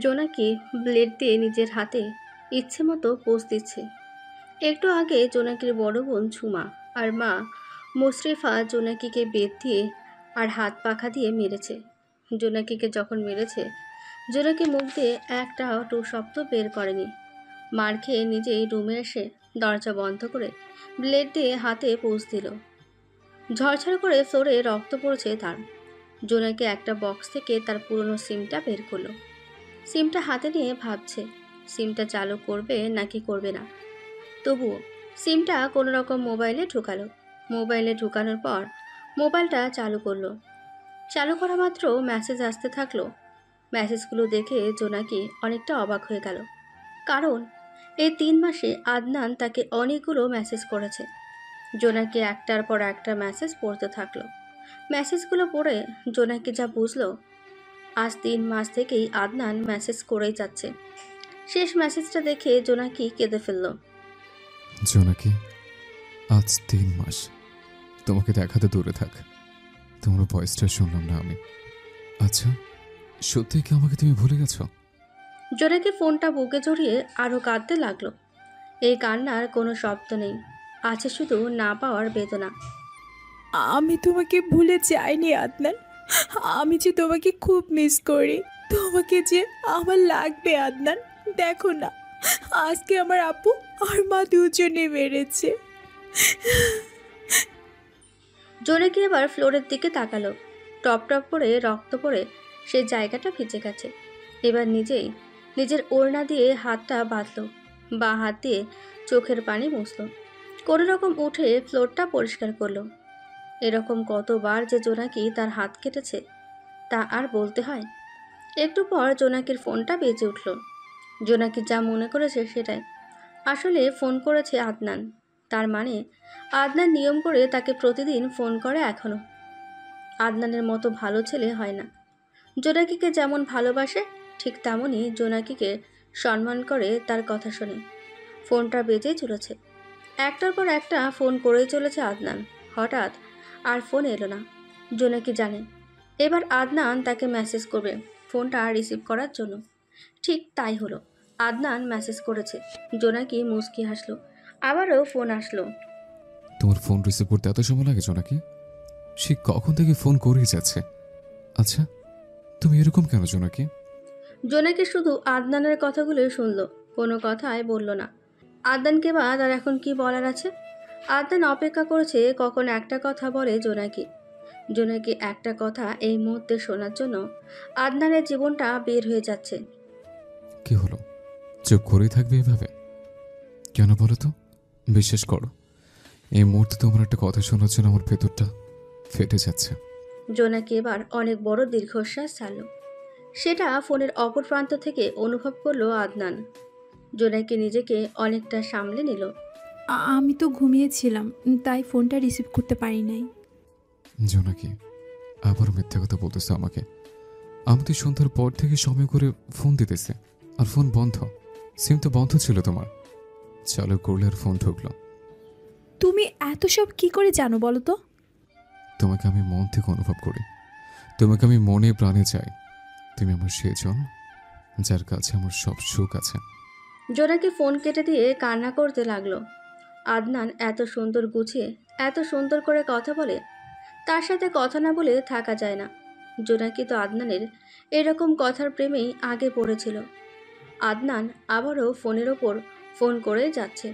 জোনাকি ব্লেড দিয়ে নিজের হাতে ইচ্ছে মতো পোজ দিচ্ছে। একটু আগে জোনাকির বড় বোন ঝুমা আর মা মুশরিফা জোনাকিকে বেত দিয়ে আর হাত পাখা দিয়ে মেরেছে। জোনাকিকে যখন মেরেছে, জোনাকি মুখ দিয়ে একটা টু শব্দ বের করেনি। মার খেয়ে নিজেই রুমে এসে দরজা বন্ধ করে ব্লেড দিয়ে হাতে পোজ দিল। ঝরঝর করে ফ্লোরে রক্ত পড়ছে তার। জোনাকি একটা বক্স থেকে তার পুরনো সিমটা বের করলো। সিমটা হাতে নিয়ে ভাবছে সিমটা চালু করবে নাকি করবে না। তবুও সিমটা কোনো রকম মোবাইলে ঢুকালো। মোবাইলে ঢুকানোর পর মোবাইলটা চালু করলো। চালু করা মাত্র মেসেজ আসতে থাকলো। মেসেজগুলো দেখে জোনাকি অনেকটা অবাক হয়ে গেল, কারণ এই 3 মাসে আদনান তাকে অনেকগুলো মেসেজ করেছে। জোনাকি একটার পর একটা মেসেজ পড়তে থাকলো। মেসেজগুলো পড়ে জোনাকি যা বুঝলো, আজ 3 মাস থেকেই আদনান মেসেজ করেই যাচ্ছে। শেষ মেসেজটা দেখে জোনাকি কেঁদে ফেলল। জোনাকি, আজ 3 মাস তোমাকে দেখাতে দূরে থাক, তোমার ভয়েসটা শুনলাম না আমি। আচ্ছা, সত্যি কি আমাকে তুমি ভুলে গেছো? জোনাকি ফোনটা বুকে জড়িয়ে আরও কাঁদতে লাগলো। এই কান্নার কোনো শব্দ নেই, আছে শুধু না পাওয়ার বেদনা। আমি তোমাকে ভুলে যাইনি আদনান। আমি যে তোমাকে খুব মিস করি। তোমাকে যে আমার লাগবে আদনান। দেখো না, আজকে আমার আপু আর মা দুজনে মেরেছে। জোনাকি এবার ফ্লোরের দিকে তাকালো। টপ টপ করে রক্ত পড়ে সেই জায়গাটা ভিজে গেছে। এবার নিজেই নিজের ওড়না দিয়ে হাতটা বাঁধলো, বা হাত দিয়ে চোখের পানি মুছলো। কোনো রকম উঠে ফ্লোরটা পরিষ্কার করলো। এরকম কতবার যে জোনাকি তার হাত কেটেছে তা আর বলতে হয়। একটু পর জোনাকির ফোনটা বেজে উঠল। জোনাকি যা মনে করেছে সেটাই। আসলে ফোন করেছে আদনান। তার মানে আদনান নিয়ম করে তাকে প্রতিদিন ফোন করে এখনো। আদনানের মতো ভালো ছেলে হয় না। জোনাকিকে যেমন ভালোবাসে ঠিক তেমনই জোনাকিকে সম্মান করে তার কথা শোনে। ফোনটা বেজেই চলেছে। একটার পর একটা ফোন করেই চলেছে আদনান। হঠাৎ আর ফোন এলো না। জোনাকি জানে এবার আদনান তাকে মেসেজ করবে ফোনটা রিসিভ করার জন্য। ঠিক তাই হলো। আদনান মেসেজ করেছে। জোনাকি মুচকি হাসলো। আবারও ফোন আসলো। তোমার ফোন রিসিভ করতে এত সময় লাগে জোনাকি? সে কখন থেকে ফোন করেই যাচ্ছে। আচ্ছা, তুমি এরকম কেন জোনাকি? জোনাকি শুধু আদনানের কথাগুলোই শুনলো, কোনো কথাই বলল না। আদনানকে বা তার এখন কি বলার আছে? আদনান অপেক্ষা করেছে কখন একটা কথা বলে জোনাকি। জোনাকি একটা কথা এই মুহূর্তে শোনার জন্য আদনানের জীবনটা বের হয়ে যাচ্ছে। কি হলো, চুপ করেই থাকবে এভাবে? কেন বলো তো? বিশ্বাস করো, এই মুহূর্তে তোমার একটা কথা শোনার জন্য আমার ভেতরটা ফেটে যাচ্ছে। জোনাকি এবার অনেক বড় দীর্ঘশ্বাস ছাড়ল। সেটা ফোনের অপর প্রান্ত থেকে অনুভব করলো আদনান। জোনাকি নিজেকে অনেকটা সামলে নিল। আমি তো ঘুমিয়েছিলাম, তাই ফোনটা রিসিভ করতে পারি নাই। জোনাকি, আবার মিথ্যা কথা বলতেছে আমাকে। আমি তো সন্ধ্যার পর থেকে সময় করে ফোন দিতেছে, আর ফোন বন্ধ। সিম তো বন্ধ ছিল তোমার। চালু করলে আর ফোন ঢুকলো। তুমি এত সব কি করে জানো বলো তো? তোমাকে আমি মন থেকে অনুভব করি। তোমাকে আমি মনে প্রাণে চাই। তুমি আমার সেজন, যার কাছে আমার সব সুখ আছে। জোনাকি ফোন কেটে দিয়ে কান্না করতে লাগলো। আদনান এত সুন্দর গুছিয়ে এত সুন্দর করে কথা বলে, তার সাথে কথা না বলে থাকা যায় না। জোনাকি তো আদনানের এরকম কথার প্রেমেই আগে পড়েছিল। আদনান আবারও ফোনের ওপর ফোন করে যাচ্ছে।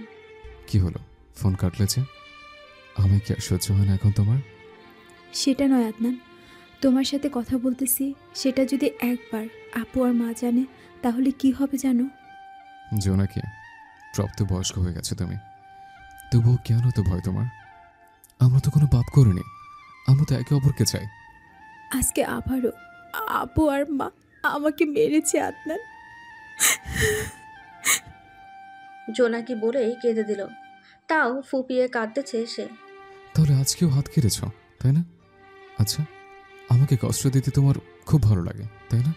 কি হলো, ফোন কাটলে যে? আমি কি আর সহ্য হয় না এখন তোমার? সেটা নয় আদনান, তোমার সাথে কথা বলতেছি, সেটা যদি একবার আপু আর মা জানে তাহলে কি হবে জানো? জোনাকি, প্রাপ্তবয়স্ক হয়ে গেছে তুমি, তবুও কেন তো ভয় তোমার? আমরা তো কোনো পাপ করিনি। আমরা তো একে অপরকে চাই। আজকে আবারও আপু আর মা আমাকে মেরেছে আদনান। জোনাকি বলেই কেঁদে দিল। তাও ফুপিয়ে কাঁদতেছে সে। তাহলে আজকেও হাত কেড়েছ, তাই না? আচ্ছা, আমাকে কষ্ট দিতে তোমার খুব ভালো লাগে, তাই না?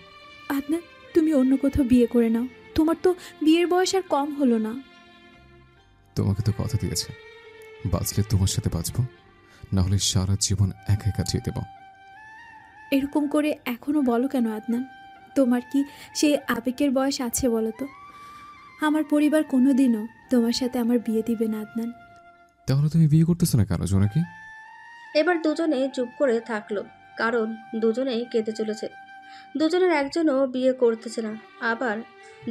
আদনান, তুমি অন্য কোথাও বিয়ে করে নাও। তোমার তো বিয়ের বয়স আর কম হলো না। তোমাকে তো কথা দিয়েছে, বাঁচলে তোমার সাথে বাঁচবো, না হলে সারা জীবন একা একা যেতে দেব। এরকম করে এখনও বলো কেন আদনান? তোমার কি সে আবেগের বয়স আছে বলো তো? আমার পরিবার কোনো দিনও তোমার সাথে আমার বিয়ে দিবে না আদনান। তাহলে তুমি বিয়ে করতেছো না কেন জোনাকি? এবার দুজনে চুপ করে থাকলো, কারণ দুজনেই কেঁদে চলেছে। দুজনের একজনও বিয়ে করতেছে না, আবার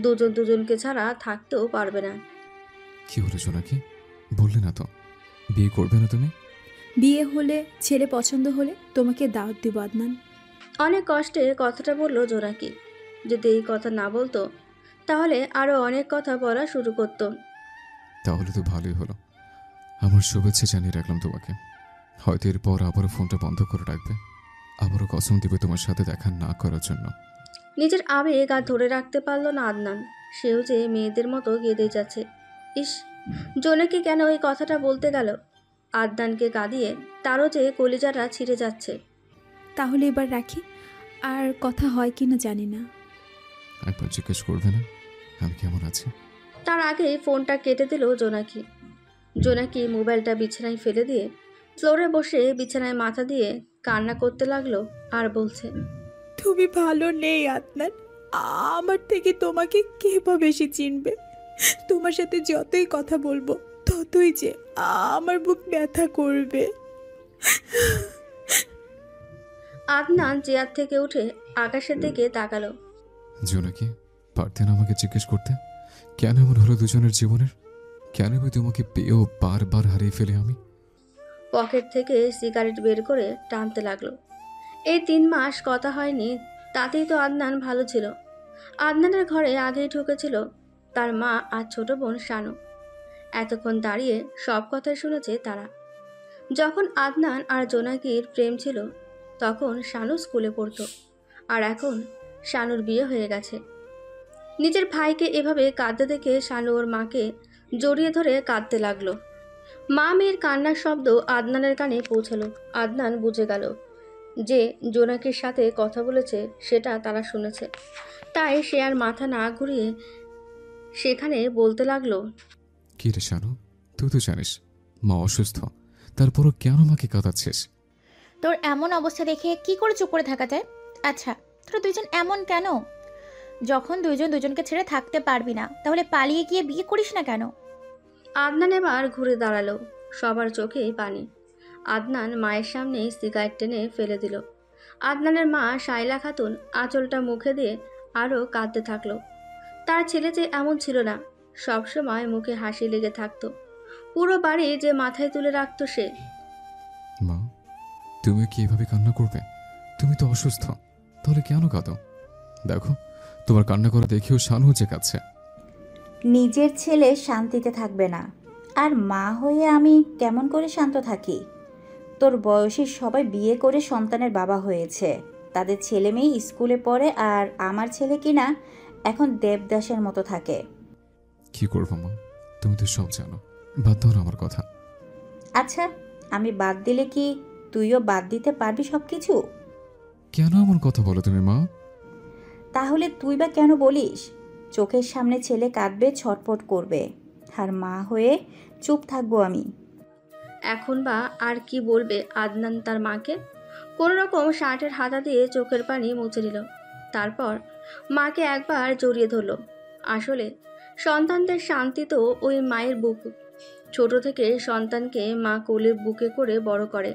দুজন দুজনকে ছাড়া থাকতেও পারবে না। কি হলো জোনাকি, বললে না তো বিয়ে করবে না তুমি? বিয়ে হলে, ছেলে পছন্দ হলে তোমাকে দাওয়াত দিব আদনান। অনেক কষ্টে কথাটা বলল জোনাকি। যদি এই কথা না বলতো তাহলে আরো অনেক কথা বলা শুরু করতো। তাহলে তো ভালোই হলো। আমার শুভেচ্ছা জানিয়ে রাখলাম তোমাকে। হয়তো এরপর আবারও ফোনটা বন্ধ করে রাখবে, আবারও কসম দিবে তোমার সাথে দেখা না করার জন্য। নিজের আবেগ আর ধরে রাখতে পারল না আদনান। সেও যে মেয়েদের মতো কেঁদেই যাচ্ছে। ইস, জোনাকি কেন এই কথাটা বলতে গেল? আদনানকে কাঁদিয়ে তারও যে কলিজাটা ছিঁড়ে যাচ্ছে। তাহলে এবার রাখি, আর কথা হয় কি না জানি না। একবার জিজ্ঞেস করবে না আমি কেমন আছি? তার আগে ফোনটা কেটে দিল জোনাকি। জোনাকি মোবাইলটা বিছানায় ফেলে দিয়ে ফ্লোরে বসে বিছানায় মাথা দিয়ে কান্না করতে লাগলো আর বলছে, তুমি ভালো নেই আদনান। আমার থেকে তোমাকে কে বা বেশি চিনবে? তোমার সাথে যতই কথা বলবো ততই যে আমার বুক ব্যথা করবে। আদনান চেয়ার থেকে উঠে আকাশের দিকে তাকালো। জোনাকি, পারতেন আমাকে জিজ্ঞেস করতে কেন এমন হলো দুজনের জীবনের? কেন আমি তোমাকে পেয়েও বারবার হারিয়ে ফেলে আমি? পকেট থেকে সিগারেট বের করে টানতে লাগলো। এই 3 মাস কথা হয়নি, তাতেই তো আদনান ভালো ছিল। আদনানের ঘরে আগেই ঢুকেছিল তার মা আর ছোট বোন শানু। এতক্ষণ দাঁড়িয়ে সব কথাই শুনেছে তারা। যখন আদনান আর জোনাকির প্রেম ছিল তখন শানু স্কুলে পড়তো, আর এখন শানুর বিয়ে হয়ে গেছে। নিজের ভাইকে এভাবে কাঁদতে দেখে শানু ওর মাকে জড়িয়ে ধরে কাঁদতে লাগলো। মা মেয়ের কান্নার শব্দ আদনানের কানে পৌঁছালো। আদনান বুঝে গেল যে জোনাকির সাথে কথা বলেছে সেটা তারা শুনেছে। তাই সে আর মাথা না ঘুরিয়ে সেখানে বলতে লাগলো, কি রে শানু, তুই তো জানিস মা অসুস্থ, তারপরও কেন মাকে কাঁদাচ্ছিস? তোর এমন অবস্থা দেখে কি করে চুপ করে থাকা যায়? আচ্ছা, তোরা দুইজন এমন কেন? যখন দুইজন দুজনকে ছেড়ে থাকতে পারবি না তাহলে পালিয়ে গিয়ে বিয়ে করিস না কেন? আদনান এবার ঘুরে দাঁড়ালো। সবার চোখেই পানি। আদনান মায়ের সামনে সিগারেট টেনে ফেলে দিল। আদনানের মা শাইলা খাতুন আঁচলটা মুখে দিয়ে আরও কাঁদতে থাকলো। তার ছেলে যে এমন ছিল না, সবসময় মুখে হাসি লেগে থাকতো। পুরো বাড়ি যে মাথায় তুলে রাখতো সে। মা, তুমি কি এভাবে কান্না করবে? তুমি তো অসুস্থ, তাহলে কেন কাঁদো? দেখো, তোমার কান্না করা দেখেও শানু যে কাঁদছে। নিজের ছেলে শান্তিতে থাকবে না, আর মা হয়ে আমি কেমন করে শান্ত থাকি? তোর বয়সী সবাই বিয়ে করে সন্তানের বাবা হয়েছে, তাদের ছেলে মেয়ে স্কুলে পড়ে, আর আমার ছেলে কিনা এখন দেবদাসের মতো থাকে। কি করবো মা, তুমি তো সব জানো। বাদ দাও না আমার কথা। আচ্ছা, আমি বাদ দিলে কি তুইও বাদ দিতে পারবি সব কিছু? কেন এমন কথা বলো তুমি মা? তাহলে তুই বা কেন বলিস? চোখের সামনে ছেলে কাঁদবে, ছটফট করবে, আর মা হয়ে চুপ থাকবো আমি? এখন বা আর কি বলবে আদনান তার মাকে? কোনো রকম শার্টের হাতা দিয়ে চোখের পানি মুছে নিল। তারপর মাকে একবার জড়িয়ে ধরল। আসলে সন্তানদের শান্তি তো ওই মায়ের বুক। ছোট থেকে সন্তানকে মা কোলে বুকে করে বড় করে।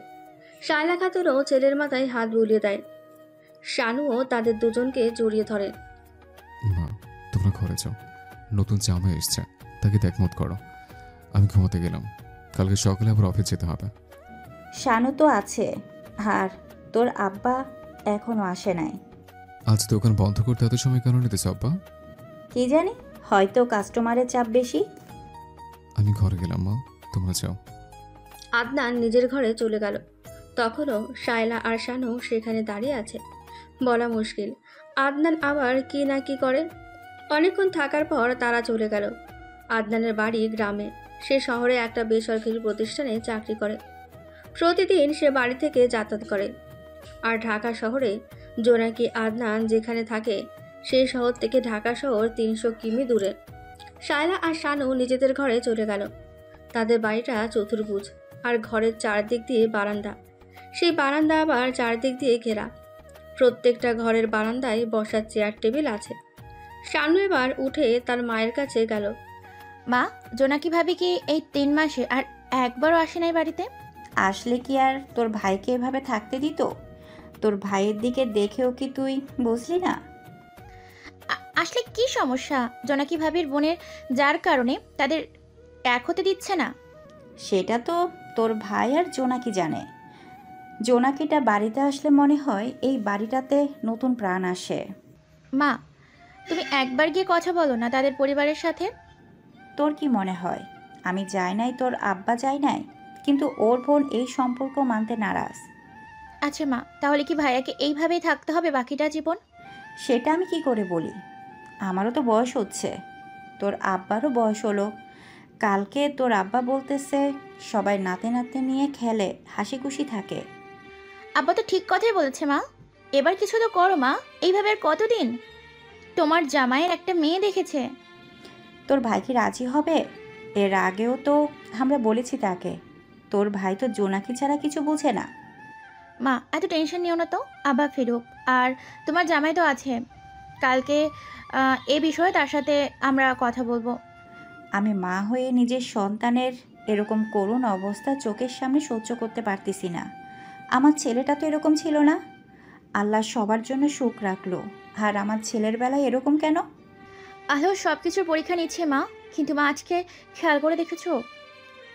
শায়লা খাতুনও ছেলের মাথায় হাত বুলিয়ে দেয়। শানুও তাদের দুজনকে জড়িয়ে ধরে। মা, তোমরা ঘরে যাও, নতুন জামাই এসছে, তাকে দেখমত করো। আমি ঘুমাতে গেলাম, কালকে সকালে আবার অফিস যেতে হবে। শানু তো আছে, আর তোর আব্বা এখনো আসে নাই। আজ দোকান বন্ধ করতে এত সময় কেন নিতেছ আব্বা? কি জানি, হয়তো কাস্টমারের চাপ বেশি। আমি ঘরে গেলাম মা, তোমরা যাও। আদনান নিজের ঘরে চলে গেল। তখনও শায়লা আর শানু সেখানে দাঁড়িয়ে আছে। বলা মুশকিল আদনান আবার কি না কি করে। অনেকক্ষণ থাকার পর তারা চলে গেল। আদনানের বাড়ি গ্রামে। সে শহরে একটা বেসরকারি প্রতিষ্ঠানে চাকরি করে। প্রতিদিন সে বাড়ি থেকে যাতায়াত করে। আর ঢাকা শহরে জোনাকি আদনান যেখানে থাকে সেই শহর থেকে ঢাকা শহর 300 কিমি দূরে। শায়লা আর শানু নিজেদের ঘরে চলে গেল। তাদের বাড়িটা চতুর্ভুজ, আর ঘরের চারদিক দিয়ে বারান্দা। সেই বারান্দা আবার চারদিক দিয়ে ঘেরা। প্রত্যেকটা ঘরের বারান্দায় বসার চেয়ার টেবিল আছে। শানু এবার উঠে তার মায়ের কাছে গেল। মা, জোনাকি ভাবি কি এই 3 মাসে আর একবারও আসে নাই বাড়িতে? আসলে কি আর তোর ভাইকে এভাবে থাকতে দিত? তোর ভাইয়ের দিকে দেখেও কি তুই বুঝলি না? আসলে কি সমস্যা জোনাকি ভাবির বোনের, যার কারণে তাদের এক হতে দিচ্ছে না? সেটা তো তোর ভাই আর জোনাকি জানে। জোনাকিটা বাড়িতে আসলে মনে হয় এই বাড়িটাতে নতুন প্রাণ আসে। মা, তুমি একবার গিয়ে কথা বলো না তাদের পরিবারের সাথে। তোর কি মনে হয় আমি যাই নাই, তোর আব্বা যায় নাই? কিন্তু ওর বোন এই সম্পর্ক মানতে নারাজ। আচ্ছা মা, তাহলে কি ভাইয়াকে এইভাবেই থাকতে হবে বাকিটা জীবন? সেটা আমি কি করে বলি? আমারও তো বয়স হচ্ছে, তোর আব্বারও বয়স হলো। কালকে তোর আব্বা বলতেছে সবাই নাতে নাতে নিয়ে খেলে, হাসি খুশি থাকে। আব্বা তো ঠিক কথাই বলেছে মা। এবার কিছু তো করো মা, এইভাবে আর কতদিন? তোমার জামাইয়ের একটা মেয়ে দেখেছে। তোর ভাই কি রাজি হবে? এর আগেও তো আমরা বলেছি তাকে। তোর ভাই তো জোনাকি ছাড়া কিছু বোঝে না। মা, এত টেনশন নিও না তো, আব্বা ফিরুক। আর তোমার জামাই তো আছে, কালকে এ বিষয়ে তার সাথে আমরা কথা বলবো। আমি মা হয়ে নিজের সন্তানের এরকম করুণ অবস্থা চোখের সামনে সহ্য করতে পারতেছি না। আমার ছেলেটা তো এরকম ছিল না। আল্লাহ সবার জন্য সুখ রাখলো, আর আমার ছেলের বেলায় এরকম কেন? আল্লাহ সব কিছুর পরীক্ষা নিচ্ছে মা, কিন্তু মা আজকে খেয়াল করে দেখেছো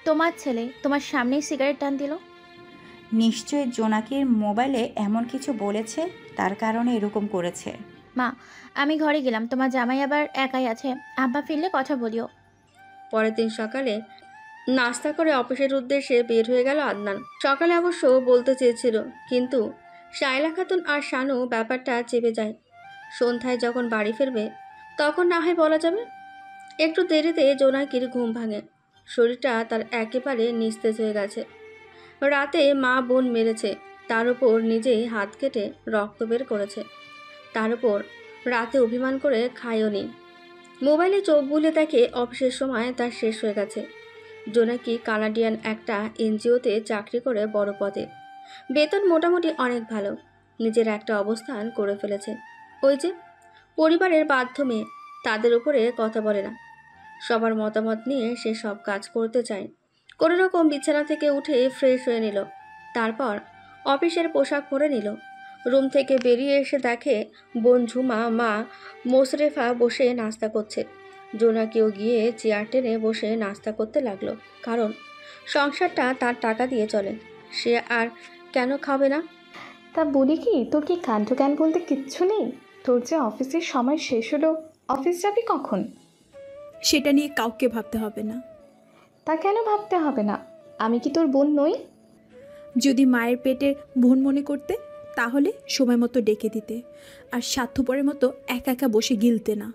তোমার ছেলে তোমার সামনেই সিগারেট টান দিল? নিশ্চয়ই জোনাকির মোবাইলে এমন কিছু বলেছে, তার কারণে এরকম করেছে। মা, আমি ঘরে গেলাম, তোমার জামাই আবার একাই আছে, আব্বা ফিরলে কথা বলিও। পরের দিন সকালে নাস্তা করে অফিসের উদ্দেশ্যে বের হয়ে গেল আদনান। সকালে অবশ্য বলতে চেয়েছিল, কিন্তু শায়লা খাতুন আর শানু ব্যাপারটা চেপে যায়। সন্ধ্যায় যখন বাড়ি ফিরবে তখন না হয় বলা যাবে। একটু দেরিতে জোনাকির ঘুম ভাঙে। শরীরটা তার একেবারে নিস্তেজ হয়ে গেছে। রাতে মা বোন মেরেছে, তার উপর নিজেই হাত কেটে রক্ত বের করেছে, তার উপর রাতে অভিমান করে খায়ও নি। মোবাইলে চোখ বুলে দেখে অফিসের সময় তার শেষ হয়ে গেছে। জোনাকি কানাডিয়ান একটা এনজিওতে চাকরি করে বড় পদে, বেতন মোটামুটি অনেক ভালো, নিজের একটা অবস্থান করে ফেলেছে। ওই যে পরিবারের বাধ্য মেয়ে, তাদের উপরে কথা বলে না, সবার মতামত নিয়ে সে সব কাজ করতে চায়। কোনো রকম বিছানা থেকে উঠে ফ্রেশ হয়ে নিল, তারপর অফিসের পোশাক পরে নিল। রুম থেকে বেরিয়ে এসে দেখে বোন ঝুমা মা মোশরেফা বসে নাস্তা করছে। জোনাকিও গিয়ে চেয়ার টেনে বসে নাস্তা করতে লাগলো, কারণ সংসারটা তার টাকা দিয়ে চলে, সে আর কেন খাবে না? তা বলি কি, তোর কি কাণ্ড জ্ঞান বলতে কিচ্ছু নেই? তোর যে অফিসের সময় শেষ হলো, অফিস যাবি কখন? সেটা নিয়ে কাউকে ভাবতে হবে না। তা কেন ভাবতে হবে না? আমি কি তোর বোন নই? যদি মায়ের পেটে বোন মনে করতে, তাহলে সময় মতো ডেকে দিতে, আর স্বার্থপরের মতো একা একা বসে গিলতে না।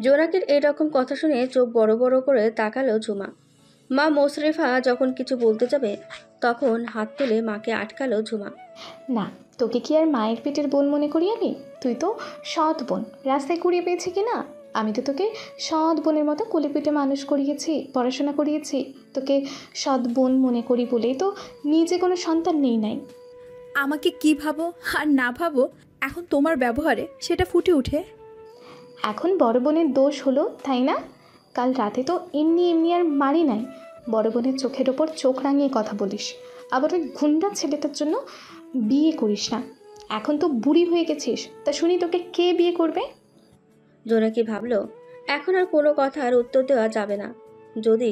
জোনাকির এরকম কথা শুনে চোখ বড় বড় করে তাকালো ঝুমা। মা মোশরেফা যখন কিছু বলতে যাবে তখন হাত তুলে মাকে আটকালো ঝুমা। না, তোকে কি আর মায়ের পেটের বোন মনে করি আমি? তুই তো সৎ বোন, রাস্তায় কুড়িয়ে পেয়েছি কি না? আমি তো তোকে সৎ বোনের মতো কোলে পিঠে মানুষ করিয়েছি, পড়াশোনা করিয়েছি। তোকে সৎ বোন মনে করি বলেই তো নিজে কোনো সন্তান নেই নাই। আমাকে কি ভাবো আর না ভাবো, এখন তোমার ব্যবহারে সেটা ফুটে ওঠে। এখন বড় বোনের দোষ হলো, তাই না? কাল রাতে তো এমনি এমনি আর মারি নাই। বড় বোনের চোখের ওপর চোখ রাঙিয়ে কথা বলিস, আবার ওই গুন্ডা ছেলেটার জন্য বিয়ে করিস না। এখন তো বুড়ি হয়ে গেছিস, তা শুনি তোকে কে বিয়ে করবে? জোনাকি ভাবলো এখন আর কোনো কথার উত্তর দেওয়া যাবে না। যদি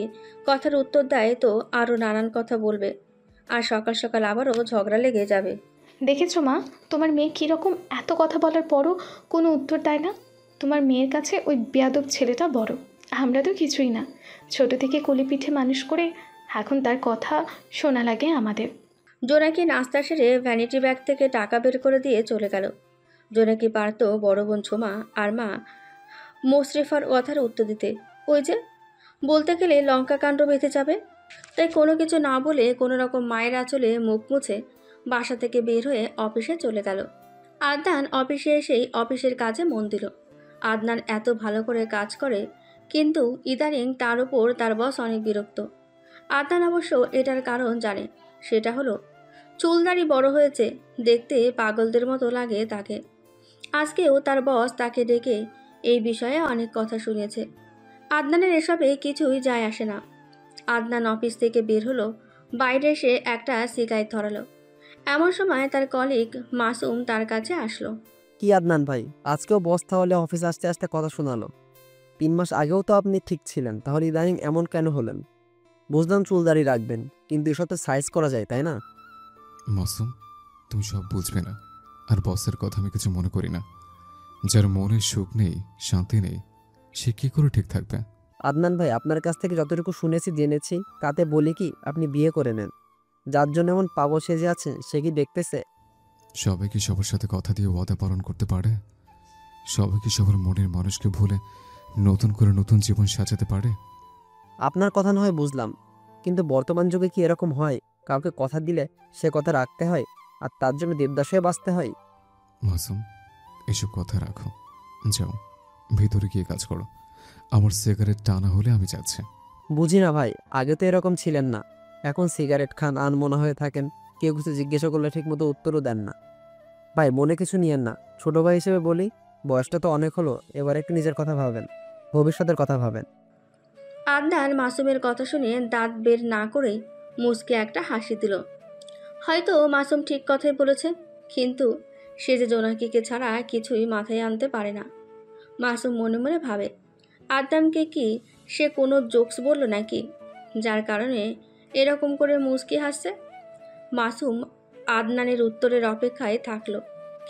কথার উত্তর দেয় তো আরও নানান কথা বলবে, আর সকাল সকাল আবারও ঝগড়া লেগে যাবে। দেখেছো মা, তোমার মেয়ে কীরকম এত কথা বলার পরও কোনো উত্তর দেয় না? তোমার মেয়ের কাছে ওই বেয়াদব ছেলেটা বড়, আমরা তো কিছুই না। ছোট থেকে কোলে পিঠে মানুষ করে এখন তার কথা শোনা লাগে আমাদের। জোনাকি নাস্তা সেরে ভ্যানিটি ব্যাগ থেকে টাকা বের করে দিয়ে চলে গেল। জোনাকি পারত বড় বোন ঝুমা আর মা মোশরেফার কথার উত্তর দিতে, ওই যে বলতে গেলে লঙ্কা কাণ্ড বেঁধে যাবে, তাই কোনো কিছু না বলে কোনো রকম মায়ের আঁচলে মুখ মুছে বাসা থেকে বের হয়ে অফিসে চলে গেল। আদনান অফিসে এসেই অফিসের কাজে মন দিল। আদনান এত ভালো করে কাজ করে, কিন্তু ইদানিং তার উপর তার বস অনেক বিরক্ত। আদনান অবশ্য এটার কারণ জানে, সেটা হলো চুলদাড়ি বড় হয়েছে, দেখতে পাগলদের মতো লাগে তাকে। আজকেও তার বস তাকে ডেকে এই বিষয়ে অনেক কথা শুনিয়েছে। আদনানের এসবে কিছুই যায় আসে না। আদনান অফিস থেকে বের হলো, বাইরে এসে একটা সিগারেট ধরালো। এমন সময় তার কলিগ মাসুম তার কাছে আসলো। কি আদনান ভাই, আজকেও বস তাহলে অফিস আসতে আসতে কথা শোনালো? 3 মাস আগেও তো আপনি ঠিক ছিলেন, তাহলে ইদানিং এমন কেন হলেন? বুঝলাম চুলদাড়ি রাখবেন, কিন্তু এসব তো সাইজ করা যায়, তাই না? মাসুম, তুমি সব বুঝবে না। আর বসের কথা আমি কিছু মনে করি না। যার মনে সুখ নেই, শান্তি নেই, সে কি করে ঠিক থাকবে? আদনান ভাই, আপনার কাছ থেকে যতটুকু শুনেছি জেনেছি, তাতে বলি কি আপনি বিয়ে করে নেন। যার জন্য এমন পাগল সেজে আছেন, সে কি দেখতেছে? সবাই কি সবার সাথে কথা দিয়ে ওয়াদা পালন করতে পারে? সবাই কি সবার মনের মানুষকে ভুলে নতুন করে নতুন জীবন সাজাতে পারে? আপনার কথা না হয় বুঝলাম, কিন্তু বর্তমান যুগে কি এরকম হয়? কাউকে কথা দিলে সে কথা রাখতে হয়, আর তার জন্য দেবদাস হয়ে বাঁচতে হয়? মাসুম, এসব কথা রাখো। যাও, ভিতরে গিয়ে কাজ করো। আমার সিগারেট টানা হলে আমি যাচ্ছি। বুঝি না ভাই, আগে তো এরকম ছিলেন না। এখন সিগারেট খান, আনমনা হয়ে থাকেন, কেউ কিছু জিজ্ঞাসা করলে ঠিকমতো উত্তরও দেন না। ভাই মনে কিছু নিয়েন না, ছোট ভাই হিসেবে বলি, বয়সটা তো অনেক হলো, এবার একটু নিজের কথা ভাবেন, ভবিষ্যতের কথা ভাবেন। আদনান মাসুমের কথা শুনে দাঁত বের না করেই মুচকে একটা হাসি দিল। হয়তো মাসুম ঠিক কথাই বলেছে, কিন্তু সে যে জোনাকিকে ছাড়া কিছুই মাথায় আনতে পারে না। মাসুম মনে মনে ভাবে, আদনানকে কি সে কোনো জোকস বলল নাকি, যার কারণে এরকম করে মুচকি হাসছে। মাসুম আদনানের উত্তরের অপেক্ষায় থাকলো,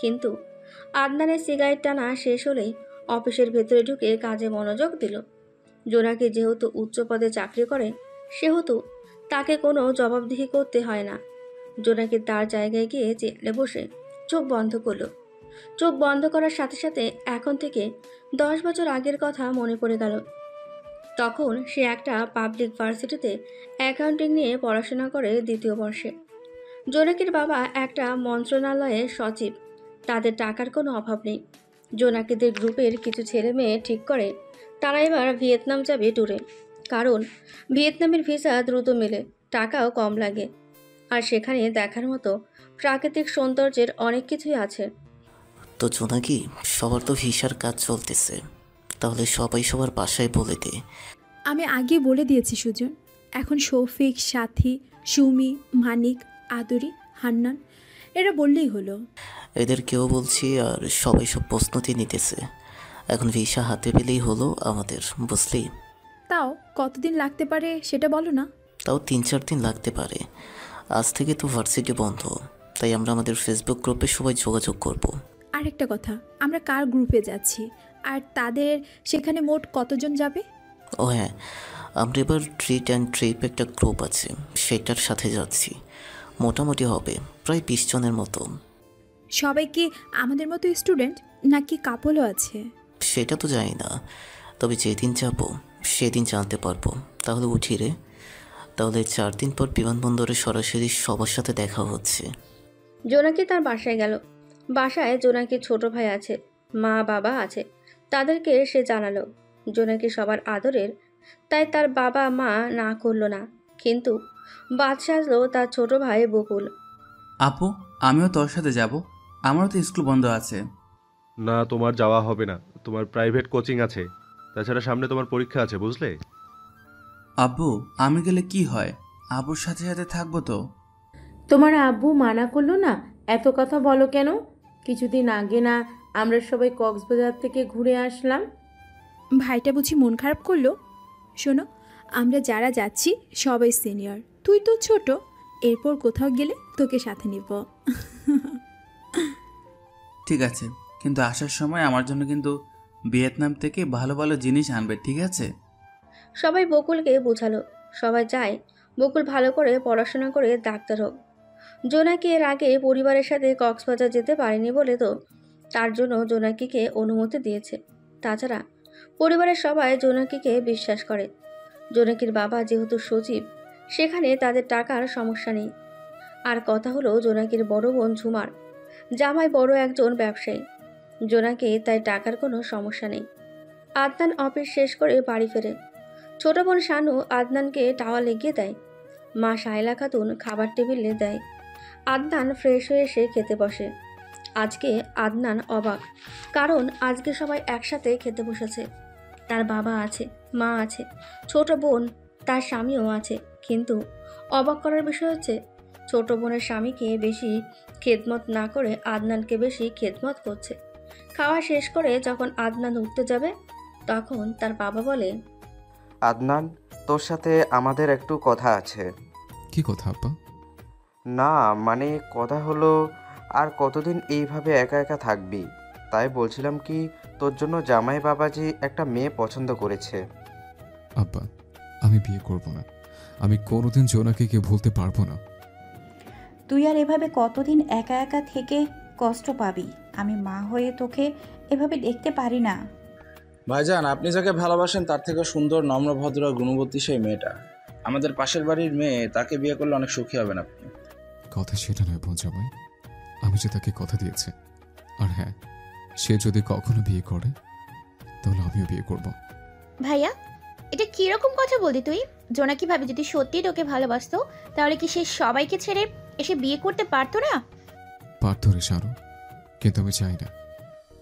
কিন্তু আদনানের সিগারেট টানা শেষ হলেই অফিসের ভেতরে ঢুকে কাজে মনোযোগ দিল। জোনাকি যেহেতু উচ্চ পদে চাকরি করে, সেহেতু তাকে কোনো জবাবদিহি করতে হয় না। জোনাকি তার জায়গায় গিয়ে চেয়ারে বসে চোখ বন্ধ করলো। চোখ বন্ধ করার সাথে সাথে এখন থেকে 10 বছর আগের কথা মনে পড়ে গেল। তখন সে একটা পাবলিক ভার্সিটিতে অ্যাকাউন্টিং নিয়ে পড়াশোনা করে 2য় বর্ষে। জোনাকির বাবা একটা মন্ত্রণালয়ের সচিব, তাদের টাকার কোনো অভাব নেই। জোনাকিদের গ্রুপের কিছু ছেলে মেয়ে ঠিক করে তারা এবার ভিয়েতনাম যাবে ট্যুরে, কারণ ভিয়েতনামের ভিসা দ্রুত মেলে, টাকাও কম লাগে, আর সেখানে দেখার মতো প্রাকৃতিক সৌন্দর্যের অনেক কিছুই আছে। তো জোনাকি, সবার তো ভিসার কাজ চলতেছে, তাহলে সবাই সবার বাসায় বলে দে। আমি আগে বলে দিয়েছি সুজন। এখন শৌফিক, সাথী, সুমি, মানিক, আদরি, হান্নান এরা বললেই হলো। এদের কেউ বলছি, আর সবাই সব প্রস্তুতি নিতেছে। এখন ভিসা হাতে পেলেই হলো আমাদের, বুঝলি? তাও কতদিন লাগতে পারে সেটা বলো না। তাও 3-4 দিন লাগতে পারে। আজ থেকে তো ভার্সিটি বন্ধ, তাই আমরা আমাদের ফেসবুক গ্রুপে সবাই যোগাযোগ করব। আরেকটা কথা, আমরা কার গ্রুপে যাচ্ছি আর তাদের সেখানে মোট কতজন যাবে? ও হ্যাঁ, আমরা এবার ট্রিট অ্যান্ড ট্রিপ একটা গ্রুপ আছে, সেটার সাথে যাচ্ছি। মোটামুটি হবে প্রায় 20 জনের মতো। সবাই কি আমাদের মতো স্টুডেন্ট নাকি কাপলও আছে? সেটা তো জানি না, তবে যেদিন যাব সেদিন জানতে পারবো। তাহলে উঠি রে। তাহলে 4 দিন পর বিমানবন্দরে সরাসরি সবার সাথে দেখা হচ্ছে। জোনাকি তার বাসায় গেল। বাসায় জোনাকির ছোট ভাই আছে, মা বাবা আছে, তাদেরকে সে জানালো। জোনাকি সবার আদরের, তাই তার বাবা মা না করলো না, কিন্তু বাদ সাজলো তার ছোট ভাই বকুল। আপু, আমিও তোর সাথে যাব, আমারও তো স্কুল বন্ধ আছে। না, তোমার যাওয়া হবে না, তোমার প্রাইভেট কোচিং আছে, তাছাড়া সামনে তোমার পরীক্ষা আছে, বুঝলে? আব্বু, আমি গেলে কি হয়? আব্বুর সাথে সাথে থাকবো তো। তোমার আব্বু মানা করলো না? এত কথা বলো কেন? কিছুদিন আগে না আমরা সবাই কক্সবাজার থেকে ঘুরে আসলাম? ভাইটা বুঝি মন খারাপ করলো? শোনো, আমরা যারা যাচ্ছি সবাই সিনিয়র, তুই তো ছোট, এরপর কোথাও গেলে তোকে সাথে নিব। ঠিক আছে, কিন্তু আসার সময় আমার জন্য কিন্তু ভিয়েতনাম থেকে ভালো ভালো জিনিস আনবে, ঠিক আছে? সবাই বকুলকে বোঝালো, সবাই চায় বকুল ভালো করে পড়াশোনা করে ডাক্তার হোক। জোনাকি এর আগে পরিবারের সাথে কক্সবাজার যেতে পারেনি বলে তো তার জন্য জোনাকিকে অনুমতি দিয়েছে। তাছাড়া পরিবারের সবাই জোনাকিকে বিশ্বাস করে। জোনাকির বাবা যেহেতু সচিব, সেখানে তাদের টাকার সমস্যা নেই। আর কথা হলো জোনাকির বড় বোন ঝুমার জামাই বড় একজন ব্যবসায়ী, জোনাকি তাই টাকার কোনো সমস্যা নেই। আদনান অফিস শেষ করে বাড়ি ফেরে। ছোট বোন শানু আদনানকে টাওয়াল এগিয়ে দেয়। মা শায়লা খাতুন খাবার টেবিলে দেয়। আদনান ফ্রেশ হয়ে এসে খেতে বসে। আজকে আদনান অবাক, কারণ আজকে সবাই একসাথে খেতে বসেছে। তার বাবা আছে, মা আছে, ছোট বোন, তার স্বামীও আছে। কিন্তু অবাক করার বিষয় হচ্ছে, ছোট বোনের স্বামীকে বেশি খেদমত না করে আদনানকে বেশি খেদমত করছে। খাওয়া শেষ করে যখন আদনান উঠতে যাবে, তখন তার বাবা বলে, আদনান, তোর সাথে আমাদের একটু কথা আছে। কি কথা আব্বা? না মানে কথা হলো, আর কতদিন এইভাবে একা একা থাকবি? তাই বলছিলাম কি, তোর জন্য জামাই বাবাজি একটা মেয়ে পছন্দ করেছে। আব্বা, আমি বিয়ে করব না। আমি কোনোদিন জোনাকিকে ভুলতে পারবো না। তুই আর এভাবে কতদিন একা একা থেকে কষ্ট পাবি? আমি মা হয়ে তোকে এভাবে দেখতে পারি না। ভাইজান, আপনি যাকে ভালোবাসেন তার থেকে সুন্দর, নম্র, ভদ্র আর গুণবতী সেই মেয়েটা আমাদের পাশের বাড়ির মেয়ে। তাকে বিয়ে করলে অনেক সুখী হবেন আপনি। কথা সেটা নয় বোন জামাই, আমি যে তাকে কথা দিয়েছি। আর হ্যাঁ, সে যদি কখনো বিয়ে করে তাহলে আমিও বিয়ে করব। ভাইয়া, এটা কিরকম কথা বললি তুই? জোনাকি ভাবি যদি সত্যি তোকে ভালোবাসতো, তাহলে কি সে সবাইকে ছেড়ে এসে বিয়ে করতে পারতো না? পারতো রে সারু, কিন্তু আমি চাই না,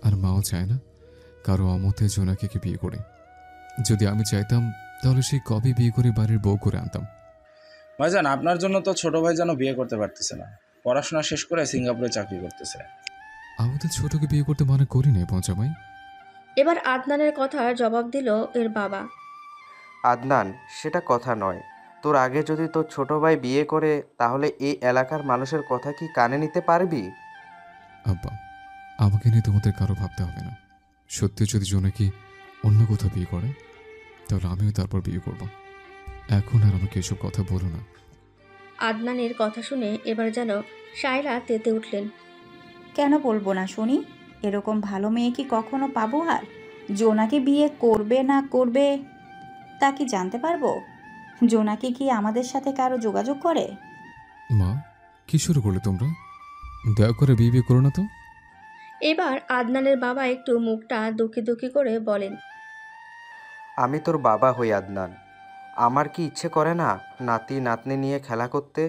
আর মাও চায় না কারো অমতে জোনাকিকে বিয়ে করে। যদি আমি চাইতাম তাহলে সে কবে বিয়ে করে বাড়ির বউ করে আনতাম। ভাইজান, আপনার জন্য তো ছোট ভাই যেন বিয়ে করতে পারতেছে না। পড়াশোনা শেষ করে সিঙ্গাপুরে চাকরি করতেছে। আমি তো ছোটকে বিয়ে করতে মানা করি না বোন জামাই। এবার আদনানের কথার জবাব দিল এর বাবা। আদনান, সেটা কথা নয়। তোর আগে যদি তোর ছোট ভাই বিয়ে করে, তাহলে এই এলাকার মানুষের কথা কি কানে নিতে পারবি? আব্বা, আমাকে নিয়ে তোমাদের কারো ভাবতে হবে না। সত্যি যদি জোনাকি অন্য কোথাও বিয়ে করে, তাহলে আমিও তারপর বিয়ে করব। এখন আর আমাকে এসব কথা বলো না। আদনানের কথা শুনে এবার যেন শায়লা তেতে উঠলেন। কেন বলবো না শুনি? এরকম ভালো মেয়ে কি কখনো পাবো? আর জোনাকি বিয়ে করবে না করবে তা কি জানতে পারবো? জোনাকি কি আমাদের সাথে কারো যোগাযোগ করে? মা, কি শুরু করলে তোমরা? দয়া করে বিয়ে বিয়ে করো না তো। এবার আদনানের বাবা একটু মুখটা দুঃখী দুঃখী করে বলেন, আমি তোর বাবা হই আদনান। আমার কি ইচ্ছে করে না নাতি নাতনি নিয়ে খেলা করতে?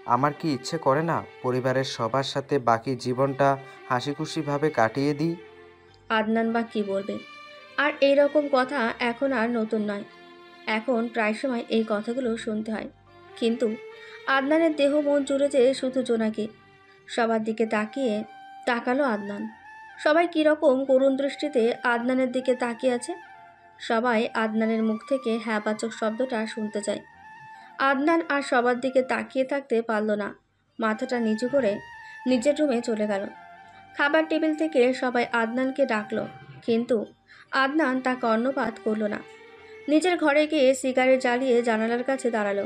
আমার কি ইচ্ছে করে না পরিবারের সবার সাথে বাকি জীবনটা হাসি খুশিভাবে কাটিয়ে দিই? আদনান বা কি বলবে? আর এই রকম কথা এখন আর নতুন নয়, এখন প্রায় সময় এই কথাগুলো শুনতে হয়। কিন্তু আদনানের দেহ মন জুড়ে যে শুধু জোনাকি। সবার দিকে তাকালো আদনান। সবাই কীরকম করুণ দৃষ্টিতে আদনানের দিকে তাকিয়ে আছে। সবাই আদনানের মুখ থেকে হ্যাঁবাচক শব্দটা শুনতে চায়। আদনান আর সবার দিকে তাকিয়ে থাকতে পারল না, মাথাটা নিচু করে নিজের রুমে চলে গেল। খাবার টেবিল থেকে সবাই আদনানকে ডাকলো, কিন্তু আদনান তা কর্ণপাত করল না। নিজের ঘরে গিয়ে সিগারেট জ্বালিয়ে জানালার কাছে দাঁড়ালো।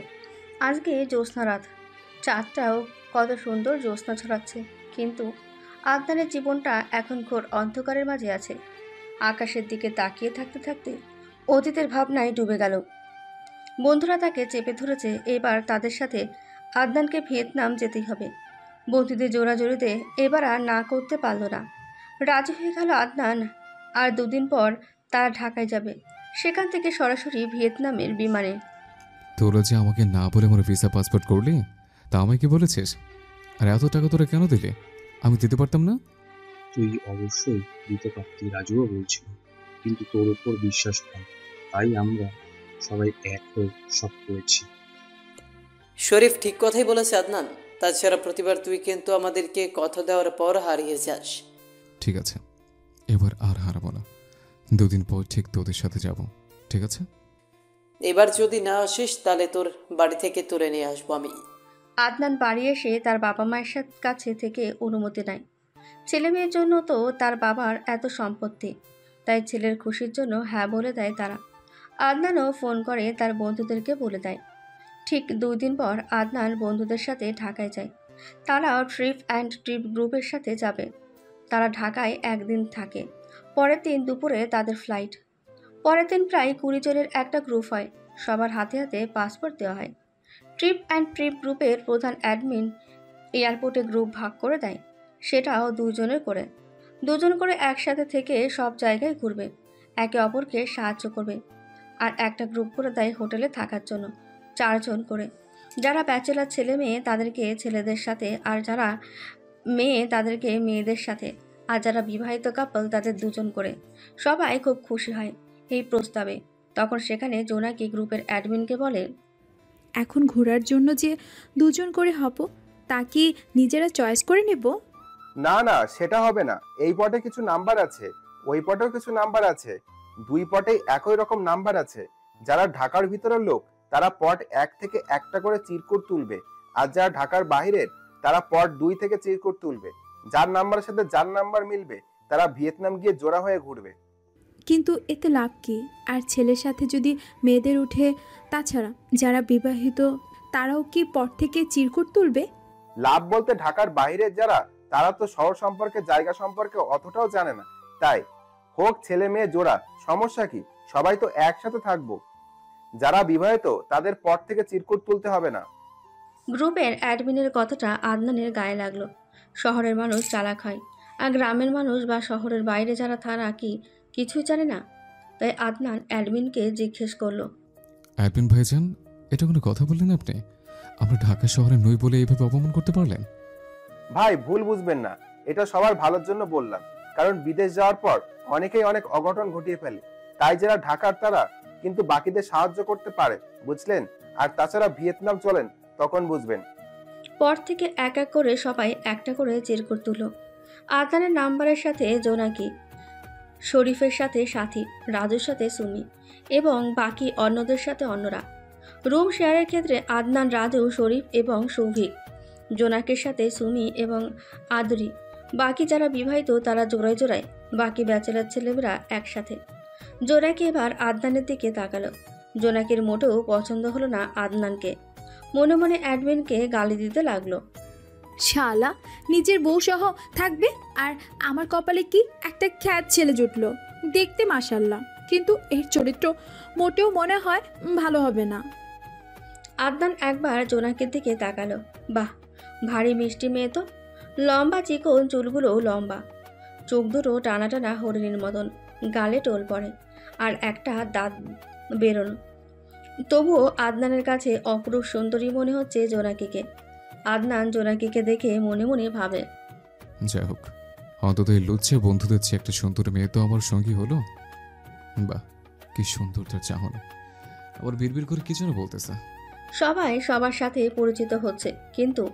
আজকে জ্যোৎস্না রাত, চাঁদটাও কত সুন্দর জ্যোৎস্না ছড়াচ্ছে, কিন্তু আদনানের জীবনটা এখন ঘোর অন্ধকারের মাঝে আছে। আকাশের দিকে তাকিয়ে থাকতে থাকতে অতীতের ভাবনায় ডুবে গেল। বন্ধুরা তাকে চেপে ধরেছে, এবার তাদের সাথে আদনানকে ভিয়েতনাম যেতেই হবে। বন্ধুদের জোরাজোরিতে এবার আর না করতে পারল না। রাজি হয়ে গেল আদনান। আর 2 দিন পর তারা ঢাকায় যাবে, সেখান থেকে সরাসরি ভিয়েতনামের বিমানে। তোরা যে আমাকে না বলে আমার ভিসা পাসপোর্ট করলি, তা আমায় কি বলেছিস? আর এত টাকা তোরা কেন দিলে? আমি দিতে পারতাম না? তুই অবশ্যই দিতে পারতি, রাজুও বলছিল, কিন্তু তোর উপর বিশ্বাস কর, তাই আমরা সবাই এক হয়ে সব করেছি। শরীফ ঠিক কথাই বলেছে আদনান। তাছাড়া প্রতিবার তুই কিন্তু আমাদেরকে কথা দেওয়ার পর হারিয়ে যাস। ঠিক আছে, এবার আর হারাবো না। 2 দিন পর ঠিক তোদের সাথে যাব, ঠিক আছে? এবার যদি না আসিস তাহলে তোর বাড়ি থেকে তুলে নিয়ে আসবো আমি। আদনান বাড়ি এসে তার বাবা মায়ের কাছে থেকে অনুমতি নেয়। ছেলে মেয়ের জন্য তো তার বাবার এত সম্পত্তি, তাই ছেলের খুশির জন্য হ্যাঁ বলে দেয় তারা। আদনানও ফোন করে তার বন্ধুদেরকে বলে দেয়। ঠিক 2 দিন পর আদনান বন্ধুদের সাথে ঢাকায় যায়। তারাও ট্রিপ গ্রুপের সাথে যাবে। তারা ঢাকায় 1 দিন থাকে। পরের দিন দুপুরে তাদের ফ্লাইট। পরের দিন প্রায় 20 জনের একটা গ্রুপ হয়। সবার হাতে হাতে পাসপোর্ট দেওয়া হয়। ট্রিপ গ্রুপের প্রধান অ্যাডমিন এয়ারপোর্টে গ্রুপ ভাগ করে দেয়, সেটাও 2 জনের করে। 2 জন করে একসাথে থেকে সব জায়গায় ঘুরবে, একে অপরকে সাহায্য করবে। আর একটা গ্রুপ করে দেয় হোটেলে থাকার জন্য, 4 জন করে। যারা ব্যাচেলার ছেলে মেয়ে তাদেরকে ছেলেদের সাথে, আর যারা মেয়ে তাদেরকে মেয়েদের সাথে, আর যারা বিবাহিত কাপল তাদের দুজন করে। সবাই খুব খুশি হয় এই প্রস্তাবে। তখন সেখানে জোনাকি গ্রুপের অ্যাডমিনকে বলে, এখন ঘোরার জন্য যে দুজন করে হব তা কি নিজেরা চয়েস করে নেব? না না, সেটা হবে না। এই পটে কিছু নাম্বার আছে, ওই পটেও কিছু নাম্বার আছে, দুই পটেই একই রকম নাম্বার আছে। যারা ঢাকার ভিতরের লোক তারা পট 1 থেকে একটা করে চিরকুট তুলবে, আর যারা ঢাকার বাইরের তারা পট 2 থেকে চিরকুট তুলবে। যার নাম্বারের সাথে যার নাম্বার মিলবে তারা ভিয়েতনাম গিয়ে জোড়া হয়ে ঘুরবে। কিন্তু এতে লাভ কি? আর ছেলের সাথে যদি মেয়েদের উঠে, তাছাড়া যারা বিবাহিত তারাও কি পর থেকে চিরকুট তুলবে? লাভ বলতে ঢাকার বাইরের যারা, তারা তো শহর সম্পর্কে, জায়গা সম্পর্কে অতটাও জানে না। তাই হোক ছেলে মেয়ে জোড়া, সমস্যা কি? সবাই তো একসাথে থাকবো। যারা বিবাহিত তাদের পর থেকে চিরকুট তুলতে হবে না। গ্রুপের অ্যাডমিনের কথাটা আদনানের গায়ে লাগলো। শহরের মানুষ চালাক হয়, আর গ্রামের মানুষ বা শহরের বাইরে যারা তারা কি কিছুই জানে না? তাই আদনান অ্যাডমিনকে জিজ্ঞেস করলো, অ্যাডমিন ভাইজান, এটা কোনো কথা বললেন আপনি? আমরা ঢাকা শহরে নই বলে এইভাবে অপমান করতে পারলেন? ভাই ভুল বুঝবেন না, এটা সবার ভালোর জন্য বললাম। কারণ বিদেশ যাওয়ার পর অনেকেই অনেক অঘটন ঘটিয়ে ফেলে। তাই যারা ঢাকার তারা কিন্তু বাকিদের সাহায্য করতে পারে, বুঝলেন? আর তাছাড়া ভিয়েতনাম চলেন, তখন বুঝবেন। পর থেকে এক এক করে সবাই একটা করে চিরকুট তুলল। আদনানের নাম্বারের সাথে জোনাকি, শরীফের সাথে সাথী, রাজুর সাথে সুমি এবং বাকি অন্যদের সাথে অন্যরা। রুম শেয়ারের ক্ষেত্রে আদনান, রাজু, শরীফ এবং সৌভিক, জোনাকির সাথে সুমি এবং আদরি। বাকি যারা বিবাহিত তারা জোড়ায় জোড়ায়, বাকি ব্যাচেলার ছেলেমেয়েরা একসাথে। জোনাকি এবার আদনানের দিকে তাকালো। জোনাকির মোটেও পছন্দ হলো না আদনানকে। মনে মনে অ্যাডমিনকে গালি দিতে লাগলো, শালা নিজের বউ সহ থাকবে, আর আমার কপালে কি একটা খ্যাত ছেলে জুটলো। দেখতে মাশাল্লাহ, কিন্তু এর চরিত্র মোটেও মনে হয় ভালো হবে না। আদনান একবার জোনাকির দিকে তাকালো। বাহ, ভারী মিষ্টি মেয়ে তো। লম্বা চিকন চুলগুলোও লম্বা, চোখ দুটো টানা টানা হরিণীর মতন, গালে টোল পড়ে, আর একটা দাঁত বেরোনো। তবুও আদনানের কাছে অপরূপ সুন্দরী মনে হচ্ছে জোনাকিকে। আদনান জোনাকিকে দেখে মনে মনে ভাবে, যাই হোক, অন্তত এই লুচ্ছে বন্ধুদের চেয়ে একটা সুন্দর মেয়ে তো আমার সঙ্গী হলো। বাহ, কি সুন্দর তার চাহনি। আবার বিড়বিড় করে কি যেন বলতেছে। সবাই সবার সাথে পরিচিত হচ্ছে, কিন্তু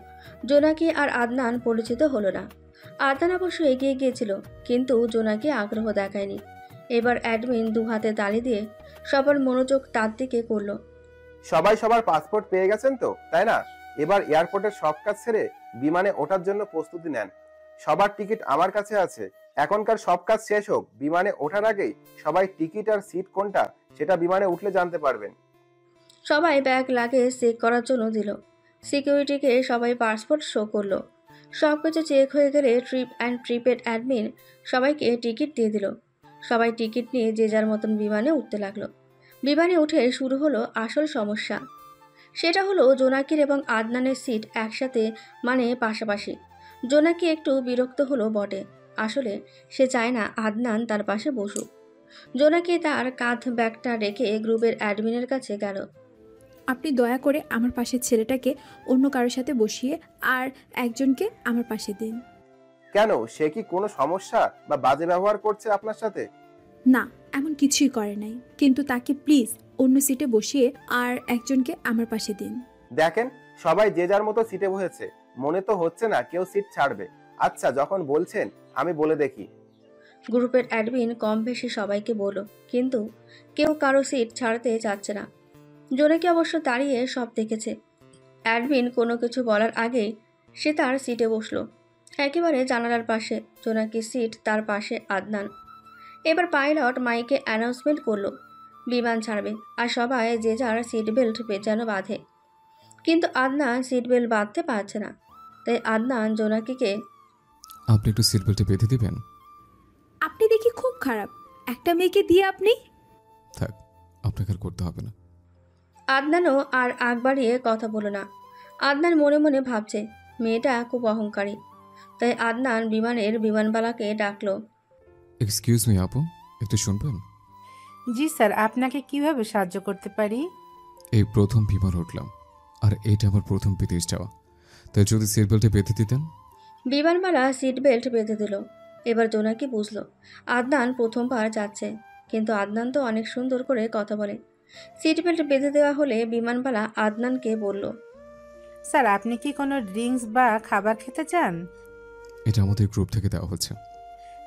জোনাকি আর আদনান পরিচিত হলো না। আদনান অবশ্য এগিয়ে গিয়েছিল, কিন্তু জোনাকি আগ্রহ দেখায়নি। এবার অ্যাডমিন দু হাতে তালি দিয়ে সবার মনোযোগ তার দিকে করলো। সবাই সবার পাসপোর্ট পেয়ে গেছেন তো, তাই না? এবার এয়ারপোর্টের সব কাজ ছেড়ে বিমানে ওঠার জন্য প্রস্তুতি নেন। সবার টিকিট আমার কাছে আছে। এখনকার সব কাজ শেষ হোক, বিমানে ওঠার আগেই সবাই টিকিট আর সিট কোনটা সেটা বিমানে উঠলে জানতে পারবেন। সবাই ব্যাগ লাগেজ চেক করার জন্য দিল। সিকিউরিটিকে সবাই পাসপোর্ট শো করলো। সব কিছু চেক হয়ে গেলে ট্রিপ অ্যান্ড প্রিপেড অ্যাডমিন সবাইকে টিকিট দিয়ে দিল। সবাই টিকিট নিয়ে যে যার মতন বিমানে উঠতে লাগলো। বিমানে উঠে শুরু হলো আসল সমস্যা। সেটা হলো জোনাকির এবং আদনানের সিট একসাথে, মানে পাশাপাশি। জোনাকি একটু বিরক্ত হলো বটে, আসলে সে চায় না আদনান তার পাশে বসুক। জোনাকি তার কাঁধ ব্যাগটা রেখে গ্রুপের অ্যাডমিনের কাছে গেল। আপনি দয়া করে আমার পাশের ছেলেটাকে অন্য কারোর সাথে বসিয়ে আর একজনকে আমার পাশে দিন। কেন, সে কি কোনো সমস্যা বা বাজে ব্যবহার করছে আপনার সাথে? না, এমন কিছুই করে নাই, কিন্তু তাকে প্লিজ অন্য সিটে বসিয়ে আর একজনকে আমার পাশে দিন। দেখেন, সবাই যে যার মতো সিটে বসেছে, মনে তো হচ্ছে না কেউ সিট ছাড়বে। আচ্ছা, যখন বলছেন আমি বলে দেখি। গ্রুপের অ্যাডমিন কম বেশি সবাইকে বলল, কিন্তু কেউ কারো সিট ছাড়তে চাচ্ছে না। জোনাকি অবশ্য দাঁড়িয়ে সব দেখেছে। অ্যাডমিন কোনো কিছু বলার আগেই সে তার সিটে বসলো, একেবারে জানালার পাশে। জোনাকির সিট, তার পাশে আদনান। এবার পাইলট মাইকে অ্যানাউন্সমেন্ট করলো, বিমান ছাড়বে, আর সবাই যে যার সিট বেল্ট যেন বাঁধে। কিন্তু আদনান সিট বেল্ট বাঁধতে পারছে না। তাই আদনান জোনাকিকে, আপনি একটু সিট বেল্টে বেঁধে দিবেন? আপনি দেখি খুব খারাপ, একটা মেয়েকে দিয়ে আপনি। থাক, আপনাকে আর করতে হবে না। আদনানও আর আগ বাড়িয়ে কথা বলো না। আদনান মনে মনে ভাবছে মেয়েটা খুব অহংকারী। তাই আদনান বিমানের বিমানবালাকে ডাকলো, এক্সকিউজ মি আপু, একটু শুনবেন? জি স্যার, আপনাকে কিভাবে সাহায্য করতে পারি? এই প্রথম বিমান উঠলাম, আর এটা আমার প্রথম বিদেশ যাওয়া, তাই যদি সিট বেল্টে বেঁধে দিতেন। বিমানবালা সিট বেল্ট বেঁধে দিল। এবার জোনাকি বুঝলো আদনান প্রথমবার যাচ্ছে, কিন্তু আদনান তো অনেক সুন্দর করে কথা বলে। সিট বেল্ট বেঁধে দেওয়া হলে বিমানবালা আদনানকে বলল, স্যার আপনি কি কোনো ড্রিঙ্কস বা খাবার খেতে চান? এটা আমাদের গ্রুপ থেকে দেওয়া হচ্ছে।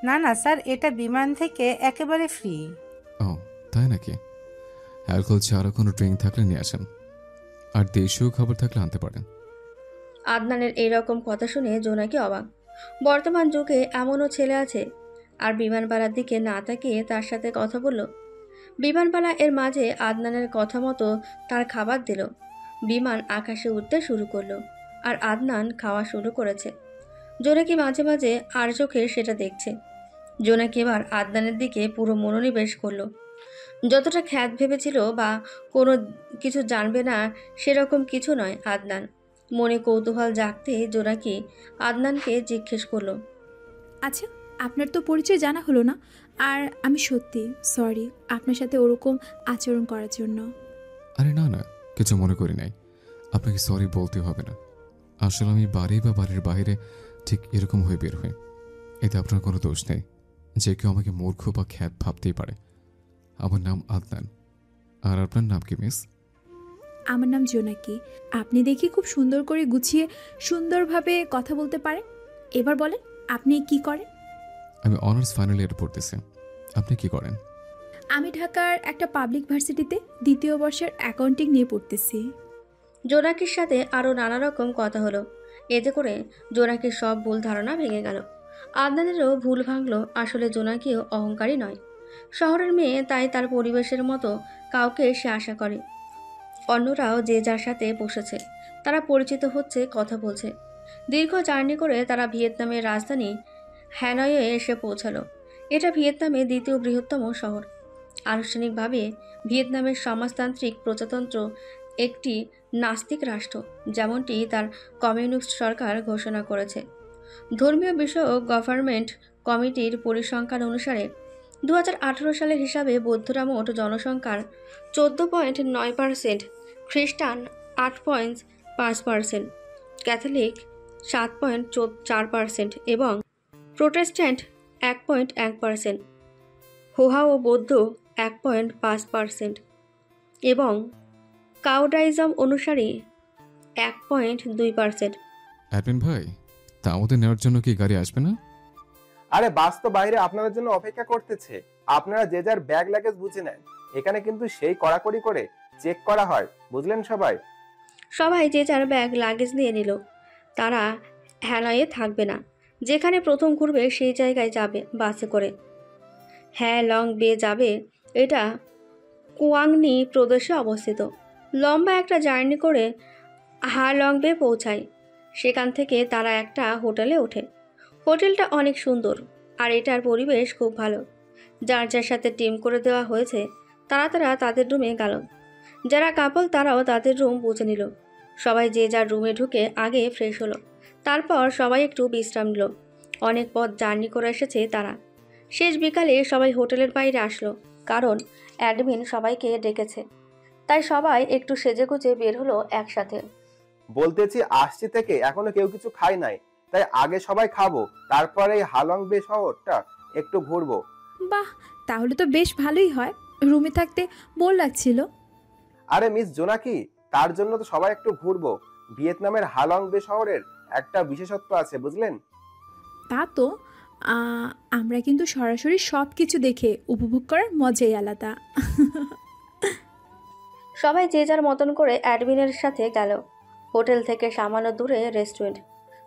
না না স্যার, এটা বিমান থেকে একেবারে ফ্রি। ও তাই নাকি? অ্যালকোহল ছাড়া কোনো ড্রিঙ্ক থাকলে নিয়ে আসেন, আর দেশীয় খাবার থাকলে আনতে পারেন। আদনানের এইরকম কথা শুনে জোনাকি অবাক। বর্তমান যুগে এমনও ছেলে আছে? আর বিমানবালার দিকে না তাকিয়ে তার সাথে কথা বলল। বিমানবালা এর মাঝে আদনানের কথা মতো তার খাবার দিল। বিমান আকাশে উঠতে শুরু করলো, আর আদনান খাওয়া শুরু করেছে। জোনাকি মাঝে মাঝে আর চোখে সেটা দেখছে। জোনাকি এবার আদনানের দিকে পুরো মনোনিবেশ করলো। যতটা খ্যাত ভেবেছিল বা কোনো কিছু জানবে না, সেরকম কিছু নয় আদনান। মনে কৌতূহল জাগতে জোনাকি আদনানকে জিজ্ঞেস করলো, আচ্ছা আপনার তো পরিচয় জানা হলো না, আর আমি সত্যি সরি আপনার সাথে ওরকম আচরণ করার জন্য। আরে না না, কিছু মনে করি নাই, আপনাকে সরি বলতে হবে না। আসলে আমি বাড়ি বা বাড়ির বাইরে ঠিক এরকম হয়ে বের হই, এতে আপনার কোনো দোষ নেই। যে কেউ আমাকে মূর্খ বা খ্যাত ভাবতেই পারে। আমার নাম আদনান। আর আপনার নাম কি মিস? আমার নাম জোনাকি। আপনি দেখি খুব সুন্দর করে গুছিয়ে সুন্দরভাবে কথা বলতে পারেন। এবার বলেন আপনি কি করেন? আমি অনার্স ফাইনাল ইয়ারে পড়তেছি। আপনি কি করেন? আমি ঢাকার একটা পাবলিক ভার্সিটিতে দ্বিতীয় বর্ষের অ্যাকাউন্টিং নিয়ে পড়তেছি। জোনাকির সাথে আরও নানা রকম কথা হলো। এতে করে জোনাকির সব ভুল ধারণা ভেঙে গেল। আদনানেরও ভুল ভাঙলো। আসলে জোনাকিও অহংকারী নয়, শহরের মেয়ে, তাই তার পরিবেশের মতো কাউকে সে আশা করে। অন্যরাও যে যার সাথে বসেছে, তারা পরিচিত হচ্ছে, কথা বলছে। দীর্ঘ জার্নি করে তারা ভিয়েতনামের রাজধানী হ্যানয়ে এসে পৌঁছালো। এটা ভিয়েতনামের দ্বিতীয় বৃহত্তম শহর। আনুষ্ঠানিকভাবে ভিয়েতনামের সমাজতান্ত্রিক প্রজাতন্ত্র একটি নাস্তিক রাষ্ট্র, যেমনটি তার কমিউনিস্ট সরকার ঘোষণা করেছে। ধর্মীয় বিষয়ক গভর্নমেন্ট কমিটির পরিসংখ্যান অনুসারে 2018 সালের হিসাবে বৌদ্ধরা মোট জনসংখ্যার 14.9%, খ্রিস্টান 8.5%, ক্যাথলিক 7.4% এবং প্রোটেস্ট্যান্ট 1.1%, হোহাও বৌদ্ধ 1.5% এবং কাওডাইজম অনুসারী 1.2%। অ্যাডমিন ভাই, তা আমাদের নেওয়ার জন্য কি গাড়ি আসবে না? আরে বাস তো বাইরে আপনাদের জন্য অপেক্ষা করতেছে। আপনারা যে যার ব্যাগ লাগেজ বুঝে নেন। এখানে কিন্তু সেই কড়াকড়ি করে চেক করা হয়, বুঝলেন সবাই? সবাই যে যার ব্যাগ লাগেজ নিয়ে নিল। তারা হ্যানয়ে থাকবে না, যেখানে প্রথম ঘুরবে সেই জায়গায় যাবে বাসে করে। হ্যাঁ লং বে যাবে। এটা কুয়াংনি প্রদেশে অবস্থিত। লম্বা একটা জার্নি করে হা লং বে পৌঁছায়। সেখান থেকে তারা একটা হোটেলে ওঠে। হোটেলটা অনেক সুন্দর, আর এটার পরিবেশ খুব ভালো। যার যার সাথে টিম করে দেওয়া হয়েছে, তারা তাদের রুমে গেল। যারা কাপল তারাও তাদের রুম বুঝে নিল। সবাই যে যার রুমে ঢুকে আগে ফ্রেশ হলো। তারপর সবাই একটু বিশ্রাম নিল। অনেক পথ জার্নি করে এসেছে তারা। শেষ বিকালে সবাই হোটেলের বাইরে আসলো, কারণ অ্যাডমিন সবাইকে ডেকেছে। তাই সবাই একটু সেজেগুজে বের হলো একসাথে। বলতেছি আসছি থেকে এখনো কেউ কিছু খায় নাই, তাই আগে সবাই খাবো, তারপরে এই হালং বে শহরটা একটু ঘুরবো। বাহ, তাহলে তো বেশ ভালোই হয়। রুমে থাকতে বোর লাগছিল। আরে মিস জোনাকি, তার জন্য তো সবাই একটু ঘুরবো। ভিয়েতনামের হালং বে শহরের একটা বিশেষত্ব আছে, বুঝলেন? তা তো আমরা কিন্তু সরাসরি সব কিছু দেখে উপভোগ করার মজাই আলাদা। সবাই যে যার মতন করে অ্যাডমিনের সাথে গেল। হোটেল থেকে সামান্য দূরে রেস্টুরেন্ট।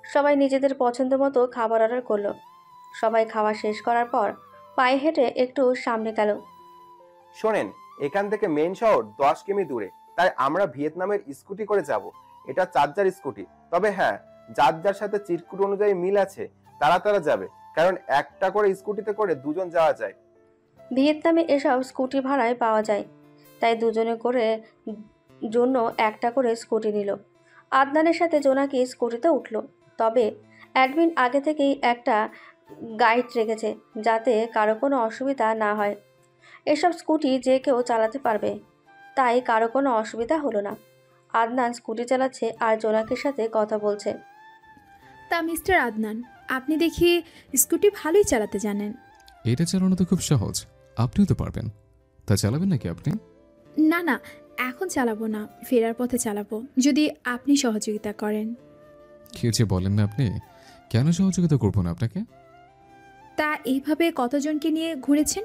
সবাই নিজেদের পছন্দ মতো খাবার অর্ডার করলো। সবাই খাওয়া শেষ করার পর পায়ে হেঁটে একটু সামনে গেল। শোনেন, এখান থেকে মেন শহর 10 কিমি দূরে, তাই আমরা ভিয়েতনামের স্কুটি করে যাব। এটা চার্জার স্কুটি, তবে হ্যাঁ, যার যার সাথে চিরকুট অনুযায়ী মিল আছে তারা যাবে, কারণ একটা করে স্কুটিতে করে দুজন যাওয়া যায়। ভিয়েতনামে এসব স্কুটি ভাড়ায় পাওয়া যায়, তাই দুজনে করে জন্য একটা করে স্কুটি নিল। আদনানের সাথে জোনাকি স্কুটিতে উঠল, তবে অ্যাডমিন আগে থেকেই একটা গাইড রেখেছে যাতে কারো কোনো অসুবিধা না হয়। এসব স্কুটি যে কেউ চালাতে পারবে, তাই কারো কোনো অসুবিধা হলো না। আদনান স্কুটি চালাচ্ছে আর জোনাকির সাথে কথা বলছে। তা মিস্টার আদনান, আপনি দেখি স্কুটি ভালোই চালাতে জানেন। এটা চালানো তো খুব সহজ, আপনিও তো পারবেন। তা চালাবেন নাকি আপনি? না না, এখন চালাবো না, ফেরার পথে চালাবো, যদি আপনি সহযোগিতা করেন। কি যে বলেন না আপনি, কেন সহযোগিতা করবো না আপনাকে? তা এইভাবে কতজনকে নিয়ে ঘুরেছেন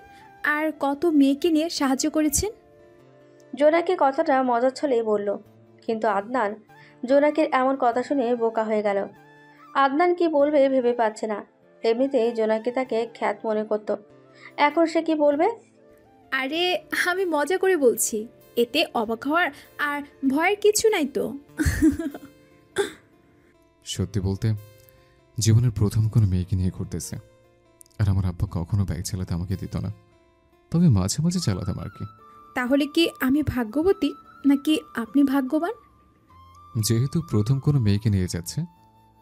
আর কত মেয়েকে নিয়ে সাহায্য করেছেন? জোনাকি কথাটা মজার ছলেই বলল, কিন্তু আদনান জোনাকির এমন কথা শুনে বোকা হয়ে গেল। আদনান কি বলবে ভেবে পাচ্ছে না। এমনিতেই জোনাকি তাকে খ্যাত মনে করত, এখন সে কি বলবে? আরে আমি মজা করে বলছি, এতে অবাক হওয়ার আর ভয়ের কিছু নাই তো। সত্যি বলতে জীবনের প্রথম কোনো মেয়েকে নিয়ে ঘুরতেছে, আর আমার আব্বা কখনো বাইক চালাতে আমাকে দিত না, তবে মাঝে মাঝে চালাতাম আর কি। তাহলে কি আমি ভাগ্যবতী নাকি আপনি ভাগ্যবান? যেহেতু প্রথম কোনো মেয়েকে নিয়ে যাচ্ছে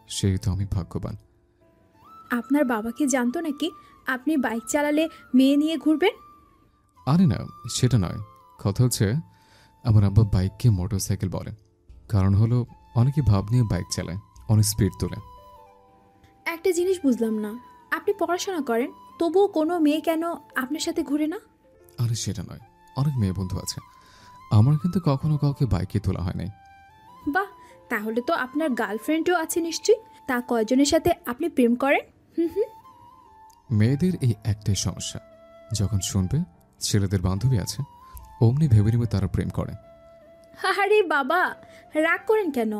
সেহেতু আমি ভাগ্যবান। আপনার বাবা কি জানতো নাকি আপনি বাইক চালালে মেয়ে নিয়ে ঘুরবেন? আরে না, সেটা নয়। কথা হচ্ছে আমার আব্বা বাইককে মোটরসাইকেল বলে, কারণ হলো অনেকে ভাব নিয়ে বাইক চালায়, অনেক স্পিড তোলে। একটা জিনিস বুঝলাম না, আপনি পড়াশোনা করেন তবুও কোনো মেয়ে কেন আপনার সাথে ঘুরে না? আরে সেটা নয়, অনেক মেয়ে বন্ধু আছে, আমার কিন্তু কখনো কাউকে বাইকে তোলা হয় নাই। বাহ, তাহলে তো আপনার গার্লফ্রেন্ডও আছে নিশ্চয়ই। তা কয়জনের সাথে আপনি প্রেম করেন? মেয়েদের এই একটাই সমস্যা, যখন শুনবে ছেলেদের বান্ধবী আছে অমনি ভেবে নেবে তারা প্রেম করে। আরে বাবা, রাগ করেন কেন?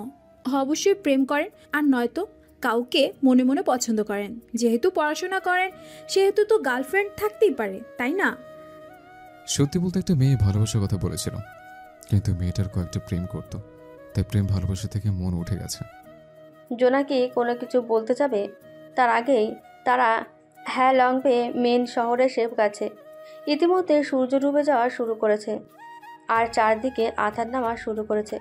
অবশ্যই প্রেম করেন, আর নয়তো কাউকে মনে মনে পছন্দ করেন। যেহেতু পড়াশোনা করেন সেহেতু তো গার্লফ্রেন্ড থাকতেই পারে, তাই না? সত্যি বলতে একটা মেয়ে ভালোবাসার কথা বলেছিল, কিন্তু মেয়েটার কয়েকটা প্রেম করতো, তাই প্রেম ভালোবাসা থেকে মন উঠে গেছে। জোনাকি কোনো কিছু বলতে যাবে তার আগেই তারা লংপে মেন শহরে এসে গেছে। ইতিমধ্যে সূর্য ডুবে যাওয়া শুরু করেছে আর চারদিকে আঁধার নামা শুরু করেছে।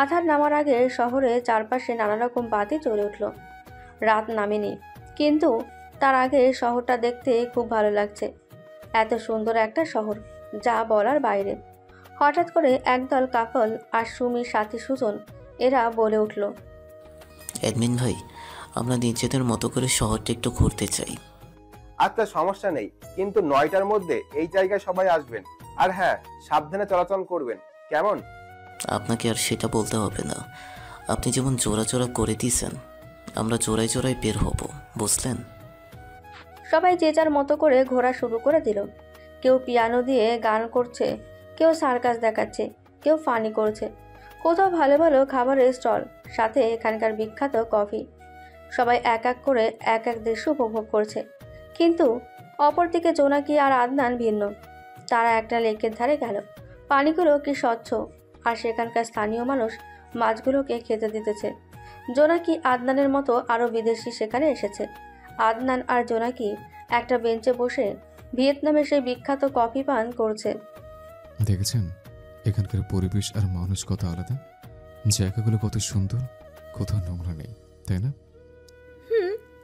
আঁধার নামার আগে শহরে চারপাশে নানা রকম বাতি জ্বলে উঠল। রাত নামেনি, কিন্তু তার আগে শহরটা দেখতে খুব ভালো লাগছে। এত সুন্দর একটা শহর যা বলার বাইরে। হঠাৎ করে একদল কাপল আর সুমির সাথী সুজন এরা বলে উঠল, অ্যাডমিন ভাই, আমরা নিজেদের মতো করে শহরটা একটু ঘুরতে চাই। আচ্ছা, সমস্যা নেই, কিন্তু 9টার মধ্যে এই জায়গায় সবাই আসবেন। আর হ্যাঁ, সাবধানে চলাচল করবেন, কেমন? আপনাকে আর সেটা বলতে হবে না, আপনি যেমন জোড়া জোড়া করে দিয়েছেন আমরা জোড়ায় জোড়ায় বের হব, বুঝলেন? সবাই যে যার মতো করে ঘোরা শুরু করে দিল। কেউ পিয়ানো দিয়ে গান করছে, কেউ সার্কাস দেখাচ্ছে, কেউ ফানি করছে, কোথাও ভালো ভালো খাবারের স্টল, সাথে এখানকার বিখ্যাত কফি। সবাই এক এক করে এক এক দৃশ্য উপভোগ করছে। কিন্তু অপরদিকে জোনাকি আর আদনান ভিন্ন। তারা একটা লেকের ধারে গেল। পানিগুলো কি স্বচ্ছ, আর সেখানকার স্থানীয় মানুষ মাছগুলোকে খেতে দিতেছে। জোনাকি আদনানের মতো আরও বিদেশি সেখানে এসেছে। আদনান আর জোনাকি একটা বেঞ্চে বসে ভিয়েতনামের সেই বিখ্যাত কফি পান করছে। দেখেছেন এখানকার পরিবেশ আর মানুষ কত আলাদা, জায়গাগুলো কত সুন্দর, কোথাও নোংরা নেই, তাই না?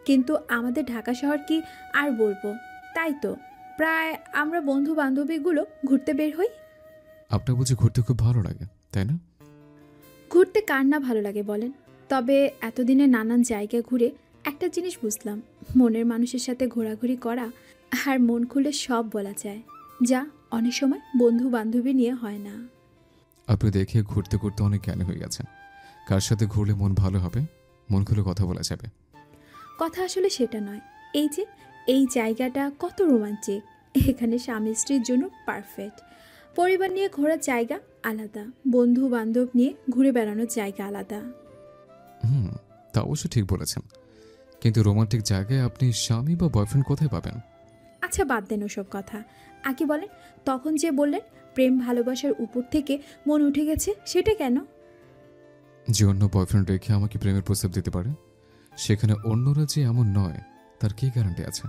কিন্তু আমাদের ঢাকা শহর কি আর বলবো। তাই তো প্রায় আমরা বন্ধু বান্ধবীগুলো ঘুরতে বের হই। আপনার বুঝি ঘুরতে খুব ভালো লাগে, তাই না? ঘুরতে কার না ভালো লাগে বলেন? তবে এতদিনে নানান জায়গায় ঘুরে একটা জিনিস বুঝলাম, মনের মানুষের সাথে ঘোরাঘুরি করা আর মন খুলে সব বলা যায়, যা অনেক সময় বন্ধু বান্ধবী নিয়ে হয় না। আপনি দেখে ঘুরতে ঘুরতে অনেক জ্ঞানী হয়ে গেছেন। কার সাথে ঘুরলে মন ভালো হবে, মন খুলে কথা বলা যাবে। কথা আসলে সেটা নয়, এই যে এই জায়গাটা কত রোমান্টিক, এখানে স্বামী স্ত্রীর জন্য পারফেক্ট। পরিবার নিয়ে ঘোরার জায়গা আলাদা, বন্ধু বান্ধব নিয়ে ঘুরে বেড়ানোর জায়গা আলাদা। তা অবশ্য ঠিক বলেছেন, কিন্তু রোমান্টিক জায়গায় আপনি স্বামী বা বয়ফ্রেন্ড কোথায় পাবেন? আচ্ছা বাদ দেন ওসব কথা, আগে বলেন তখন যে বললেন প্রেম ভালোবাসার উপর থেকে মন উঠে গেছে, সেটা কেন? যে অন্য বয়ফ্রেন্ড রেখে আমাকে প্রেমের প্রস্তাব দিতে পারে, সেখানে অন্যরা যে এমন নয় তার কি গ্যারান্টি আছে?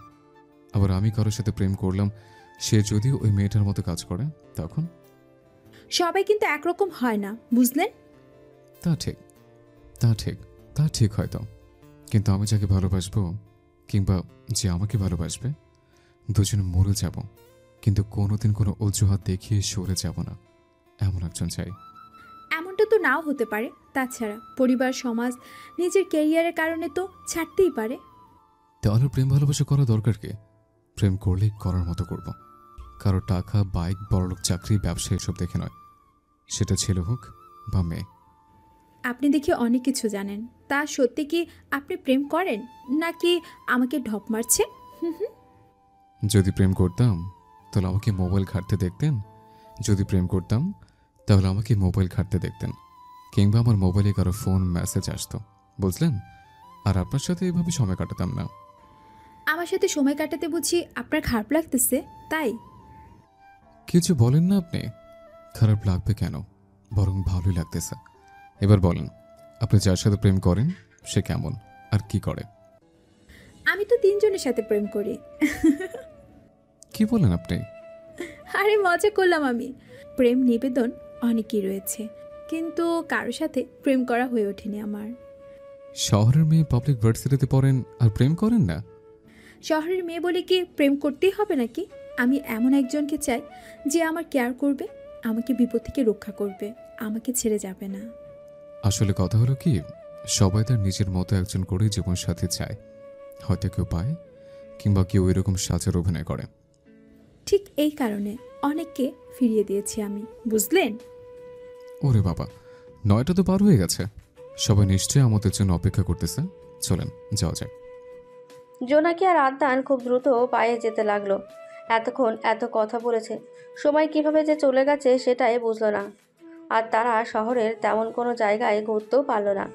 আবার আমি কারোর সাথে প্রেম করলাম, সে যদি ওই মেয়েটার মতো কাজ করে, তখন? সবাই কিন্তু একরকম হয় না, বুঝলেন? তা ঠিক, তা ঠিক, তা ঠিক হয়তো, কিন্তু আমি যাকে ভালোবাসবো কিংবা যে আমাকে ভালোবাসবে, দুজনে মরে যাব, কিন্তু কোনোদিন কোনো অজুহাত দেখিয়ে সরে যাব না, এমন একজন চাই। এমন এমনটা তো নাও হতে পারে। তাছাড়া পরিবার, সমাজ, নিজের ক্যারিয়ারের কারণে তো ছাড়তেই পারে। তাহলে প্রেম ভালোবাসা করা দরকার কি? প্রেম করলেই করার মতো করব। কারো টাকা, বাইক, বড়লোক চাকরি, ব্যবসা এসব দেখে নয়, সেটা ছেলে হোক বা মেয়ে। আপনি দেখি অনেক কিছু জানেন। তা সত্যি কি আপনি প্রেম করেন, নাকি আমাকে ঢপ মারছে? যদি প্রেম করতাম তাহলে আমাকে মোবাইল ঘাঁটতে দেখতেন। যদি প্রেম করতাম তাহলে আমাকে মোবাইল ঘাঁটতে দেখতেন, কিংবা আমার মোবাইলে কারো ফোন মেসেজ আসতো, বুঝলেন? আর আপনার সাথে এভাবে সময় কাটাতাম না। আমার সাথে সময় কাটাতে বুঝি আপনার খারাপ লাগতেছে, তাই? কিছু বলেন না আপনি। খারাপ লাগবে কেন, বরং ভালোই লাগতেছে। এবার বলেন, আপনি যার সাথে প্রেম করেন সে কেমন আর কি করে? আমি তো 3 জনের সাথে প্রেম করি। কি বলেন আপনি? আরে মজা করলাম আমি। প্রেম নিবেদন অনেকই রয়েছে, কিন্তু কারো সাথে প্রেম করা হয়ে ওঠেনি আমার। শহরের মেয়ে পাবলিক ভার্সিটিতে পড়েন আর প্রেম করেন না? শহরের মেয়ে বলে কি প্রেম করতেই হবে নাকি? আমি এমন একজনকে চাই যে আমার কেয়ার করবে, আমাকে বিপদ থেকে রক্ষা করবে, আমাকে ছেড়ে যাবে না। আসলে কথা হলো কি, সবাই তার নিজের মতো একজন করে জীবন সাথী চায়। হয়তো কেউ পায়, কিংবা কেউ এরকম সাজার অভিনয় করে। ঠিক এই কারণে অনেককে ফিরিয়ে দিয়েছি আমি, বুঝলেন? ওরে বাবা, 9টা তো পার হয়ে গেছে। সবাই নিশ্চয়ই আমাদের জন্য অপেক্ষা করতেছে। চলেন যাওয়া যাক। জোনাকি আর আদনান খুব দ্রুত পায়ে যেতে লাগলো। এতক্ষণ এত কথা বলেছে, সময় কিভাবে যে চলে গেছে সেটাই বুঝলো না। আর তারা শহরের তেমন কোনো জায়গায় ঘুরতেও পারল না।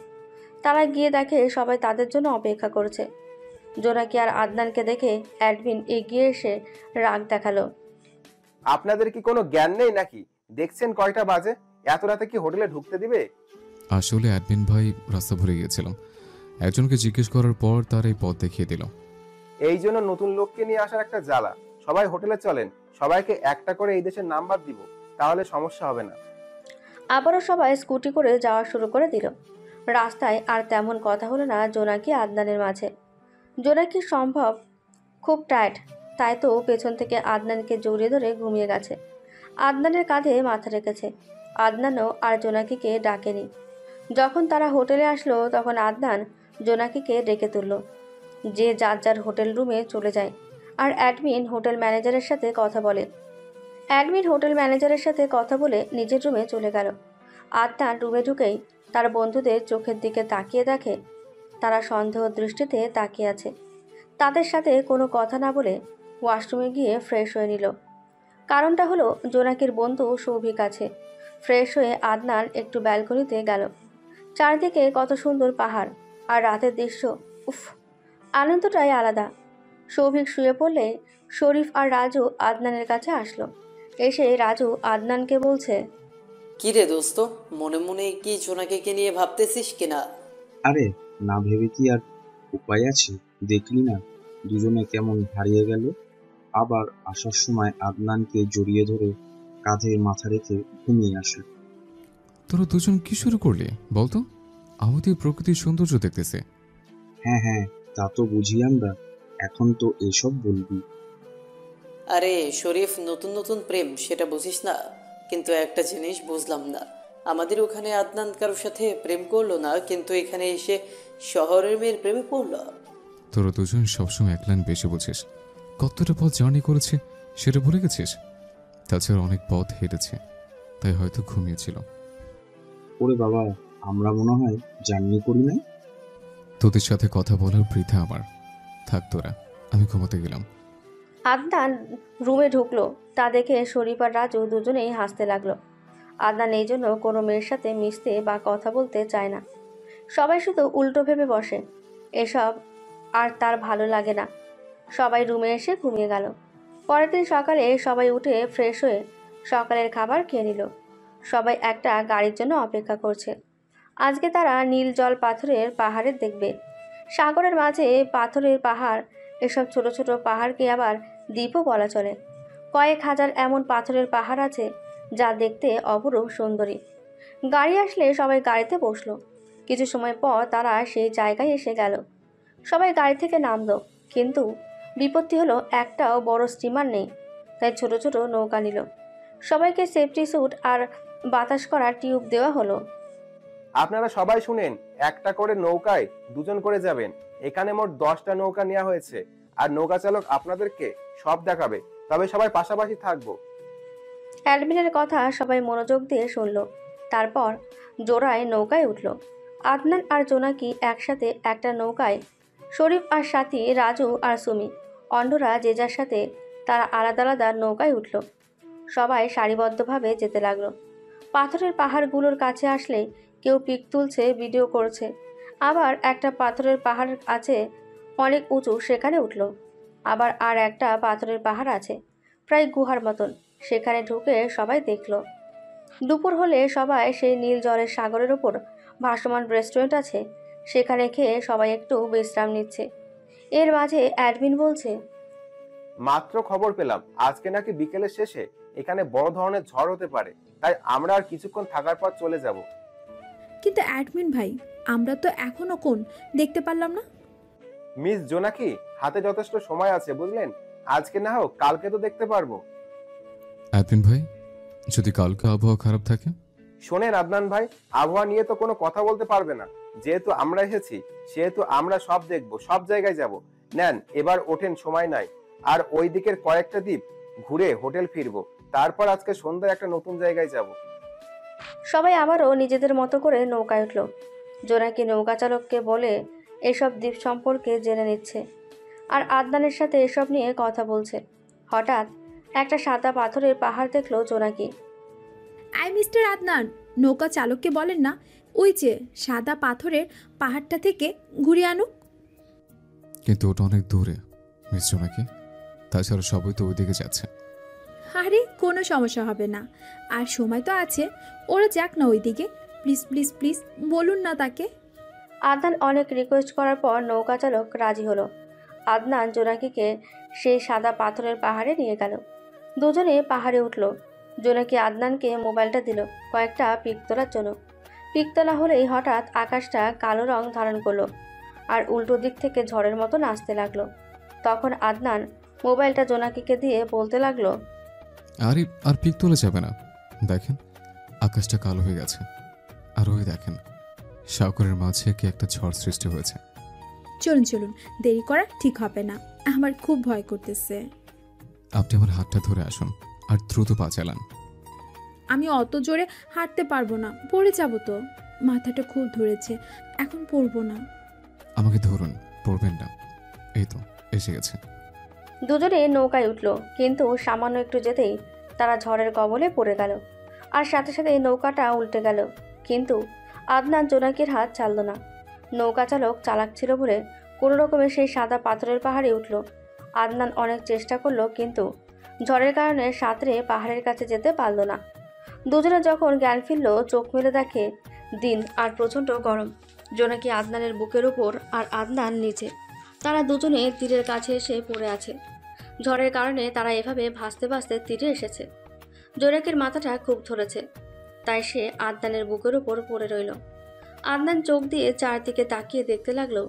তারা গিয়ে দেখে সবাই তাদের জন্য অপেক্ষা করছে। জোনাকি আর আদনানকে দেখে অ্যাডমিন এগিয়ে এসে রাগ দেখালো। আপনাদের কি কোনো জ্ঞান নেই নাকি? দেখছেন কয়টা বাজে? এত রাতে কি হোটেলে ঢুকতে দিবে? আসলে অ্যাডমিন ভাই রাস্তা ভুলে গিয়েছিলাম। একজনকে জিজ্ঞেস করার পর তার এই পথ দেখিয়ে দিল। এই জন্য নতুন লোককে নিয়ে আসার একটা জ্বালা। সবাই হোটেলে চলেন, সবাইকে একটা করে এই দেশের নাম্বার দিব, তাহলে সমস্যা হবে না। আবারও সবাই স্কুটি করে যাওয়া শুরু করে দিল। রাস্তায় আর তেমন কথা হলো না জোনাকি আদনানের মাঝে। জোনাকি সম্ভব খুব টায়ার্ড, তাই তো পেছন থেকে আদনানকে জড়িয়ে ধরে ঘুমিয়ে গেছে। আদনানের কাঁধে মাথা রেখেছে। আদনানও আর জোনাকিকে ডাকেনি। যখন তারা হোটেলে আসলো তখন আদনান জোনাকিকে ডেকে তুলল। যে যার যার হোটেল রুমে চলে যায়, আর অ্যাডমিন হোটেল ম্যানেজারের সাথে কথা বলে। নিজের রুমে চলে গেল। আদনান রুমে ঢুকেই তার বন্ধুদের চোখের দিকে তাকিয়ে দেখে তারা সন্দেহ দৃষ্টিতে তাকিয়ে আছে। তাদের সাথে কোনো কথা না বলে ওয়াশরুমে গিয়ে ফ্রেশ হয়ে নিল। কারণটা হলো জোনাকির বন্ধু সৌভিক আছে। ফ্রেশ হয়ে আদনান একটু ব্যালকনিতে গেল। চারদিকে কত সুন্দর পাহাড় আর রাতের দৃশ্য, উফ, আনন্দটাই আলাদা। সৌভিক শুয়ে পড়লে শরীফ আর রাজু আদনানের কাছে আসলো। এসে রাজু আদনানকে বলছে, কি রে দোস্ত, মনে মনে কি জোনাকিকে নিয়ে ভাবতেছিস কিনা? আরে না ভেবে কি আর উপায় আছে? দেখলি না দুজনে কেমন হারিয়ে গেল। আবার আসার সময় আদনানকে জড়িয়ে ধরে কাঁধে মাথা রেখে ঘুমিয়ে আসে। তোরা দুজন কি শুরু করলি বলতো? আমাদের প্রকৃতির সৌন্দর্য দেখতেছে। হ্যাঁ হ্যাঁ, তা তো বুঝি আমরা, এখন তো এসব বলবি? আরে শরীফ, নতুন নতুন প্রেম সেটা বুঝিস না। কিন্তু একটা জিনিস বুঝলাম না, আমাদের ওখানে আদনান কারোর সাথে প্রেম করলো না, কিন্তু এখানে এসে শহরের মেয়ের প্রেমে পড়লো। তোরা দুজন সবসময় এক লাইন বেশি বুঝিস। কতটা পথ জার্নি করেছে সেটা ভুলে গেছিস? তাছাড়া অনেক পথ হেঁটেছে, তাই হয়তো ঘুমিয়েছিল। ওরে বাবা, আমরা মনে হয় জার্নি করি নাই। তোদের সাথে কথা বলার বৃথা আমার। থাক তোরা, আমি ঘুমাতে গেলাম। আদনান রুমে ঢুকলো। তা দেখে শরীফ আর রাজু দুজনেই হাসতে লাগলো। আদনান এই জন্য কোনো মেয়ের সাথে মিশতে বা কথা বলতে চায় না। সবাই শুধু উল্টো ভেবে বসে। এসব আর তার ভালো লাগে না। সবাই রুমে এসে ঘুমিয়ে গেল। পরের দিন সকালে সবাই উঠে ফ্রেশ হয়ে সকালের খাবার খেয়ে নিল। সবাই একটা গাড়ির জন্য অপেক্ষা করছে। আজকে তারা নীল জল পাথরের পাহাড়ে দেখবে। সাগরের মাঝে পাথরের পাহাড়, এসব ছোট ছোট পাহাড়কে আবার দ্বীপও বলা চলে। কয়েক হাজার এমন পাথরের পাহাড় আছে যা দেখতে অপরূপ সুন্দরী। গাড়ি আসলে সবাই গাড়িতে বসলো। কিছু সময় পর তারা সেই জায়গায় এসে গেল। সবাই গাড়ি থেকে নামলো, কিন্তু বিপত্তি হলো একটাও বড় স্টিমার নেই। তাই ছোট ছোট নৌকা নিল। সবাইকে সেফটি স্যুট আর বাতাস করা টিউব দেওয়া হলো। আপনারা সবাই শুনেন, একটা করে নৌকায় দুজন করে যাবেন। এখানে মোট 10টা নৌকা নেওয়া হয়েছে, আর নৌকা চালক আপনাদেরকে সব দেখাবে, তবে সবাই পাশাপাশি থাকবো। অ্যাডমিনের কথা সবাই মনোযোগ দিয়ে শুনল। তারপর জোড়ায় নৌকায় উঠল। আদনান আর জোনাকি একসাথে একটা নৌকায়, শরীফ আর সাথী, রাজু আর সুমি, অন্যরা যে যার সাথে তারা আলাদা আলাদা নৌকায় উঠল। সবাই সারিবদ্ধভাবে যেতে লাগলো। পাথরের পাহাড়গুলোর কাছে আসলে কেউ পিক তুলছে, ভিডিও করছে। আবার একটা পাথরের পাহাড় আছে অনেক উঁচু, সেখানে উঠল। আবার আর একটা পাথরের পাহাড় আছে প্রায় গুহার মতন, সেখানে ঢুকে সবাই দেখল। দুপুর হলে সবাই সেই নীল জলের সাগরের ওপর ভাসমান রেস্টুরেন্ট আছে, সেখানে খেয়ে সবাই একটু বিশ্রাম নিচ্ছে। এর মাঝে অ্যাডমিন বলছে, মাত্র খবর পেলাম আজকে নাকি বিকেলের শেষে এখানে বড় ধরনের ঝড় হতে পারে, তাই আমরা আর কিছুক্ষণ থাকার পর চলে যাব। কিন্তু অ্যাডমিন ভাই, আমরা তো এখনো কোন দেখতে পারলাম না। মিস জোনাকি, হাতে যথেষ্ট সময় আছে বুঝলেন, আজকে না হোক কালকে তো দেখতে পারবো। অ্যাডমিন ভাই, যদি কালকে আবহাওয়া খারাপ থাকে? শোনেন আদনান ভাই, আবহাওয়া নিয়ে তো কোনো কথা বলতে পারবে না। যেহেতু আমরা এসেছি, সেহেতু আমরা সব দেখবো, সব জায়গায় যাব। নেন এবার ওঠেন, সময় নাই। আর ওই দিকের কয়েকটা দ্বীপ ঘুরে হোটেল ফিরবো, তারপর আজকে সন্ধ্যায় একটা নতুন জায়গায় যাব। সবাই আবারও নিজেদের মতো করে নৌকায় উঠল। জোনাকি নৌকা চালককে বলে এসব দ্বীপ সম্পর্কে জেনে নিচ্ছে, আর আদনানের সাথে এসব নিয়ে কথা বলছে। হঠাৎ একটা সাদা পাথরের পাহাড় দেখলো জোনাকি। মিস্টার আদনান, নৌকা চালককে বলেন না ওই যে সাদা পাথরের পাহাড়টা থেকে ঘুরে আনুক। কিন্তু ওটা অনেক দূরে মিস জোনাকি, তাছাড়া সবাই তো ওইদিকে যাচ্ছে। আরে কোনো সমস্যা হবে না, আর সময় তো আছে, ওরা যাক না ওইদিকে। প্লিজ প্লিজ প্লিজ বলুন না তাকে। আদনান অনেক রিকোয়েস্ট করার পর নৌকা চালক রাজি হলো। আদনান জোনাকিকে সেই সাদা পাথরের পাহাড়ে নিয়ে গেল। দুজনে পাহাড়ে উঠল। জোনাকি আদনানকে মোবাইলটা দিল কয়েকটা পিক তোলার জন্য। পিক তোলা হলেই হঠাৎ আকাশটা কালো রং ধারণ করলো, আর উল্টো দিক থেকে ঝড়ের মতন আসতে লাগলো। তখন আদনান মোবাইলটা জোনাকিকে দিয়ে বলতে লাগলো, আরে আর পিক তোলা যাবে না, দেখেন আকাশটা কালো হয়ে গেছে, আর ওই দেখেন সাগরের মাঝে কি একটা ঝড় সৃষ্টি হয়েছে। চলুন চলুন, দেরি করা ঠিক হবে না, আমার খুব ভয় করতেছে। আপনি আমার হাতটা ধরে আসুন আর দ্রুত পা চালান। আমি অত জোরে হাঁটতে পারবো না, পড়ে যাব তো। মাথাটা খুব ধরেছে, এখন পড়বো না। আমাকে ধরুন, পড়বেন না। এই তো এসে গেছে। দুজনে নৌকায় উঠল, কিন্তু সামান্য একটু যেতেই তারা ঝড়ের কবলে পড়ে গেল, আর সাথে সাথে নৌকাটা উল্টে গেল। কিন্তু আদনান জোনাকির হাত ছাড়ল না। নৌকা চালক চালাক ছিল বলে কোনো রকমে সেই সাদা পাথরের পাহাড়ে উঠল। আদনান অনেক চেষ্টা করলো, কিন্তু ঝড়ের কারণে সাঁতরে পাহাড়ের কাছে যেতে পারল না। দুজনে যখন জ্ঞান ফিরল, চোখ মেলে দেখে দিন আর প্রচণ্ড গরম। জোনাকি আদনানের বুকের উপর আর আদনান নিচে। তারা দুজনে তীরের কাছে এসে পড়ে আছে। ঝড়ের কারণে তারা এভাবে ভাসতে ভাসতে তীরে এসেছে। জোনাকির মাথাটা খুব ধরেছে, তাই সে আদনানের বুকের উপর পড়ে রইল। আদনান চোখ দিয়ে চারদিকে তাকিয়ে দেখতে লাগলো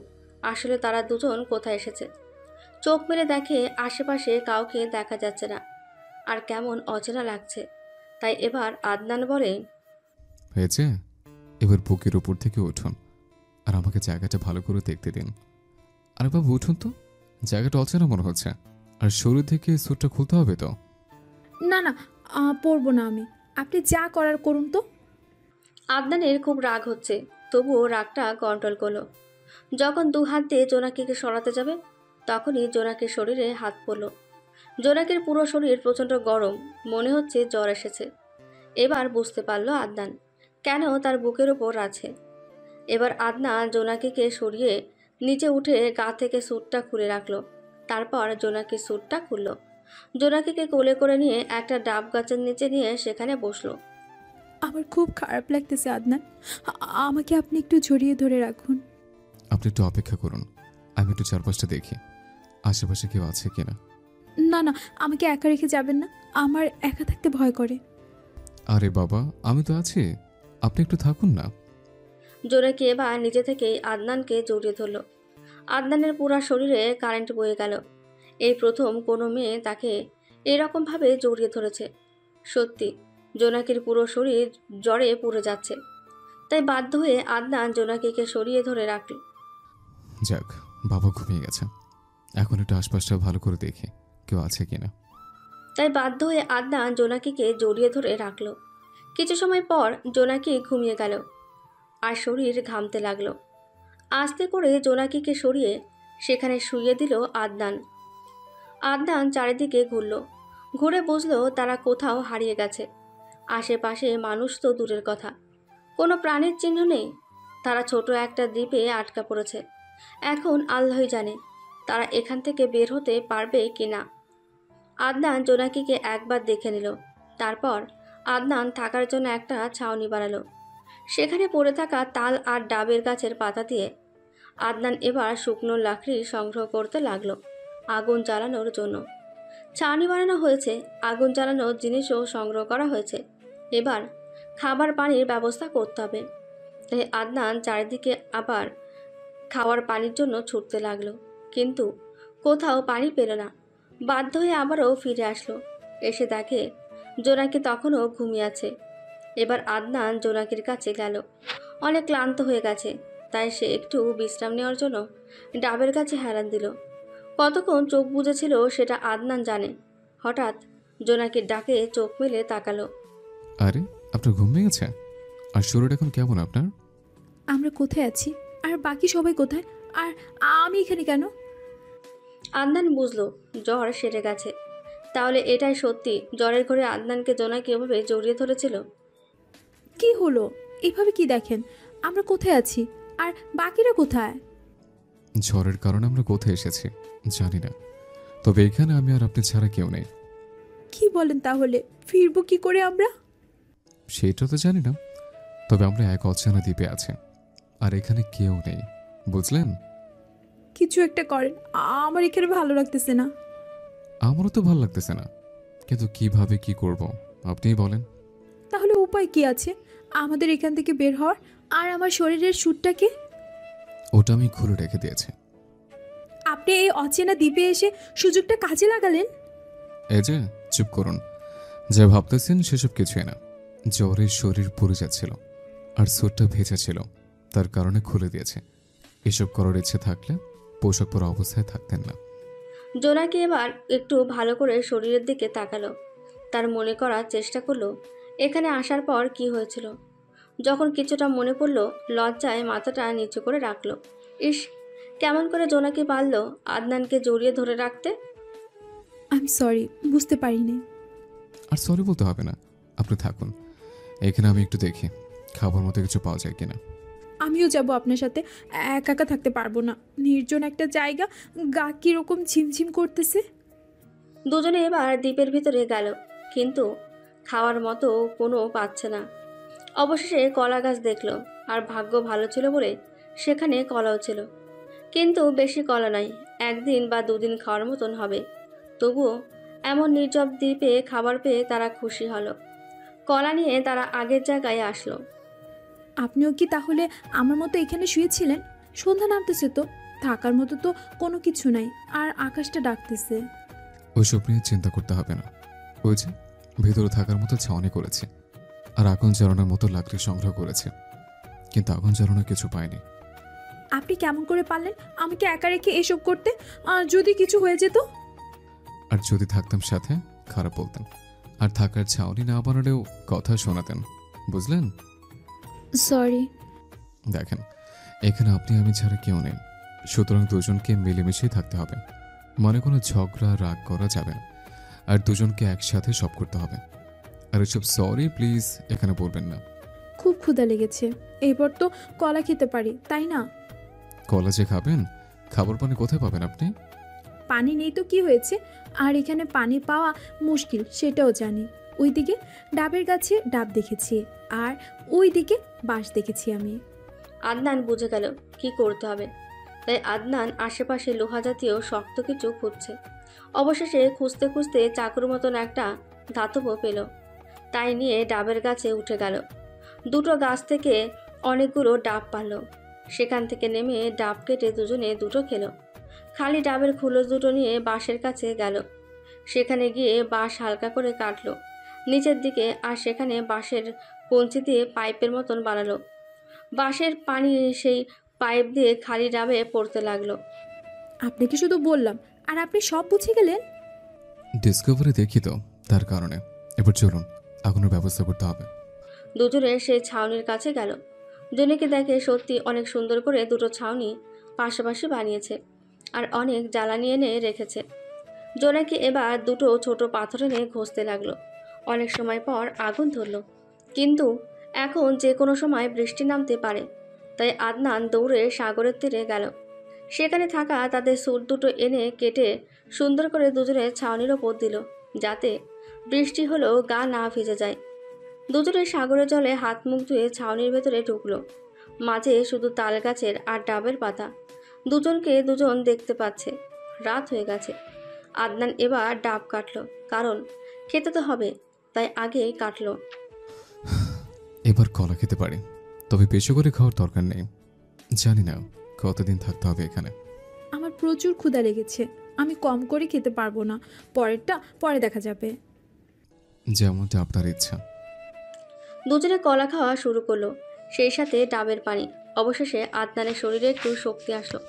আসলে তারা দুজন কোথায় এসেছে। চোখ মেলে দেখে আশেপাশে কাউকে দেখা যাচ্ছে না, আর কেমন অচেনা লাগছে। তাই এবার আদনান বলে, হয়েছে, এবার বুকের উপর থেকে উঠুন আর আমাকে জায়গাটা ভালো করে দেখতে দিন। আরে বাবু উঠুন তো, জায়গাটা অচেনা মনে হচ্ছে, আর শুরু থেকে স্যুটটা খুলতে হবে তো। না না, পড়বো না আমি, আপনি যা করার করুন তো। আদনানের খুব রাগ হচ্ছে, তবুও রাগটা কন্ট্রোল করলো। যখন দু হাত দিয়ে জোনাকিকে সরাতে যাবে, তখনই জোনাকির শরীরে হাত পড়ল। জোনাকির পুরো শরীর প্রচণ্ড গরম, মনে হচ্ছে জ্বর এসেছে। এবার বুঝতে পারল আদনান কেন তার বুকের ওপর আছে। এবার আদনান জোনাকিকে সরিয়ে নিচে উঠে গা থেকে স্যুটটা খুলে রাখলো। তারপর জোনাকির স্যুটটা খুলল। জোনাকিকে কোলে করে নিয়ে একটা ডাব গাছের নিচে নিয়ে সেখানে বসলো। আমার খুব খারাপ লাগতেছে আদনান, আমাকে আপনি একটু জড়িয়ে ধরে রাখুন। আপনি একটু অপেক্ষা করুন, আমি একটু চারপাশটা দেখি আশেপাশে কেউ আছে কিনা। না না, আমাকে একা রেখে যাবেন না, আমার একা থাকতে ভয় করে। আরে বাবা, আমি তো আছি, আপনি একটু থাকুন না। জোনাকি এবার নিজে থেকেই আদনানকে জড়িয়ে ধরল। আদনানের পুরো শরীরে কারেন্ট বয়ে গেল। এই প্রথম কোনো মেয়ে তাকে এরকমভাবে জড়িয়ে ধরেছে। সত্যি জোনাকির পুরো শরীর জ্বরে পুড়ে যাচ্ছে, তাই বাধ্য হয়ে আদনান জোনাকিকে সরিয়ে ধরে রাখল। যাক, বাবা ঘুমিয়ে গেছে, এখন একটু আশপাশটা ভালো করে দেখি কেউ আছে কিনা। তাই বাধ্য হয়ে আদনান জোনাকিকে জড়িয়ে ধরে রাখল। কিছু সময় পর জোনাকি ঘুমিয়ে গেল আর শরীর ঘামতে লাগলো। আস্তে করে জোনাকিকে সরিয়ে সেখানে শুইয়ে দিল আদনান। আদনান চারিদিকে ঘুরল, ঘুরে বুঝলো তারা কোথাও হারিয়ে গেছে। আশেপাশে মানুষ তো দূরের কথা, কোনো প্রাণীর চিহ্ন নেই। তারা ছোট একটা দ্বীপে আটকা পড়েছে। এখন আল্লাহই জানে তারা এখান থেকে বের হতে পারবে কি না। আদনান জোনাকিকে একবার দেখে নিল, তারপর আদনান থাকার জন্য একটা ছাউনি বানালো। সেখানে পড়ে থাকা তাল আর ডাবের গাছের পাতা দিয়ে আদনান এবার শুকনো লাকড়ি সংগ্রহ করতে লাগলো আগুন জ্বালানোর জন্য। ছাউনি বানানো হয়েছে, আগুন জ্বালানোর জিনিসও সংগ্রহ করা হয়েছে। এবার খাবার পানির ব্যবস্থা করতে হবে। তাই আদনান চারিদিকে আবার খাওয়ার পানির জন্য ছুটতে লাগলো, কিন্তু কোথাও পানি পেল না। বাধ্য হয়ে আবারও ফিরে আসলো। এসে দেখে জোনাকি তখনও ঘুমিয়ে আছে। এবার আদনান জোনাকির কাছে গেল। অনেক ক্লান্ত হয়ে গেছে, তাই সে একটু বিশ্রাম নেওয়ার জন্য ডাবের কাছে হেলান দিল। কতক্ষণ চোখ বুজেছিল সেটা আদনান জানে। হঠাৎ জোনাকির ডাকে চোখ মেলে তাকালো। আরে, আপনার ঘুম ভেঙে গেছে? আর শরীর এখন কেমন আপনার? আমরা কোথায় আছি আর বাকি সবাই কোথায়, আর আমি এখানে কেন? আদনান বুঝলো জ্বর সেরে গেছে। তাহলে এটাই সত্যি জ্বরের ঘরে আদনানকে জোনাকি এভাবে জড়িয়ে ধরেছিল। কি হলো এভাবে কি দেখেন? আমরা কোথায় আছি আর বাকিরা কোথায়? ঝড়ের কারণে আমরা কোথায় এসেছি জানি না, তবে এখানে আমি আর আপনি ছাড়া কেউ নেই। কি বলেন তাহলে? ফিরবো কি করে আমরা? সেটা তো জানি না, তবে আমরা এক অচেনা দ্বীপে আছি আর এখানে কেউ নেই, বুঝলেন? কিছু একটা করেন, আমার এখানে ভালো লাগতেছে না। আমারও তো ভালো লাগতেছে না, কিন্তু কিভাবে কি করব আপনিই বলেন। তাহলে উপায় কি আছে আমাদের এখান থেকে বের হওয়ার? আর আমার শরীরের সুটটাকে? ওটা আমি খুলে রেখে দিয়েছি। আপনি এই অচেনা দ্বীপে এসে সুযোগটা কাজে লাগালেন। এই যে, চুপ করুন। যা ভাবতেছেন সেসব কিছুই না। জ্বরে শরীর পুড়ে যাচ্ছিল আর স্যুটটা ভেজা ছিল, তার কারণে খুলে দিয়েছে। এসব করার ইচ্ছে থাকলে পোশাক পরা অবস্থায় থাকতেন না। জোনাকি এবার একটু ভালো করে শরীরের দিকে তাকালো। তার মনে করার চেষ্টা করলো এখানে আসার পর কি হয়েছিল। যখন কিছুটা মনে পড়লো, লজ্জায় মাথাটা নিচু করে রাখলো। ইস, কেমন করে জোনাকি পারল আদনানকে জড়িয়ে ধরে রাখতে। আই এম সরি, বুঝতে পারিনি। আর সরি বলতে হবে না, আপনি থাকুন। এখানে আমি একটু দেখি খাবার মতো কিছু পাওয়া যায় কিনা। আমিও যাব আপনার সাথে, একা একা থাকতে পারবো না। নির্জন একটা জায়গা, গা কিরকম ঝিমঝিম করতেছে। দুজনে এবার দ্বীপের ভিতরে গেল, কিন্তু খাওয়ার মতো কোনো পাচ্ছে না। অবশেষে কলা গাছ দেখলো, আর ভাগ্য ভালো ছিল বলে সেখানে কলাও ছিল, কিন্তু বেশি কলা নাই। একদিন বা দুদিন খাওয়ার মতন হবে। তবুও এমন নির্জব দ্বীপে খাবার পেয়ে তারা খুশি হলো। কলা নিয়ে তারা আগের জায়গায় আসলো। আপনিও কি তাহলে আমার মতো এখানে শুয়েছিলেন? সন্ধ্যা নামতেছে তো, থাকার মতো তো কোনো কিছু নাই, আর আকাশটা ডাকতেছে। ওইসব নিয়ে চিন্তা করতে হবে না। ওই যে ভেতরে থাকার মতো ছাউনি করেছে আর আগুন জ্বালানোর মতো লাকড়ি সংগ্রহ করেছে, কিন্তু আগুন জ্বালানোর কিছু পায়নি। আপনি কেমন করে পারলেন আমাকে একা রেখে এসব করতে? আর যদি কিছু হয়ে যেত? আর যদি থাকতাম সাথে খারাপ বলতেন, আর থাকার ছাউনি না বানালেও কথা শোনাতেন, বুঝলেন? সরি। দেখেন, এখানে আপনি আমি ছাড়া কেউ নেই, সুতরাং দুজনকে মিলেমিশেই থাকতে হবে। মানে কোনো ঝগড়া রাগ করা যাবে না, আর দুজনকে একসাথে সব করতে হবে। আর এসব সরি প্লিজ এখানে বলবেন না। খুব ক্ষুধা লেগেছে, এবার তো কলা খেতে পারি, তাই না? কলা যে খাবেন, খাবার পানি কোথায় পাবেন আপনি? পানি নেই তো কি হয়েছে, আর এখানে পানি পাওয়া মুশকিল সেটাও জানি। ওইদিকে ডাবের গাছে ডাব দেখেছি, আর ওইদিকে বাঁশ দেখেছি আমি। আদনান বুঝে গেল কি করতে হবে, তাই আদনান আশেপাশে লোহা জাতীয় শক্ত কিছু খুঁজছে। অবশেষে খুঁজতে খুঁজতে চাকুর মতন একটা ধাতব পেল, তাই নিয়ে ডাবের গাছে উঠে গেল। দুটো গাছ থেকে অনেকগুলো ডাব পারল। সেখান থেকে নেমে ডাব কেটে দুজনে দুটো খেলো। খালি ডাবের খুলো দুটো নিয়ে বাঁশের কাছে গেল। সেখানে গিয়ে বাঁশ হালকা করে কাটলো, নিচের দিকে, আর সেখানে বাঁশের কঞ্চি দিয়ে পাইপের মতন বানালো। বাঁশের পানি সেই পাইপ দিয়ে খালি ডাবে পড়তে লাগলো। আপনাকে শুধু বললাম আর আপনি সব বুঝে গেলেন। ডিসকভারি দেখি তো, তার কারণে। এবার চলুন, আগুনের ব্যবস্থা করতে হবে। দুজনে সেই ছাউনির কাছে গেল। জনিকে দেখে সত্যি অনেক সুন্দর করে দুটো ছাউনি পাশাপাশি বানিয়েছে আর অনেক জ্বালানি এনে রেখেছে। জোনাকি এবার দুটো ছোট পাথর এনে ঘষতে লাগলো। অনেক সময় পর আগুন ধরল, কিন্তু এখন যে কোনো সময় বৃষ্টি নামতে পারে। তাই আদনান দৌড়ে সাগরের তীরে গেল। সেখানে থাকা তাদের স্যুট দুটো এনে কেটে সুন্দর করে দুজনে ছাউনির ওপর দিল, যাতে বৃষ্টি হলেও গা না ভিজে যায়। দুজনে সাগরের জলে হাত মুখ ধুয়ে ছাউনির ভেতরে ঢুকলো। মাঝে শুধু তাল গাছের আর ডাবের পাতা। দুজনকে দুজন দেখতে পাচ্ছে। রাত হয়ে গেছে। আদনান এবার ডাব কাটলো, কারণ খেতে তো হবে, তাই আগেই কাটলো। এবার কলা খেতে পারি, তবে বেশি করে খাওয়ার দরকার নেই। জানি না কতদিন থাকতে হবে এখানে। আমার প্রচুর ক্ষুধা লেগেছে, আমি কম করে খেতে পারবো না, পরেরটা পরে দেখা যাবে। যেমনটা আপনার ইচ্ছা। দুজনে কলা খাওয়া শুরু করলো, সেই সাথে ডাবের পানি। অবশেষে আদনানের শরীরে একটু শক্তি আসলো।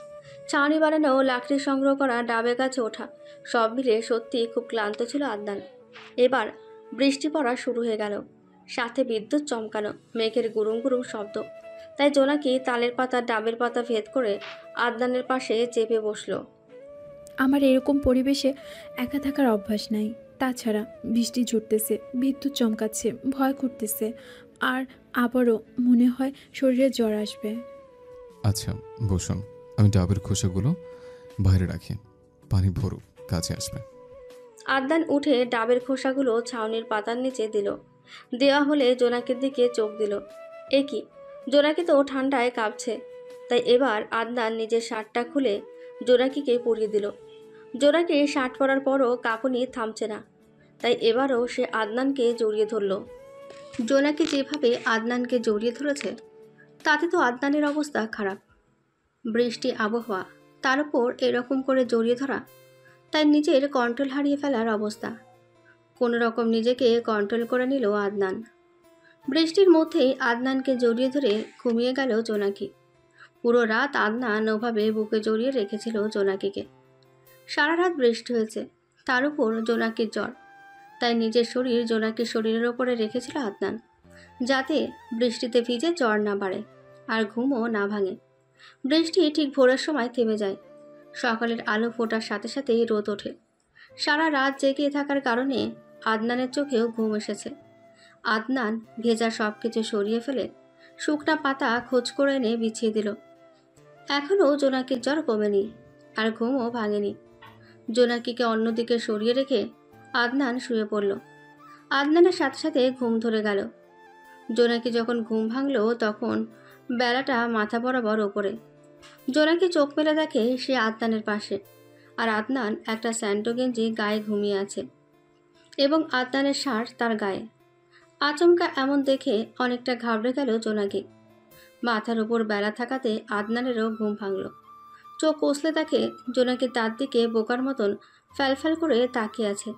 ছাউনি বানানো, লাকড়ি সংগ্রহ করা, ডাবের কাছে ওঠা, সব মিলে সত্যি খুব ক্লান্ত ছিল আদনান। এবার বৃষ্টি পড়া শুরু হয়ে গেল, সাথে বিদ্যুৎ চমকানো, মেঘের গুরুম গুরুম শব্দ। তাই জোনাকি তালের পাতা ডাবের পাতা ভেদ করে আদনানের পাশে চেপে বসলো। আমার এরকম পরিবেশে একা থাকার অভ্যাস নাই। তাছাড়া বৃষ্টি ঝরতেছে, বিদ্যুৎ চমকাচ্ছে, ভয় করতেছে, আর আবারও মনে হয় শরীরে জ্বর আসবে। আচ্ছা বসুন, আমি ডাবের খোসাগুলো বাইরে রাখি, পানি ভরুক, কাছে আসবে। আদনান উঠে ডাবের খোসাগুলো ছাউনির পাতার নিচে দিল। দেওয়া হলে জোনাকির দিকে চোখ দিল। এ কি, জোনাকি তো ঠান্ডায় কাঁপছে। তাই এবার আদনান নিজের শার্টটা খুলে জোনাকিকে পরিয়ে দিল। জোনাকি শার্ট পরার পরও কাঁপুনি থামছে না, তাই এবারও সে আদনানকে জড়িয়ে ধরল। জোনাকি যেভাবে আদনানকে জড়িয়ে ধরেছে, তাতে তো আদনানের অবস্থা খারাপ। বৃষ্টি আবহাওয়া, তার উপর এরকম করে জড়িয়ে ধরা, তাই নিজের কন্ট্রোল হারিয়ে ফেলার অবস্থা। কোনো রকম নিজেকে কন্ট্রোল করে নিল আদনান। বৃষ্টির মধ্যেই আদনানকে জড়িয়ে ধরে ঘুমিয়ে গেল জোনাকি। পুরো রাত আদনান ওভাবে বুকে জড়িয়ে রেখেছিল জোনাকিকে। সারা রাত বৃষ্টি হয়েছে, তার উপর জোনাকির জ্বর, তাই নিজের শরীর জোনাকির শরীরের ওপরে রেখেছিল আদনান, যাতে বৃষ্টিতে ভিজে জ্বর না বাড়ে আর ঘুমও না ভাঙে। বৃষ্টি ঠিক ভোরের সময় থেমে যায়। সকালের আলো ফোটার সাথে সাথেই রোদ ওঠে। সারা রাত জেগে থাকার কারণে আদনানের চোখেও ঘুম এসেছে। আদনান ভেজা সব কিছু সরিয়ে ফেলে শুকনা পাতা খোঁজ করে এনে বিছিয়ে দিল। এখনও জোনাকির জ্বর কমেনি আর ঘুমও ভাঙেনি। জোনাকিকে অন্যদিকে সরিয়ে রেখে আদনান শুয়ে পড়ল। আদনানের সাথে সাথে ঘুম ধরে গেল। জোনাকি যখন ঘুম ভাঙল, তখন বেলাটা মাথা বরাবর ওপরে। জোনাকি চোখ মেলে দেখে সে আদনানের পাশে, আর আদনান একটা স্যান্টো গেঞ্জি গায়ে ঘুমিয়ে আছে এবং আদনানের শার্ট তার গায়ে। আচমকা এমন দেখে অনেকটা ঘাবড়ে গেল জোনাকি। মাথার উপর বেলা থাকাতে আদনানেরও ঘুম ভাঙল। চোখ কষলে দেখে জোনাকি তার দিকে বোকার মতন ফ্যালফ্যাল করে তাকিয়ে আছে।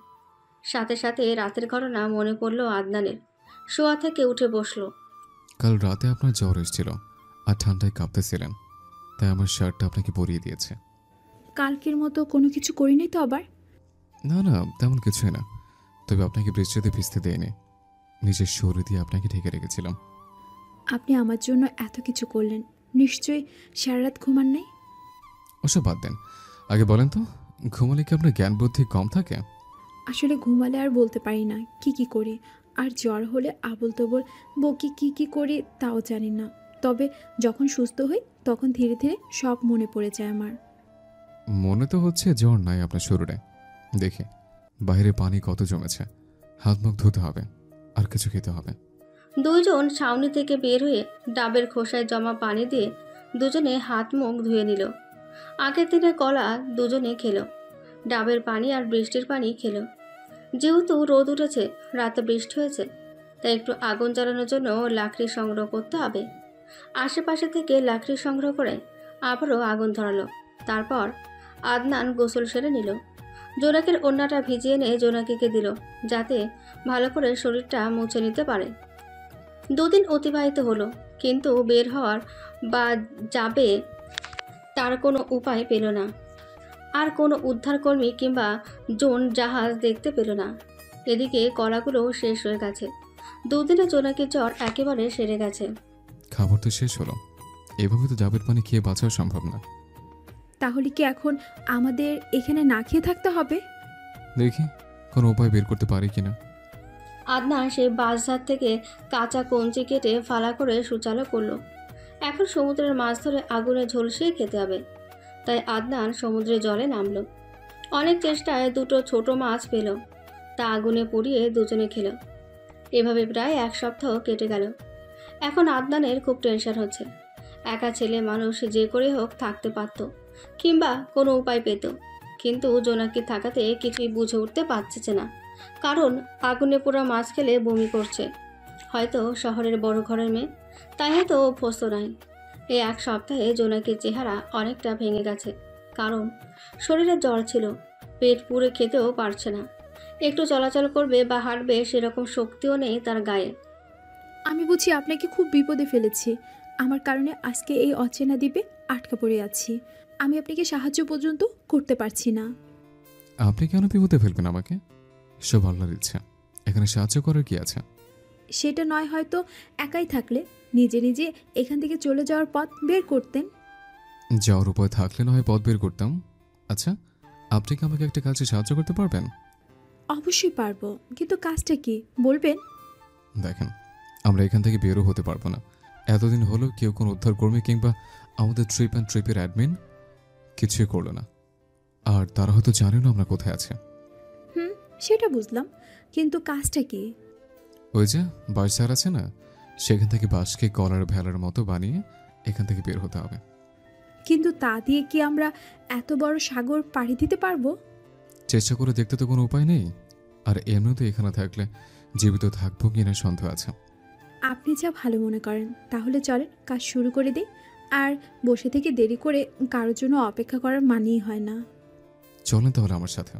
সাথে সাথে রাতের ঘটনা মনে পড়ল আদনানের। শোয়া থেকে উঠে বসল। কাল রাতে আপনার জ্বর এসেছিল আর ঠান্ডায় কাঁপতেছিলেন, তাই আমার শার্টটা আপনাকে পরিয়ে দিয়েছে। কালকের মতো কোনো কিছু করিনি তো আবার? না না, তেমন কিছুই না, তবে আপনাকে বৃষ্টিতে ভিজতে দেয়নি, নিজের শরীর দিয়ে আপনাকে ঢেকে রেখেছিলাম। আপনি আমার জন্য এত কিছু করলেন, নিশ্চয়ই সারা রাত ঘুমান নাই? ওসব বাদ দেন, আগে বলেন তো, ঘুমালে কি আপনার জ্ঞান বুদ্ধি কম থাকে? আসলে ঘুমালে আর বলতে পারি না কি কি করি, আর জ্বর হলে আবল তবল বকি কি কি করি তাও জানি না। তবে যখন সুস্থ হই তখন ধীরে ধীরে সব মনে পড়ে যায় আমার। মনে তো হচ্ছে জ্বর নাই আপনার শরীরে। দেখে বাইরে পানি কত জমেছে, হাত মুখ ধুতে হবে, আর কিছু খেতে হবে। দুইজন ছাউনি থেকে বের হয়ে ডাবের খোসায় জমা পানি দিয়ে দুজনে হাত মুখ ধুয়ে নিল। আগের দিনের কলা দুজনে খেলো, ডাবের পানি আর বৃষ্টির পানি খেলো। যেহেতু রোদ উঠেছে, রাতে বৃষ্টি হয়েছে, তাই একটু আগুন জ্বালানোর জন্য লাকড়ি সংগ্রহ করতে হবে। আশেপাশে থেকে লাকড়ি সংগ্রহ করে আবারও আগুন ধরালো। তারপর আদনান গোসল সেরে নিল। জোনাকির ওড়নাটা ভিজিয়ে নিয়ে জোনাকিকে দিল, যাতে ভালো করে শরীরটা মুছে নিতে পারে। দুদিন অতিবাহিত হলো, কিন্তু বের হওয়ার বা যাবে তার কোনো উপায় পেল না। আর কোনো উদ্ধারকর্মী কিংবা জোন জাহাজ দেখতে পেল না। এদিকে কলাগুলোও শেষ হয়ে গেছে। দুদিনে জোনাকির জ্বর একেবারে সেরে গেছে। খাবার তো শেষ হলো, এভাবে তো ডাবের পানি খেয়ে বাঁচাও সম্ভব না। তাহলে কি এখন আমাদের এখানে না খেয়ে থাকতে হবে? দেখি কোনো উপায় বের করতে পারি কিনা। আদনান সেই বাঁশঝাড় থেকে কাঁচা কঞ্চি কেটে ফালা করে সুচালো করলো। এখন সমুদ্রের মাছ ধরে আগুনে ঝলসিয়ে খেতে হবে। তাই আদনান সমুদ্রে জলে নামলো। অনেক চেষ্টায় দুটো ছোট মাছ পেল, তা আগুনে পুড়িয়ে দুজনে খেল। এভাবে প্রায় 1 সপ্তাহ কেটে গেল। এখন আদনানের খুব টেনশন হচ্ছে। একা ছেলে মানুষ যে করে হোক থাকতে পারত, কিংবা কোনো উপায় পেত, কিন্তু জোনাকি থাকাতে কিছুই বুঝে উঠতে পারছে না। কারণ আগুনে পোড়া মাছ খেলে বমি করছে। হয়তো শহরের বড় ঘরের মেয়ে, তাই হয়তো অভ্যস্ত নাই। এই 1 সপ্তাহে জোনাকির চেহারা অনেকটা ভেঙে গেছে, কারণ শরীরে জ্বর ছিল। পেট পুড়ে খেতেও পারছে না। একটু চলাচল করবে বা হাঁটবে সেরকম শক্তিও নেই তার গায়ে। আমি বুঝি আপনাকে খুব বিপদে ফেলেছি। আমার কারণে আজকে এই অচেনা দ্বীপে আটকা পড়ে আছি। আমি আপনাকে সাহায্য পর্যন্ত করতে পারছি না। আপনি কেন বিপদে ফেলবেন আমাকে? সব আল্লাহর ইচ্ছা, এখানে সাহায্য করার কি আছে? সেটা নয়, হয়তো একাই থাকলে নিজে নিজে এখান থেকে চলে যাওয়ার পথ বের করতেন। যাওয়ার উপায় থাকলে না হয় পথ বের করতাম। আচ্ছা, আপনি কি আমাকে একটা কাজে সাহায্য করতে পারবেন? অবশ্যই পারবো, কিন্তু কাজটা কি বলবেন? দেখেন, আমরা এখান থেকে বেরও হতে পারবো না। এতদিন হলো কেউ কোনো উদ্ধারকর্মী কিংবা আমাদের ট্রিপের অ্যাডমিন কিছুই করলো না। আর তারা হয়তো জানে না আমরা কোথায় আছে। সেটা বুঝলাম, কিন্তু কাজটা কি? ওই যে বাঁশঝাড় আছে না, সেখান থেকে বাঁশকে কলার ভেলার মতো বানিয়ে এখান থেকে বের হতে হবে। কিন্তু তা দিয়ে কি আমরা এত বড় সাগর পাড়ি দিতে পারবো? চেষ্টা করে দেখতে তো কোনো উপায় নেই। আর এমনিতে এখানে থাকলে জীবিত থাকবো কিনা সন্দেহ আছে। আপনি যা ভালো মনে করেন, তাহলে চলেন কাজ শুরু করে দিই। আর বসে থেকে দেরি করে কারোর জন্য অপেক্ষা করার মানেই হয় না। চলেন তাহলে আমার সাথে,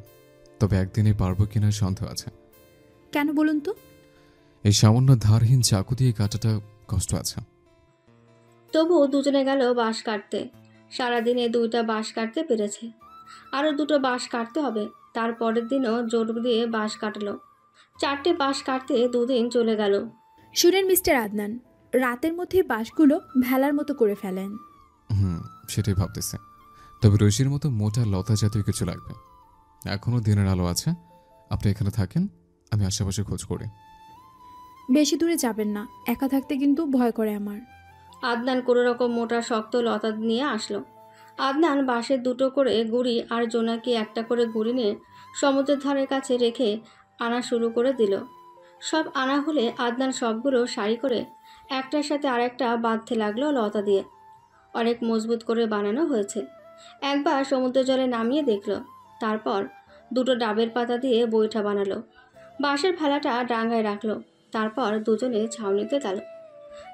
তবে একদিনে পারবো কিনা সন্দেহ আছে। কেন বলুন তো? এই সামান্য ধারহীন চাকু দিয়ে কাটাটা কষ্ট আছে। তবু দুজনে গেল বাঁশ কাটতে। সারাদিনে 2টা বাঁশ কাটতে পেরেছে, আরও 2টো বাঁশ কাটতে হবে। তার পরের দিনও জোর দিয়ে বাঁশ কাটলো। 4টে বাঁশ কাটতে 2 দিন চলে গেল। শুনেন মিস্টার আদনান, রাতের মধ্যে বাঁশগুলো ভেলার মতো করে ফেলেন। সেটাই ভাবতেছে। তবে রশির মতো মোটা লতা জাতীয় কিছু লাগবে। এখনো দিনের আলো আছে। আপনি এখানে থাকেন, আমি আশেপাশে খোঁজ করি। বেশি দূরে যাবেন না, একা থাকতে কিন্তু ভয় করে আমার। আদনান কোনো রকম মোটা শক্ত লতা নিয়ে আসলো। আদনান বাঁশের 2টো করে গুড়ি আর জোনাকি একটা করে গুড়ি নিয়ে সমুদ্রের ধারের কাছে রেখে আনা শুরু করে দিল। সব আনা হলে আদনান সবগুলো সারি করে একটার সাথে আরেকটা বাঁধতে লাগলো লতা দিয়ে। অনেক মজবুত করে বানানো হয়েছে। একবার সমুদ্রের জলে নামিয়ে দেখলো, তারপর 2টো ডাবের পাতা দিয়ে বৈঠা বানালো। বাঁশের ভেলাটা ডাঙ্গায় রাখলো, তারপর দুজনে ছাউনিতে গেল।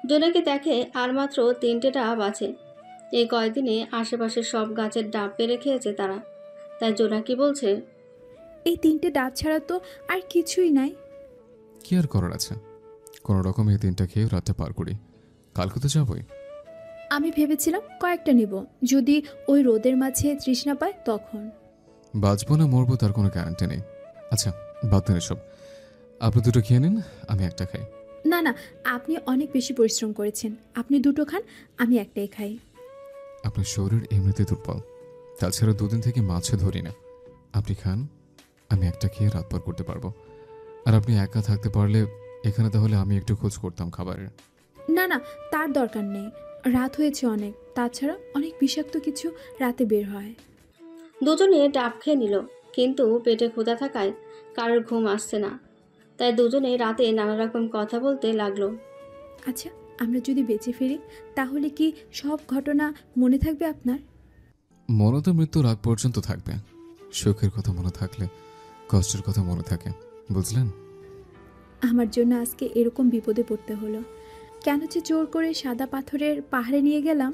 জোনাকি দেখে আর মাত্র 3টে ডাব আছে। এই কয়দিনে আশেপাশের সব গাছের ডাব পেরে খেয়েছে তারা। তাই জোনাকি বলছে, এই 3টে ডাব ছাড়া তো আর কিছুই নাই। কি আর করার আছে, কোনো রকম এই 3টা খেয়ে রাতটা পার করি, কালকে তো যাবই। আমি ভেবেছিলাম কয়েকটা নিব, যদি ওই রোদের মাঝে তৃষ্ণা পায় তখন। বাঁচবো না মরবো তার কোনো গ্যারান্টি নেই। আচ্ছা, বাদ দেন এসব। আপনি 2টো খেয়ে নিন, আমি একটা খাই। না না, আপনি অনেক বেশি পরিশ্রম করেছেন। আপনি 2টো খান, আমি একটাই খাই। আপনার শরীর এমনিতে দুর্বল, তাছাড়া 2 দিন থেকে মাছও ধরি না। আপনি খান, আমি একটা খেয়ে রাত পার করতে পারবো। আর আপনি একা থাকতে পারলে এখানে তাহলে আমি একটু খোঁজ করতাম খাবারের। না না, তার দরকার নেই, রাত হয়েছে অনেক। তাছাড়া অনেক বিষাক্ত কিছু রাতে বের হয়। দুজনে ডাব খেয়ে নিল, কিন্তু পেটে ক্ষুধা থাকায় কারোর ঘুম আসছে না। তাই দুজনে রাতে নানা রকম কথা বলতে লাগলো। আচ্ছা, আমরা যদি বেঁচে ফিরি তাহলে কি সব ঘটনা মনে থাকবে আপনার? মনে তো মৃত্যুর আগ পর্যন্ত থাকবে। সুখের কথা মনে থাকলে কষ্টের কথা মনে থাকে, বুঝলেন? আমার জন্য আজকে এরকম বিপদে পড়তে হলো। কেন যে জোর করে সাদা পাথরের পাহাড়ে নিয়ে গেলাম।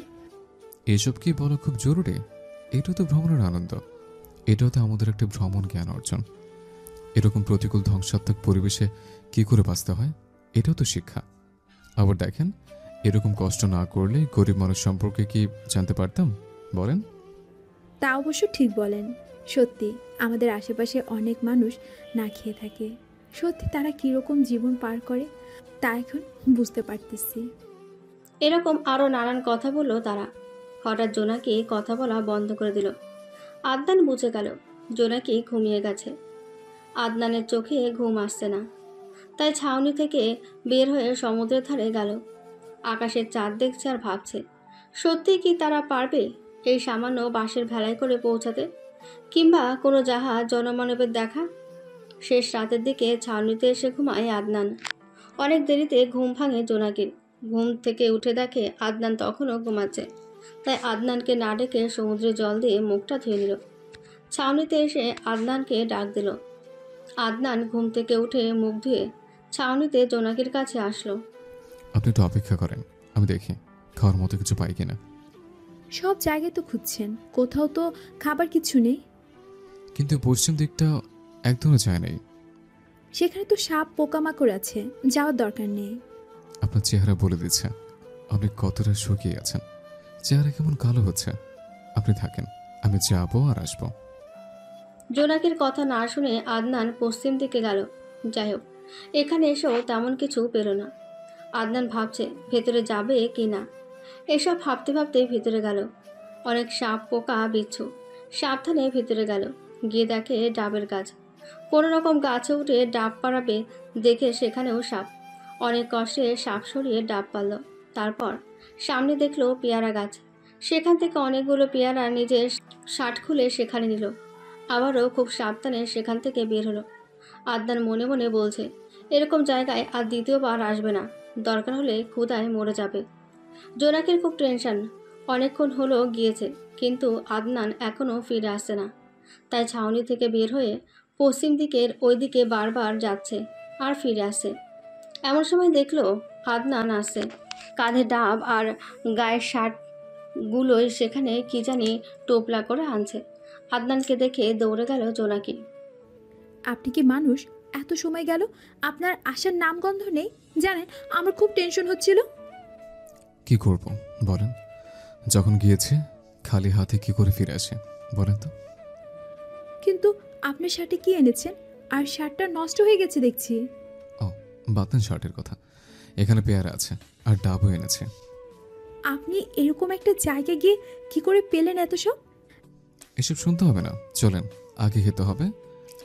এসব কি বলা খুব জরুরি? এটা তো ভ্রমণের আনন্দ। এটাও তো আমাদের একটা ভ্রমণ জ্ঞান অর্জন। এরকম প্রতিকূল ধ্বংসাত্মক পরিবেশে কি করে বাঁচতে হয় এটাও তো শিক্ষা। আবার দেখেন, এরকম কষ্ট না করলে গরিব মানুষ সম্পর্কে কি জানতে পারতাম বলেন? তা অবশ্য ঠিক বলেন। সত্যি আমাদের আশেপাশে অনেক মানুষ না খেয়ে থাকে। সত্যি তারা কীরকম জীবন পার করে তা এখন বুঝতে পারতেছি। এরকম আরও নানান কথা বলল তারা। হঠাৎ জোনাকি কথা বলা বন্ধ করে দিল। আদনান বুঝে গেল জোনাকি ঘুমিয়ে গেছে। আদনানের চোখে ঘুম আসছে না, তাই ছাউনি থেকে বের হয়ে সমুদ্রের ধারে গেল। আকাশের চাঁদ দেখছে আর ভাবছে, সত্যি কি তারা পারবে এই সামান্য বাঁশের ভেলায় করে পৌঁছাতে, কিংবা কোনো জাহাজ জনমানবের দেখা? শেষ রাতের দিকে ছাউনিতে এসে ঘুমায় আদনান। অনেক দেরিতে ঘুম ভাঙে জোনাকির। ঘুম থেকে উঠে দেখে আদনান তখনও ঘুমাচ্ছে, তাই আদনানকে না ডেকে সমুদ্রে জল দিয়ে মুখটা ধুয়ে নিল। ছাউনিতে এসে আদনানকে ডাক দিল। আদনান ঘুম থেকে উঠে মুখ ধুয়ে ছাউনিতে জোনাকির কাছে আসলো। আপনি একটু অপেক্ষা করেন, আমি দেখি খাওয়ার মতো কিছু পাই কিনা। সব জায়গায় তো খুঁজছেন, কোথাও তো খাবার কিছু নেই। কিন্তু পশ্চিম দিকটা একদমই যায় নাই। সেখানে তো সাপ পোকামাকড় আছে, যাওয়ার দরকার নেই। আপনার চেহারা বলে দিচ্ছে আপনি কতটা শুকিয়ে আছেন। চেহারা কেমন কালো হচ্ছে। আপনি থাকেন, আমি যাবো আর আসবো। জোনাকির কথা না শুনে আদনান পশ্চিম দিকে গেল। যাই হোক, এখানে এসেও তেমন কিছু পেল না। আদনান ভাবছে ভেতরে যাবে কি না। এসব ভাবতে ভাবতে ভিতরে গেল। অনেক সাপ পোকা বিচ্ছু। সাবধানে ভিতরে গেল। গিয়ে দেখে ডাবের গাছ। কোনো রকম গাছে উঠে ডাব পাড়াবে দেখে সেখানেও সাপ। অনেক কষ্টে সাপ সরিয়ে ডাব পারল। তারপর সামনে দেখলো পেয়ারা গাছ। সেখান থেকে অনেকগুলো পেয়ারা নিজের শার্ট খুলে সেখানে নিল। আবারও খুব সাবধানে সেখান থেকে বের হলো। আদনান মনে মনে বলছে, এরকম জায়গায় আর দ্বিতীয়বার আসবে না, দরকার হলে ক্ষুধায় মরে যাবে। জোনাকির খুব টেনশন। অনেকক্ষণ হলো গিয়েছে, কিন্তু আদনান এখনও ফিরে আসছে না। তাই ছাউনি থেকে বের হয়ে পশ্চিম দিকের ওই দিকে বারবার যাচ্ছে আর ফিরে আসছে। এমন সময় দেখলো আদনান আসছে। কাঁধে ডাব আর গায়ের শার্টগুলোই সেখানে কি জানি টোপলা করে আনছে। আদনানকে দেখে দৌড়ে গেল জোনাকি। আপনি কি মানুষ? এত সময় গেল আপনার আসার নামগন্ধ নেই। জানেন আমার খুব টেনশন হচ্ছিল। কি করব বলেন? যখন গিয়েছে খালি হাতে কি করে ফিরে আসে বলেন তো? কিন্তু আপনার শার্টে কি এনেছেন? আর শার্টটা নষ্ট হয়ে গেছে দেখছি। ও, বাতন শার্টের কথা। এখানে পেয়ারা আছে আর ডাবও এনেছে। আপনি এরকম একটা জায়গায় গিয়ে কি করে পেলেন এত সব? এসব শুনতে হবে না, চলেন আগে খেতে হবে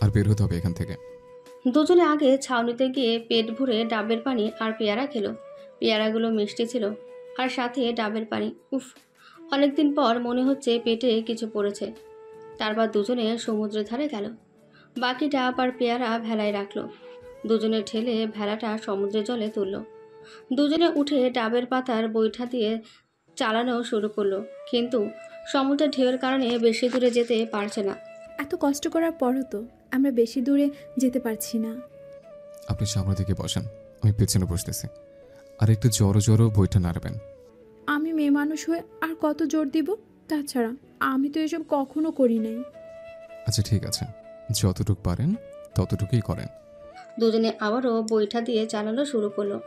আর বের হতে হবে এখান থেকে। দুজনে আগে ছাউনিতে গিয়ে পেট ভরে ডাবের পানি আর পেয়ারা খেলো। পেয়ারাগুলো মিষ্টি ছিল আর সাথে ডাবের পানি। উফ, অনেকদিন পর মনে হচ্ছে পেটে কিছু পড়েছে। তারপর দুজনে সমুদ্রের ধারে গেল। বাকি ডাব আর পেয়ারা ভেলায় রাখলো। দুজনে ঠেলে ভেলাটা সমুদ্রের জলে তুলল। দুজনে উঠে ডাবের পাতার বৈঠা দিয়ে চালানো শুরু করলো, কিন্তু সমুদ্রের ঢেউয়ের কারণে বেশি দূরে যেতে পারছে না। এত কষ্ট করার পরও তো আমরা বেশি দূরে যেতে পারছি না। আপনি সামনের দিকে বসেন, আমি পেছনে বসতেছি। আর একটু জড়ো জড়ো বইটা নাড়বেন। আমি মেয়ে মানুষ হয়ে আর কত জোর দিব? তাছাড়া আমি তো এসব কখনো করি নাই। আচ্ছা ঠিক আছে, যতটুকু পারেন ততটুকুই করেন। দুজনে আবারও বৈঠা দিয়ে চালানো শুরু করলো।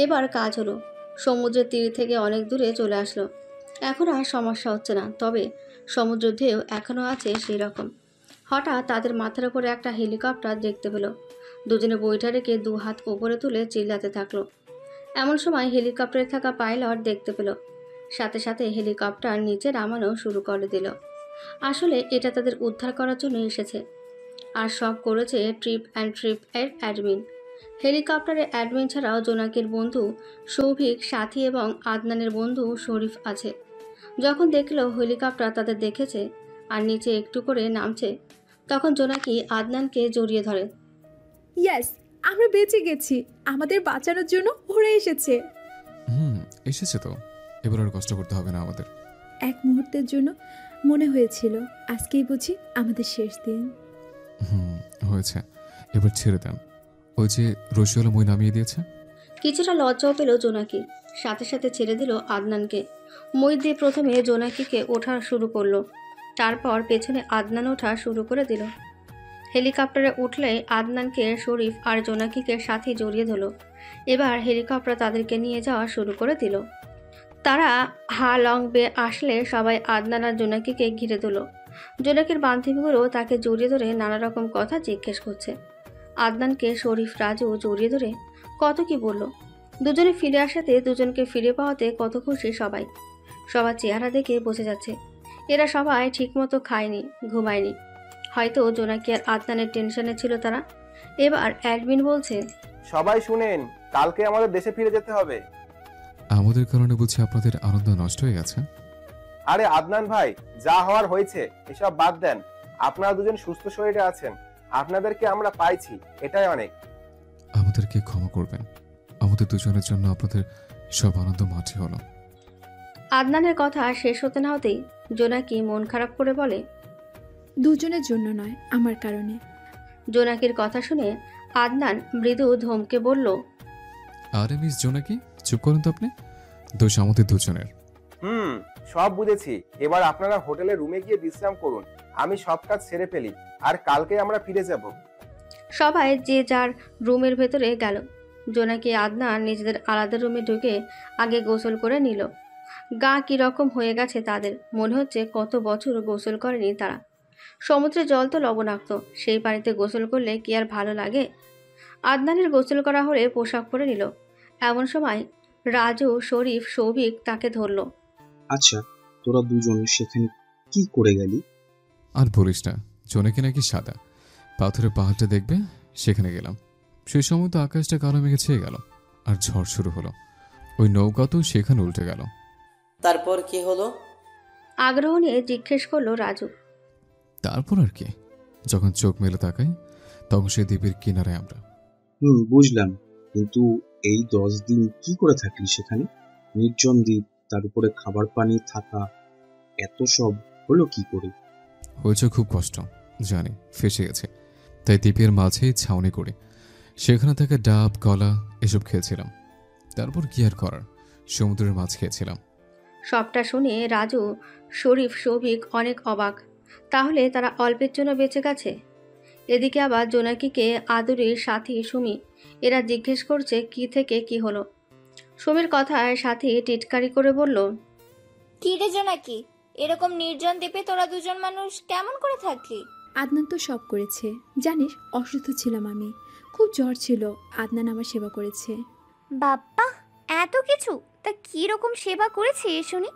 এবার কাজ হলো। সমুদ্রের তীর থেকে অনেক দূরে চলে আসলো। এখন আর সমস্যা হচ্ছে না, তবে সমুদ্রের ঢেউ এখনও আছে সেই রকম। হঠাৎ তাদের মাথার উপরে একটা হেলিকপ্টার দেখতে পেল। দুজনে বৈঠা রেখে দু হাত ওপরে তুলে চিল্লাতে থাকলো। এমন সময় হেলিকপ্টারে থাকা পাইলট দেখতে পেল। সাথে সাথে হেলিকপ্টার নিচে নামানো শুরু করে দিল। আসলে এটা তাদের উদ্ধার করার জন্য এসেছে। আর সব করেছে ট্রিপ এর অ্যাডমিন। হেলিকপ্টারের অ্যাডমিন ছাড়াও জোনাকির বন্ধু সৌভিক, সাথী এবং আদনানের বন্ধু শরীফ আছে। যখন দেখলো হেলিকপ্টার তাদের দেখেছে আর নিচে একটু করে নামছে, তখন জোনাকি আদনানকে জড়িয়ে ধরে। ইয়েস, আমরা বেঁচে গেছি। আমাদের বাঁচানোর জন্য ওরা এসেছে। এসেছে তো, এবার আর কষ্ট করতে হবে না আমাদের। এক মুহূর্তের জন্য মনে হয়েছিল আজকেই বুঝি আমাদের শেষ দিন। হয়েছে, এবার ছেড়ে দেন। ওই যে রসিওলা মই নামিয়ে দিয়েছে। কিছুটা লজ্জাও পেল জোনাকি। সাথে সাথে ছেড়ে দিল আদনানকে। মই দিয়ে প্রথমে জোনাকিকে ওঠা শুরু করলো। তারপর পেছনে আদনান ওঠা শুরু করে দিল। হেলিকপ্টারে উঠলে আদনানকে শরীফ আর জোনাকিকে সাথে জড়িয়ে ধরল। এবার হেলিকপ্টার তাদেরকে নিয়ে যাওয়া শুরু করে দিল। তারা হা লং বে আসলে সবাই আদনান আর জোনাকিকে ঘিরে দিল। জোনাকির বান্ধবীগুলো তাকে জড়িয়ে ধরে নানা রকম কথা জিজ্ঞেস করছে। আদনানকে শরীফ রাজু জড়িয়ে ধরে কত কি বলল। দুজনে ফিরে আসাতে দুজনকে ফিরে পাওয়াতে কত খুশি সবাই। সবার চেহারা দেখে বোঝা যাচ্ছে এরা সবাই ঠিকমতো খায়নি, ঘুমায়নি। হয়তো জোনাকি আর আদনানের টেনশনে ছিল তারা। এবার অ্যাডমিন বলছে, সবাই শুনেন, কালকে আমাদের দেশে ফিরে যেতে হবে। আমাদের কারণে বুঝি আপনাদের আনন্দ নষ্ট হয়ে গেছে? আরে আদনান ভাই, যা হওয়ার হয়েছে, এসব বাদ দেন। আপনারা দুজন সুস্থ শরীরে আছেন, আপনাদেরকে আমরা পাইছি, এটাই অনেক। আমাদেরকে ক্ষমা করবেন, আমাদের দুজনের জন্য আপনাদের সব আনন্দ মাটি হলো। আদনানের কথা শেষ হতে না হতেই জোনাকি মন খারাপ করে বলে, দুজনের জন্য নয়, আমার কারণে। জোনাকির কথা শুনে আদনান মৃদু ধমকে বলল, আরে মিস জোনাকি, চুপ করুন তো আপনি, দোষ আমাদের দুজনের। সব বুঝেছি। এবার আপনারা হোটেলের রুমে গিয়ে বিশ্রাম করুন, আমি সব কাজ সেরে ফেলি, আর কালকে আমরা ফিরে যাব। সবাই যে যার রুমের ভেতরে গেল। জোনাকি আদনান নিজেদের আলাদা রুমে ঢুকে আগে গোসল করে নিল। গা কিরকম হয়ে গেছে তাদের, মনে হচ্ছে কত বছর গোসল করেনি তারা। সমুদ্রের জল তো লবণাক্ত, সেই পানিতে গোসল করলে কি আর ভালো লাগে। আদনানের গোসল করা হলে পোশাক পরে নিল। এমন সময় রাজু, শরীফ, সৌভিক তাকে ধরল। আচ্ছা, তোরা দুজন সেখানে কি করে গেলি? আর বলিস না, জোনাকি নাকি সাদা, পাথরের পাহাড়টা দেখবে, সেখানে গেলাম। সেই সময় তো আকাশটা কালো মেঘে ছেয়ে গেল আর ঝড় শুরু হলো। ওই নৌকা তো সেখানে উল্টে গেল। তারপর কি হলো? আগ্রহ নিয়ে জিজ্ঞেস করলো রাজু। তারপর আর কি, যখন চোখ মেলে তাকাই তখন সেই দ্বীপের কিনারায় আমরা। বুঝলাম, কিন্তু এই 10 দিন কি করে থাকলি সেখানে? নির্জন দ্বীপ, তার উপরে খাবার পানি থাকা, এত সব হলো কি করে? হয়েছে খুব কষ্ট, জানি, ফেসে গেছে, তাই দ্বীপের মাঝেই ছাউনি করে সেখানে থেকে ডাব, কলা এসব খেয়েছিলাম। তারপর কি আর করার, সমুদ্রের মাছ খেয়েছিলাম। সবটা শুনে রাজু, শরীফ, সৌভিক অনেক অবাক। তাহলে তারা অল্পের জন্য বেঁচে গেছে। এদিকে আবার জোনাকিকে আদুরির সাথী সুমি এরা জিজ্ঞেস করছে কি থেকে কি হলো। সুমির কথায় সাথী টিটকারি করে বলল, কি রে জোনাকি, এরকম নির্জন দ্বীপে তোরা দুজন মানুষ কেমন করে থাকলি? আদনান তো সব করেছে, জানিস অসুস্থ ছিলাম আমি, খুব জ্বর ছিল, আদনান আমার সেবা করেছে। বাপ্পা, এত কিছু! তা কি রকম সেবা করেছে শুনি?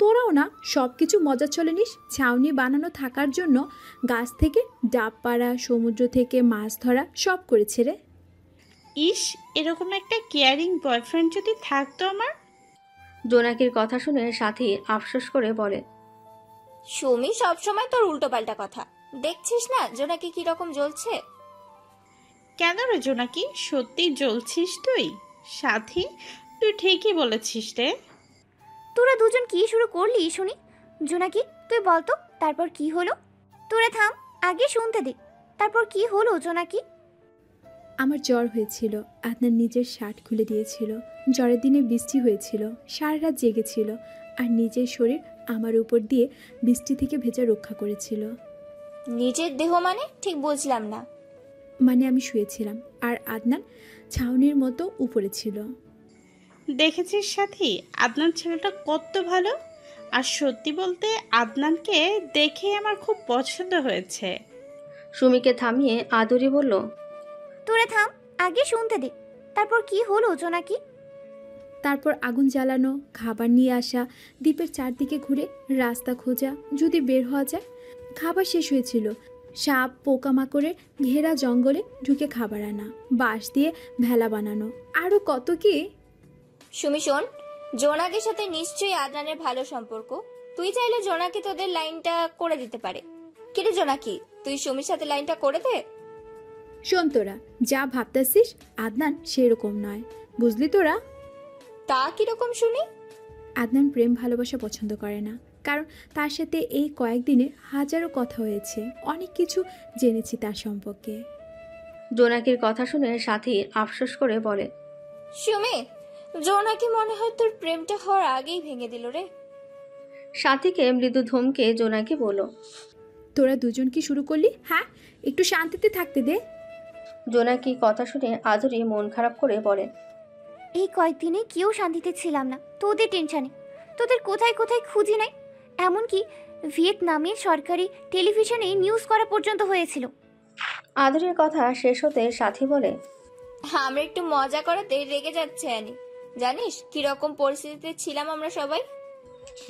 তোরাও না সব কিছু মজা চলে নিস। ছাউনি বানানো থাকার জন্য গাছ থেকে ডাব পাড়া, সমুদ্র থেকে মাছ ধরা, সব করেছে রে। ইস, এরকম একটা কেয়ারিং বয়ফ্রেন্ড যদি থাকতো আমার। জোনাকির কথা শুনে সাথী আফসোস করে বলে, সুমি সবসময় তোর উল্টো পাল্টা কথা। দেখছিস না জোনাকি কি রকম জ্বলছে? কেন রে জোনাকি, সত্যি জ্বলছিস তুই? সাথী, তুই ঠিকই বলেছিস রে। তোরা দুজন কি শুরু করলি শুনি? জোনাকি তুই বলতো তারপর কি হলো? তোরা থাম, আগে শুনতে দে। তারপর কি হলো জোনাকি? আমার জ্বর হয়েছিল, আদনান নিজের শার্ট খুলে দিয়েছিল। জ্বরের দিনে বৃষ্টি হয়েছিল, সারা রাত জেগেছিল, আর নিজের শরীর আমার উপর দিয়ে বৃষ্টি থেকে ভেজা রক্ষা করেছিল। নিজের দেহ মানে ঠিক বুঝলাম না। মানে আমি শুয়েছিলাম আর আদনান ছাউনির মতো উপরে ছিল। দেখেছিস সাথী, আদনান ছেলেটা কত ভালো। আর সত্যি বলতে আদনানকে দেখে আমার খুব পছন্দ হয়েছে। সুমিকে থামিয়ে আদুরি বলল, তোরা থাম, আগে শুনতে দে। তারপর কি হলো জোনাকি? তারপর আগুন জ্বালানো, খাবার নিয়ে আসা, দ্বীপের চারদিকে ঘুরে রাস্তা খোঁজা যদি বের হওয়া যায়। খাবার শেষ হয়েছিল, সাপ পোকামাকড়ের ঘেরা জঙ্গলে ঢুকে খাবার আনা, বাঁশ দিয়ে ভেলা বানানো, আরও কত কি। সুমি শোন, জোনাকির সাথে নিশ্চয়ই আদনানের ভালো সম্পর্ক। তুই চাইলে জোনাকি তোদের লাইনটা করে দিতে পারে। কিরে জোনাকি, তুই সুমির সাথে লাইনটা করে দে। শোন, তোরা যা ভাবতেছিস আদনান সেরকম নয়, বুঝলি তোরা? তা কিরকম শুনি? আদনান প্রেম ভালোবাসা পছন্দ করে না, কারণ তার সাথে এই কয়েকদিনে হাজারো কথা হয়েছে, অনেক কিছু জেনেছি তার সম্পর্কে। জোনাকির কথা শুনে সাথী আফসোস করে বলে, সুমি, জোনাকি মনে হয় তোর প্রেমটা হওয়ার আগেই ভেঙে দিল রে। সাথীকে মৃদু ধমকে জোনাকি বলল, তোরা দুজন কি শুরু করলি? হ্যাঁ, একটু শান্তিতে থাকতে দে। জোনাকি কথা শুনে আদুরি মন খারাপ করে বলে, এই কয়েকদিনে কেউ শান্তিতে ছিলাম না তোদের টেনশনে। তোদের কোথায় কোথায় খুঁজি নাই, এমনকি ভিয়েতনামের সরকারি টেলিভিশনে নিউজ করা পর্যন্ত হয়েছিল। আদুরির কথা শেষ হতে সাথী বলে, আমরা একটু মজা করাতে রেগে যাচ্ছে আনি, জানিস কিরকম পরিস্থিতিতে ছিলাম আমরা সবাই।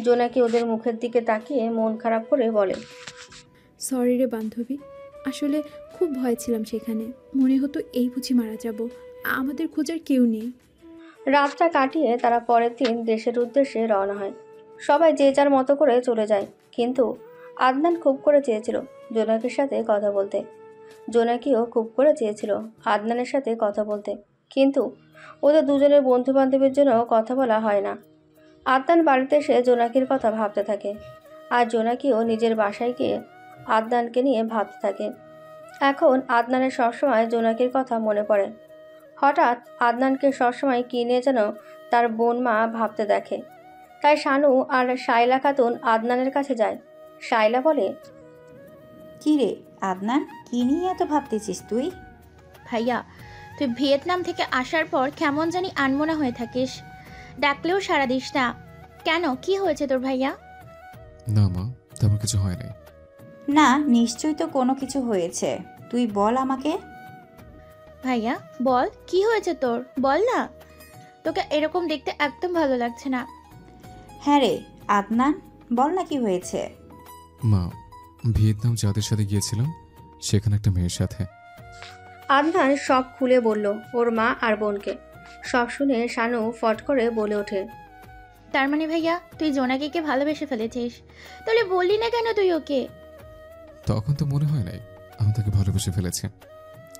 জোনাকি ওদের মুখের দিকে তাকিয়ে মন খারাপ করে বলে, সরি রে বান্ধবী, আসলে খুব ভয় ছিলাম সেখানে। মনে হতো এই বুঝি মারা যাব, আমাদের খোঁজার কেউ নেই। রাতটা কাটিয়ে তারা পরের দিন দেশের উদ্দেশ্যে রওনা হয়। সবাই যে যার মতো করে চলে যায়, কিন্তু আদনান খুব করে চেয়েছিল জোনাকির সাথে কথা বলতে। জোনাকিও খুব করে চেয়েছিল আদনানের সাথে কথা বলতে, কিন্তু ওদের দুজনের বন্ধু বান্ধবের জন্য কথা বলা হয় না। আদনান বাড়িতে এসে জোনাকির কথা ভাবতে থাকে, আর জোনাকিও নিজের বাসায় গিয়ে আদনানকে নিয়ে ভাবতে থাকে। এখন আদনানের সবসময় জোনাকির কথা মনে পড়ে। হঠাৎ আদনানকে সবসময় কী নিয়ে যেন তার বোন মা ভাবতে দেখে। তাই শানু আর শাইলা খাতুন আদনানের কাছে যায়। শাইলা বলে, কি রে আদনান, কি নিয়ে এত ভাবতেছিস তুই? ভাইয়া, তুই ভিয়েতনাম থেকে আসার পর কেমন জানি আনমনা হয়ে থাকিস, ডাকলেও সাড়া দিস না কেন? কি হয়েছে তোর ভাইয়া? না মা, তেমন কিছু হয় নাই। না, নিশ্চয়ই তো কোনো কিছু হয়েছে, তুই বল আমাকে। ভাইয়া বল, কি হয়েছে তোর? বল না, তোকে এরকম দেখতে একদম ভালো লাগছে না। হ্যাঁ রে আদনান, বল না কি হয়েছে। মা, ভিয়েতনাম যাদের সাথে গিয়েছিলাম সেখানে একটা মেয়ের সাথে। আদনান সব খুলে বলল ওর মা আর বোনকে। সব শুনে শানু ফট করে বলে ওঠে, তার মানে ভাইয়া তুই জোনাকিকে ভালোবেসে ফেলেছিস, তাহলে বললি না কেন তুই ওকে? তখন তো মনে হয় নাই আমি তাকে ভালোবেসে ফেলেছি,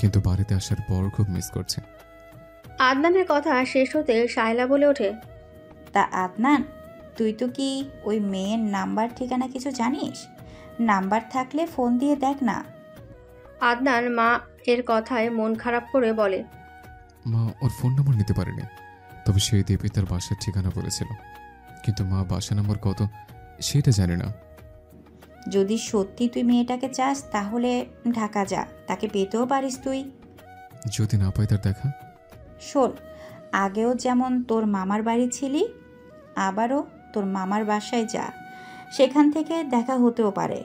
কিন্তু বাড়িতে আসার পর খুব মিস করছে। আদনানের কথা শেষ হতে শায়লা বলে ওঠে, তা আদনান, তুই তো কি ওই মেয়ের নাম্বার ঠিকানা কিছু জানিস? নাম্বার থাকলে ফোন দিয়ে দেখ না। আদনান মা এর কথায় মন খারাপ করে বলে, মা ওর ফোন নাম্বার নিতে পারেনি, তবে সেই দেবী তার বাসার ঠিকানা বলেছিল, কিন্তু মা বাসা নাম্বার কত সেটা জানে না। যদি সত্যি তুই মেয়েটাকে চাস তাহলে ঢাকা যা, তাকে পেতেও পারিস তুই। যদি না পাই তার দেখা। শোন, আগেও যেমন তোর মামার বাড়ি ছিলি, আবারও তোর মামার বাসায় যা, সেখান থেকে দেখা হতেও পারে।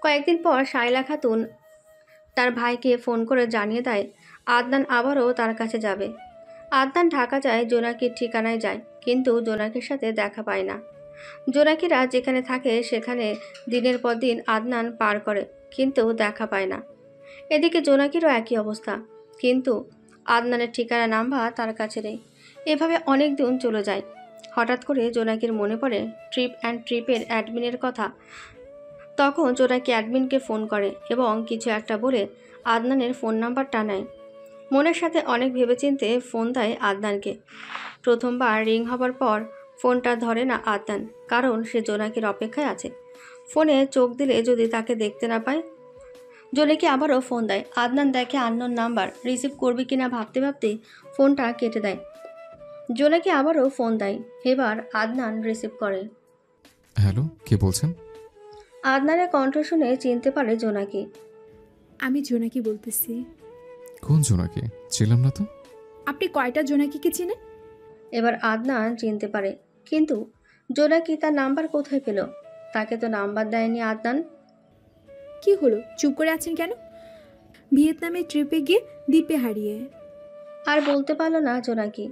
কয়েকদিন পর শায়লা খাতুন তার ভাইকে ফোন করে জানিয়ে দেয় আদনান আবারও তার কাছে যাবে। আদনান ঢাকা যায়, জোনাকির ঠিকানায় যায়, কিন্তু জোনাকির সাথে দেখা পায় না। জোনাকিরা যেখানে থাকে সেখানে দিনের পর দিন আদনান পার করে, কিন্তু দেখা পায় না। এদিকে জোনাকিরও একই অবস্থা, কিন্তু আদনানের ঠিকানা নাম্বার তার কাছে নেই। এভাবে অনেক দিন চলে যায়। হঠাৎ করে জোনাকির মনে পড়ে ট্রিপের অ্যাডমিনের কথা। তখন জোনাকি অ্যাডমিনকে ফোন করে এবং কিছু একটা বলে আদনানের ফোন নাম্বারটা নেয়। মনের সাথে অনেক ভেবেচিন্তে ফোন দেয় আদনানকে। প্রথমবার রিং হবার পর ফোনটা ধরে না আদনান, কারণ সে জোনাকির অপেক্ষায় আছে। ফোনে চোখ দিলে যদি তাকে দেখতে না পায়। জোনাকি আবারও ফোন দেয়। আদনান দেখে আননোন নাম্বার, রিসিভ করবে কিনা ভাবতে ভাবতে ফোনটা কেটে দেয়। জোনাকি আবারও ফোন দেয়, এবার আদনান রিসিভ করে। হ্যালো, কে বলছেন? আদনানের কণ্ঠ শুনে চিনতে পারে জোনাকি। আমি জোনাকি বলতেছি। কোন জোনাকি? ছিলাম না তো। আপনি কয়টা জোনাকিকে চিনেন? এবার আদনান চিনতে পারে, কিন্তু জোনাকি তার নাম্বার কোথায় পেল? তাকে তো নাম্বার দেয়নি আদনান। কি হলো, চুপ করে আছেন কেন? ভিয়েতনামের ট্রিপে গিয়ে দ্বীপে হারিয়ে। আর বলতে পারলো না জোনাকি।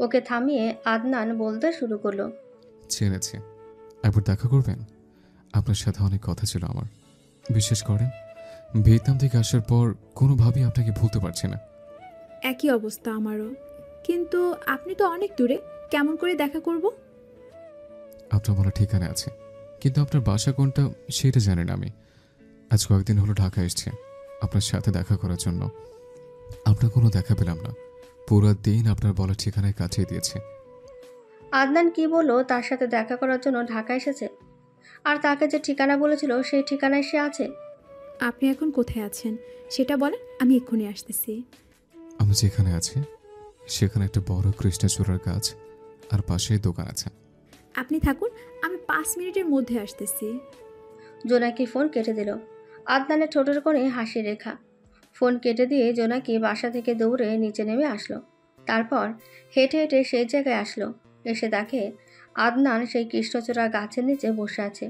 ওকে থামিয়ে আদনান বলতে শুরু করলো, চিনেছি, একবার দেখা করবেন? আপনার সাথে অনেক কথা ছিল আমার। বিশ্বাস করেন, ভিয়েতনাম থেকে আসার পর কোনোভাবেই আপনাকে ভুলতে পারছি না। একই অবস্থা আমারও, কিন্তু আপনি তো অনেক দূরে, কেমন করে দেখা করব? আপনার বলা ঠিকানা আছে, কিন্তু আপনার বাসা কোনটা সেটা জানেন আমি। আজ কয়েকদিন হলো ঢাকা এসছে আপনার সাথে দেখা করার জন্য। আপনার কোনো দেখা পেলাম না, পুরো দিন আপনার বলা ঠিকানায় কাটিয়ে দিয়েছে। আদনান কি বললো তার সাথে দেখা করার জন্য ঢাকা এসেছে, আর তাকে যে ঠিকানা বলেছিল সেই ঠিকানায় সে আছে। আপনি এখন কোথায় আছেন সেটা বলেন, আমি এক্ষুনি আসতেছি। আমি যেখানে আছি সেখানে একটা বড় কৃষ্ণচূড়ার গাছ আর পাশেই দোকান আছে। আপনি থাকুন, আমি 5 মিনিটের মধ্যে আসতেছি। জোনাকি ফোন কেটে দিল। আদনানের ঠোঁটের কোণে হাসির রেখা। ফোন কেটে দিয়ে জোনাকি বাসা থেকে দৌড়ে নিচে নেমে আসলো। তারপর হেঁটে হেঁটে সেই জায়গায় আসলো। এসে দেখে আদনান সেই কৃষ্ণচূড়া গাছের নিচে বসে আছে।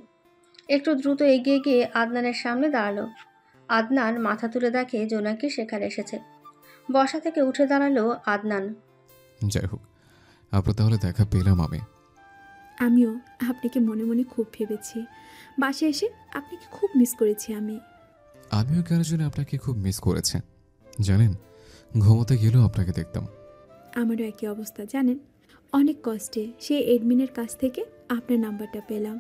একটু দ্রুত এগিয়ে গিয়ে আদনানের সামনে দাঁড়ালো। আদনান মাথা তুলে দেখে জোনাকি সেখানে এসেছে। বসা থেকে উঠে দাঁড়ালো আদনান। যাই হোক, আপনার তাহলে দেখা পেলাম আমি। আমিও আপনাকে মনে মনে খুব ভেবেছি। বাসায় এসে আপনাকে খুব মিস করেছি আমি। আমিও কেন জানি আপনাকে খুব মিস করেছে। জানেন, ঘুমোতে গেলেও আপনাকে দেখতাম। আমারও একই অবস্থা জানেন। অনেক কষ্টে সেই এডমিনের কাছ থেকে আপনার নাম্বারটা পেলাম।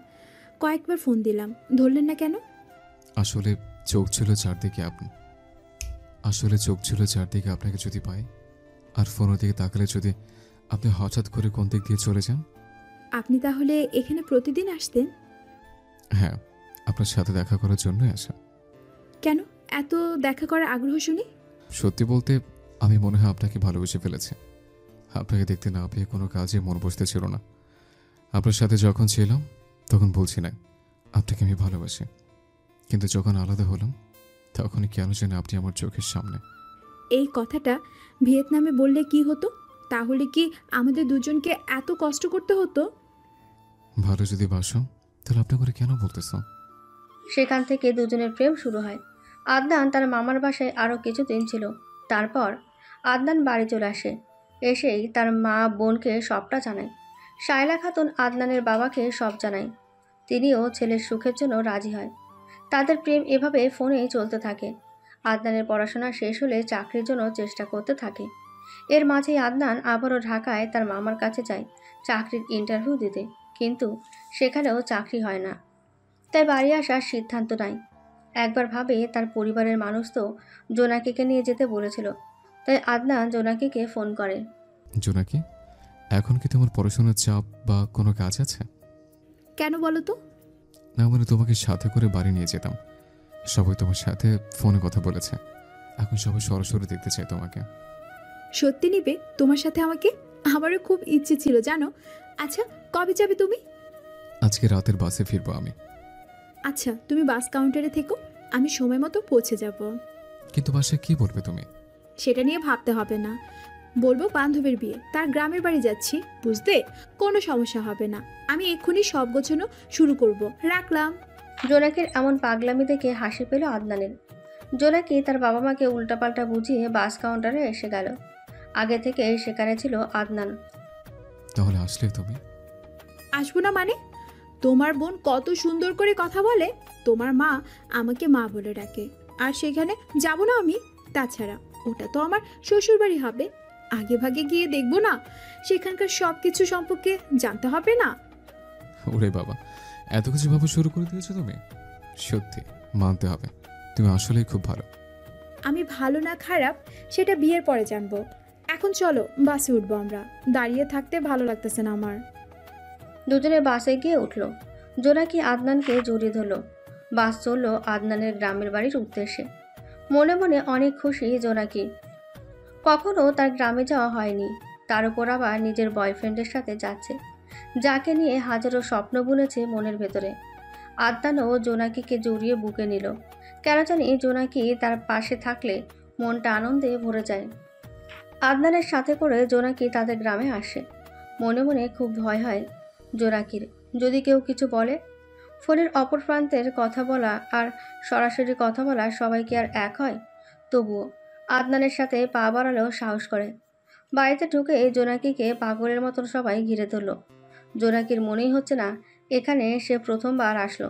কয়েকবার ফোন দিলাম, ধরলেন না কেন? আসলে চোখ ছিল চারদিকে আপনাকে যদি পাই, আর ফোনের দিকে তাকালে যদি আপনি হঠাৎ করে কোন দিক দিয়ে চলে যান। আপনি তাহলে এখানে প্রতিদিন আসতেন? হ্যাঁ, আপনার সাথে দেখা করার জন্যই আসা। কেন এত দেখা করার আগ্রহ শুনি? সত্যি বলতে আমি মনে হয় আপনাকে ভালোবেসে ফেলেছি। আপনাকে দেখতে না পেয়ে কোনো কাজে মন বসতে ছিল না। আপনার সাথে যখন ছিলাম তখন বলছি না আপনাকে আমি ভালোবাসি, কিন্তু যখন আলাদা হলাম তখনই কেন জানি আপনি আমার চোখের সামনে। এই কথাটা ভিয়েতনামে বললে কি হতো? তাহলে কি আমাদের দুজনকে এত কষ্ট করতে হতো? ভালো যদি বাসো তাহলে আপনি করে কেন বলতেছ? সেখান থেকে দুজনের প্রেম শুরু হয়। আদনান তার মামার বাসায় আরও কিছুদিন ছিল। তারপর আদনান বাড়ি চলে আসে। এসেই তার মা বোনকে সবটা জানায়। শায়লা খাতুন আদনানের বাবাকে সব জানায়। তিনিও ছেলের সুখের জন্য রাজি হয়। তাদের প্রেম এভাবে ফোনেই চলতে থাকে। আদনানের পড়াশোনা শেষ হলে চাকরির জন্য চেষ্টা করতে থাকে। এর মাঝেই আদনান আবারও ঢাকায় তার মামার কাছে যায় চাকরির ইন্টারভিউ দিতে, কিন্তু সেখানেও চাকরি হয় না। তাই বাড়ি আসার সিদ্ধান্ত নেয়। একবার ভাবে তার পরিবারের মানুষ তো জোনাকিকে নিয়ে যেতে বলেছিল, তাই আদনান জোনাকিকে ফোন করে। জোনাকি, এখন কি তোমার পড়াশোনার চাপ বা কোনো কাজ আছে? কেন বলো তো? না মানে তোমাকে সাথে করে বাড়ি নিয়ে যেতাম। সবাই তোমার সাথে ফোনে কথা বলেছে, এখন সবাই সরাসরি দেখতে চাই তোমাকে। সত্যি নিবে তোমার সাথে আমাকে? আমারও খুব ইচ্ছে ছিল জানো। আচ্ছা কবে যাবে তুমি? আজকে রাতের বাসে ফিরবো আমি। আচ্ছা তুমি বাস কাউন্টারে থেকো, আমি সময় মতো পৌঁছে যাব। কিন্তু বাসায় কি বলবে তুমি? সেটা নিয়ে ভাবতে হবে না। বলবো বান্ধবীর বিয়ে, তার গ্রামের বাড়ি যাচ্ছি, বুঝতে কোনো সমস্যা হবে না। আমি এক্ষুনি সব গোছানো শুরু করব। রাখলাম। জোনাকির এমন পাগলামি দেখে হাসি পেল আদনানের। জোনাকি তার বাবা মাকে উল্টাপাল্টা বুঝিয়ে বাস কাউন্টারে এসে গেল। আগে থেকে সেখানে ছিল আদনান। তাহলে আসলে তুমি? আসবো না মানে? তোমার বোন কত সুন্দর করে কথা বলে, তোমার মা আমাকে মা বলে ডাকে, আর সেখানে যাব না আমি? তাছাড়া ওটা তো আমার শ্বশুর বাড়ি হবে, আগে ভাগে গিয়ে দেখবো না? সেখানকার সব কিছু সম্পর্কে জানতে হবে না? ওরে বাবা, এত কিছু ভাবা শুরু করে দিয়েছো তুমি? সত্যি মানতে হবে, তুমি আসলেই খুব ভালো। আমি ভালো না খারাপ সেটা বিয়ের পরে জানবো। এখন চলো বাসে উঠবো আমরা, দাঁড়িয়ে থাকতে ভালো লাগতেছে না আমার। দুজনে বাসে গিয়ে উঠল। জোনাকি আদনানকে জড়িয়ে ধরল। বাস চলল আদনানের গ্রামের বাড়ির উদ্দেশ্যে। মনে মনে অনেক খুশি জোনাকি। কখনো তার গ্রামে যাওয়া হয়নি, তার উপর আবার নিজের বয়ফ্রেন্ডের সাথে যাচ্ছে, যাকে নিয়ে হাজারো স্বপ্ন বুনেছে মনের ভেতরে। আদনানও জোনাকিকে জড়িয়ে বুকে নিল। কেন জানি জোনাকি তার পাশে থাকলে মনটা আনন্দে ভরে যায়। আদনানের সাথে করে জোনাকি তাদের গ্রামে আসে। মনে মনে খুব ভয় হয় জোনাকির, যদি কেউ কিছু বলে। ফোনের অপর প্রান্তের কথা বলা আর সরাসরি কথা বলা সবাই কি আর এক হয়? তবুও আদনানের সাথে পা বাড়ালেও সাহস করে। বাড়িতে ঢুকে জোনাকিকে পাগলের মতন সবাই ঘিরে ধরল। জোনাকির মনেই হচ্ছে না এখানে সে প্রথমবার আসলো।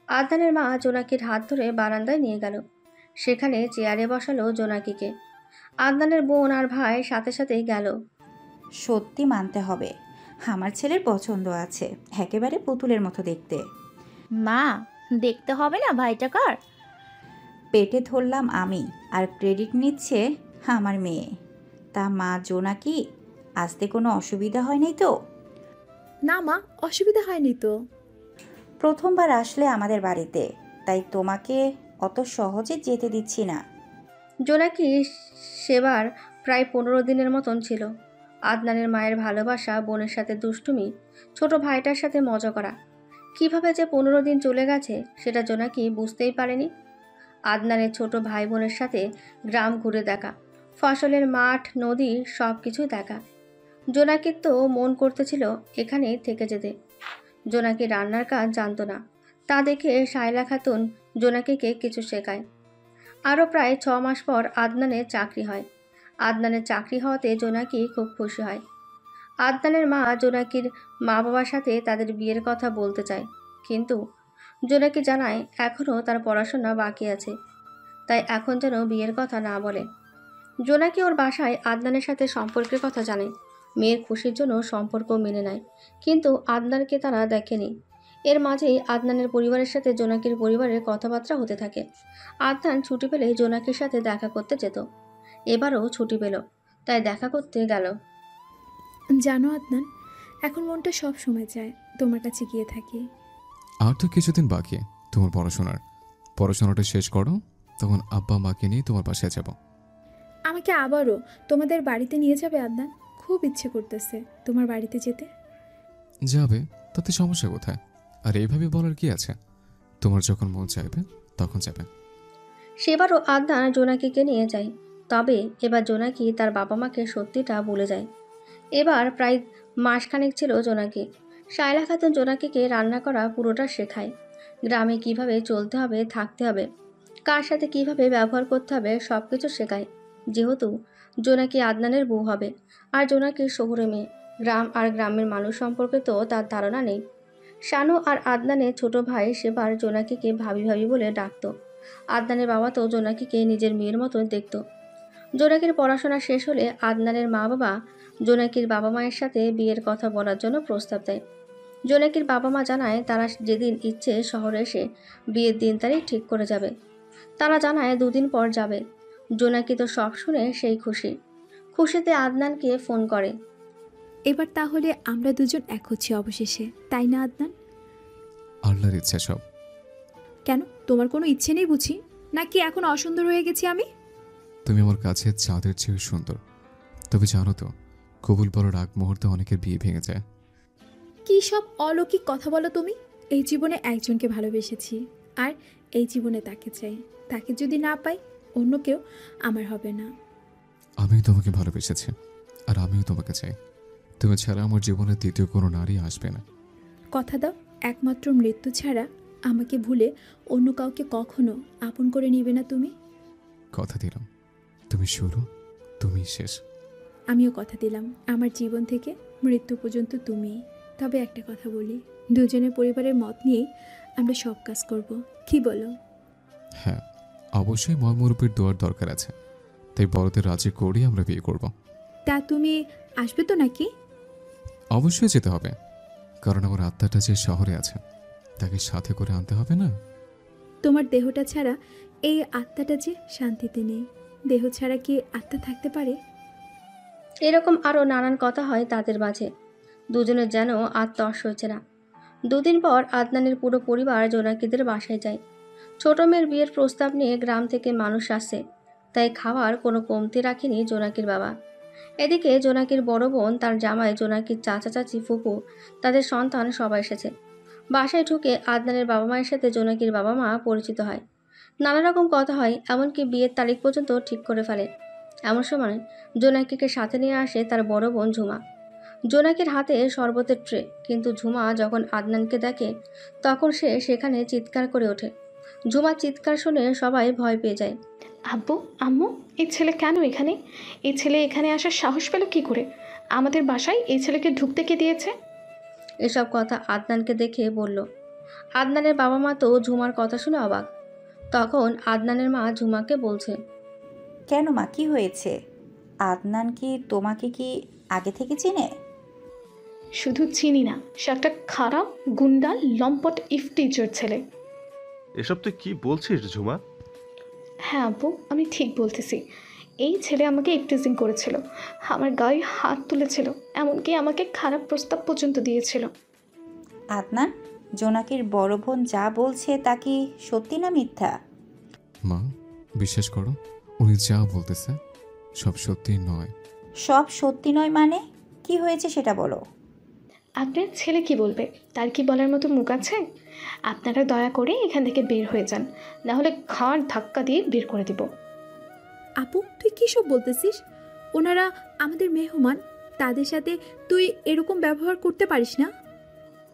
আদনানের মা জোনাকির হাত ধরে বারান্দায় নিয়ে গেল। সেখানে চেয়ারে বসালো জোনাকিকে। আদনানের বোন আর ভাই সাথে সাথেই গেল। সত্যি মানতে হবে, আমার ছেলের পছন্দ আছে, একেবারে পুতুলের মতো দেখতে। মা, দেখতে হবে না ভাইটা কার? পেটে ধরলাম আমি, আর ক্রেডিট নিচ্ছে আমার মেয়ে। তা মা জোনাকি, আসতে কোনো অসুবিধা হয়নি তো? না মা, অসুবিধা হয়নি তো। প্রথমবার আসলে আমাদের বাড়িতে, তাই তোমাকে অত সহজে যেতে দিচ্ছি না। জোনাকি সেবার প্রায় 15 দিনের মতন ছিল। আদনানের মায়ের ভালোবাসা, বোনের সাথে দুষ্টুমি, ছোট ভাইটার সাথে মজা করা, কিভাবে যে 15 দিন চলে গেছে সেটা জোনাকি বুঝতেই পারেনি। আদনানের ছোট ভাই বোনের সাথে গ্রাম ঘুরে দেখা, ফসলের মাঠ, নদী, সব কিছুই দেখা। জোনাকির তো মন করতেছিল এখানেই থেকে যেতে। জোনাকি রান্নার কাজ জানতো না, তা দেখে শায়লা খাতুন জোনাকিকে কিছু শেখায়। আরও প্রায় 6 মাস পর আদনানের চাকরি হয়। আদনানের চাকরি হওয়াতে জোনাকি খুব খুশি হয়। আদনানের মা জোনাকির মা বাবার সাথে তাদের বিয়ের কথা বলতে চায়, কিন্তু জোনাকি জানায় এখনও তার পড়াশোনা বাকি আছে, তাই এখন যেন বিয়ের কথা না বলে। জোনাকি ওর বাসায় আদনানের সাথে সম্পর্কের কথা জানে, মেয়ের খুশির জন্য সম্পর্ক মেনে নেয়, কিন্তু আদনানকে তারা দেখেনি। এর মাঝেই আদনানের পরিবারের সাথে জোনাকির পরিবারের কথাবার্তা হতে থাকে। আদনান ছুটি পেলে জোনাকির সাথে দেখা করতে যেত। এবারও ছুটি পেল, তাই দেখা করতে গেল। জানো আদনান, এখন মনটা সব সময় চায় তোমার কাছে গিয়ে থাকি। আর তো কিছুদিন বাকি তোমার পড়াশোনাটা শেষ করো, তখন আব্বা মাকে নিয়ে তোমার বাসায় যাব। আমাকে আবারও তোমাদের বাড়িতে নিয়ে যাবে আদনান? খুব ইচ্ছে করতেছে তোমার বাড়িতে যেতে। যাবে, তাতে সমস্যা কোথায়? আর এইভাবে বলার কি আছে? তোমার যখন মন চাইবে তখন যাবে। সেবারও আদনান জোনাকিকে নিয়ে যায়, তবে এবার জোনাকি তার বাবা মাকে সত্যিটা বলে যায়। এবার প্রায় মাসখানেক ছিল জোনাকি। শায়লা খাতুন জোনাকিকে রান্না করা পুরোটা শেখায়। গ্রামে কিভাবে চলতে হবে, থাকতে হবে, কার সাথে কিভাবে ব্যবহার করতে হবে, সব কিছু শেখায়। যেহেতু জোনাকি আদনানের বউ হবে, আর জোনাকির শহুরে মেয়ে, গ্রাম আর গ্রামের মানুষ সম্পর্কে তো তার ধারণা নেই। শানু আর আদনানের ছোট ভাই সেবার জোনাকিকে ভাবি ভাবি বলে ডাকত। আদনানের বাবা তো জোনাকিকে নিজের মেয়ের মতো দেখত। জোনাকির পড়াশোনা শেষ হলে আদনানের মা বাবা জোনাকির বাবা মায়ের সাথে বিয়ের কথা বলার জন্য প্রস্তাব দেয়। জোনাকির বাবা মা জানায় তারা যেদিন ইচ্ছে শহরে এসে বিয়ের দিন তারিখ ঠিক করে যাবে। তারা জানায় 2 দিন পর যাবে। জোনাকি তো সব শুনে সেই খুশিতে আদনানকে ফোন করে। এবার তাহলে আমরা দুজন এক হচ্ছি অবশেষে, তাই না আদনান? আল্লাহর ইচ্ছা সব। কেন, তোমার কোনো ইচ্ছে নেই বুঝি? নাকি এখন অসুন্দর হয়ে গেছি আমি? তুমি আমার কাছে চাঁদের চেয়ে সুন্দর। তবে জানো তো, কবুল বলার আগ মুহূর্তে অনেকের বিয়ে ভেঙে যায়। কি সব অলৌকিক কথা বলো তুমি? এই জীবনে একজনকে ভালোবেসেছি, আর এই জীবনে তাকে চাই। তাকে যদি না পাই, অন্য কেউ আমার হবে না। আমিও তোমাকে ভালোবেসেছি, আর আমিও তোমাকে চাই। তুমি ছাড়া আমার জীবনে দ্বিতীয় কোনো নারী আসবে না। কথা দাও, একমাত্র মৃত্যু ছাড়া আমাকে ভুলে অন্য কাউকে কখনো আপন করে নিবে না তুমি। কথা দিলাম, তুমি শুরু, তুমি শেষ। আমিও কথা দিলাম, আমার জীবন থেকে মৃত্যু পর্যন্ত তুমি। তবে একটা কথা বলি, দুজনের পরিবারের মত নিয়েই আমরা সব কাজ করব, কি বলো? হ্যাঁ, অবশ্যই ময়মরূপের দোয়ার দরকার আছে, তাই বড়দের রাজি করেই আমরা বিয়ে করব। তা তুমি আসবে তো নাকি? অবশ্যই যেতে হবে, কারণ আমার আত্মাটা যে শহরে আছে তাকে সাথে করে আনতে হবে না? তোমার দেহটা ছাড়া এই আত্মাটা যে শান্তিতে নেই। দেহ ছাড়া কি আত্মা থাকতে পারে? এরকম আরও নানান কথা হয় তাদের মাঝে। দুজনের যেন আর তর্স হয়েছে না। 2 দিন পর আদনানের পুরো পরিবার জোনাকিদের বাসায় যায়। ছোট মেয়ের বিয়ের প্রস্তাব নিয়ে গ্রাম থেকে মানুষ আসে, তাই খাওয়ার কোনো কমতি রাখেনি জোনাকির বাবা। এদিকে জোনাকির বড় বোন, তার জামাই, জোনাকির চাচা চাচি, ফুপু, তাদের সন্তান সবাই এসেছে। বাসায় ঢুকে আদনানের বাবা মায়ের সাথে জোনাকির বাবা মা পরিচিত হয়। নানা রকম কথা হয়, এমনকি বিয়ের তারিখ পর্যন্ত ঠিক করে ফেলে। এমন সময় জোনাকিকে সাথে নিয়ে আসে তার বড় বোন ঝুমা। জোনাকির হাতে শরবতের ট্রে, কিন্তু ঝুমা যখন আদনানকে দেখে তখন সে সেখানে চিৎকার করে ওঠে। ঝুমার চিৎকার শুনে সবাই ভয় পেয়ে যায়। আব্বু, আম্মু, এই ছেলে কেন এখানে? এই ছেলে এখানে আসার সাহস পেল কি করে? আমাদের বাসায় এই ছেলেকে ঢুকতে কে দিয়েছে? এসব কথা আদনানকে দেখে বলল। আদনানের বাবা মা তো ঝুমার কথা শুনে অবাক। তখন আদনানের মা ঝুমাকে বলছে, কেন মা, কি হয়েছে? আদনান কি তোমাকে কি আগে থেকে চিনে? শুধু চিনি না, সে একটা খারাপ গুন্ডা লম্পট ইফটিচার ছেলে। এসব তুই কি বলছিস ঝুমা? হ্যাঁ আব্বু, আমি ঠিক বলতেছি। এই ছেলে আমাকে ইফটিজিং করেছিল, আমার গায়ে হাত তুলেছিল, এমনকি আমাকে খারাপ প্রস্তাব পর্যন্ত দিয়েছিল। আদনান, জোনাকির বড় বোন যা বলছে তা কি সত্যি না মিথ্যা? মা, বিশ্বাস করো, উনি যা বলতেছে সব সত্যি নয়। সব সত্যি নয় মানে? কি হয়েছে সেটা বলো। আপনার ছেলে কি বলবে? তার কি বলার মতো মুখ আছে? আপনারা দয়া করে এখান থেকে বের হয়ে যান, না হলে ঘাড় ধাক্কা দিয়ে বের করে দিব। আপু তুই কী সব বলতেছিস? ওনারা আমাদের মেহমান, তাদের সাথে তুই এরকম ব্যবহার করতে পারিস না।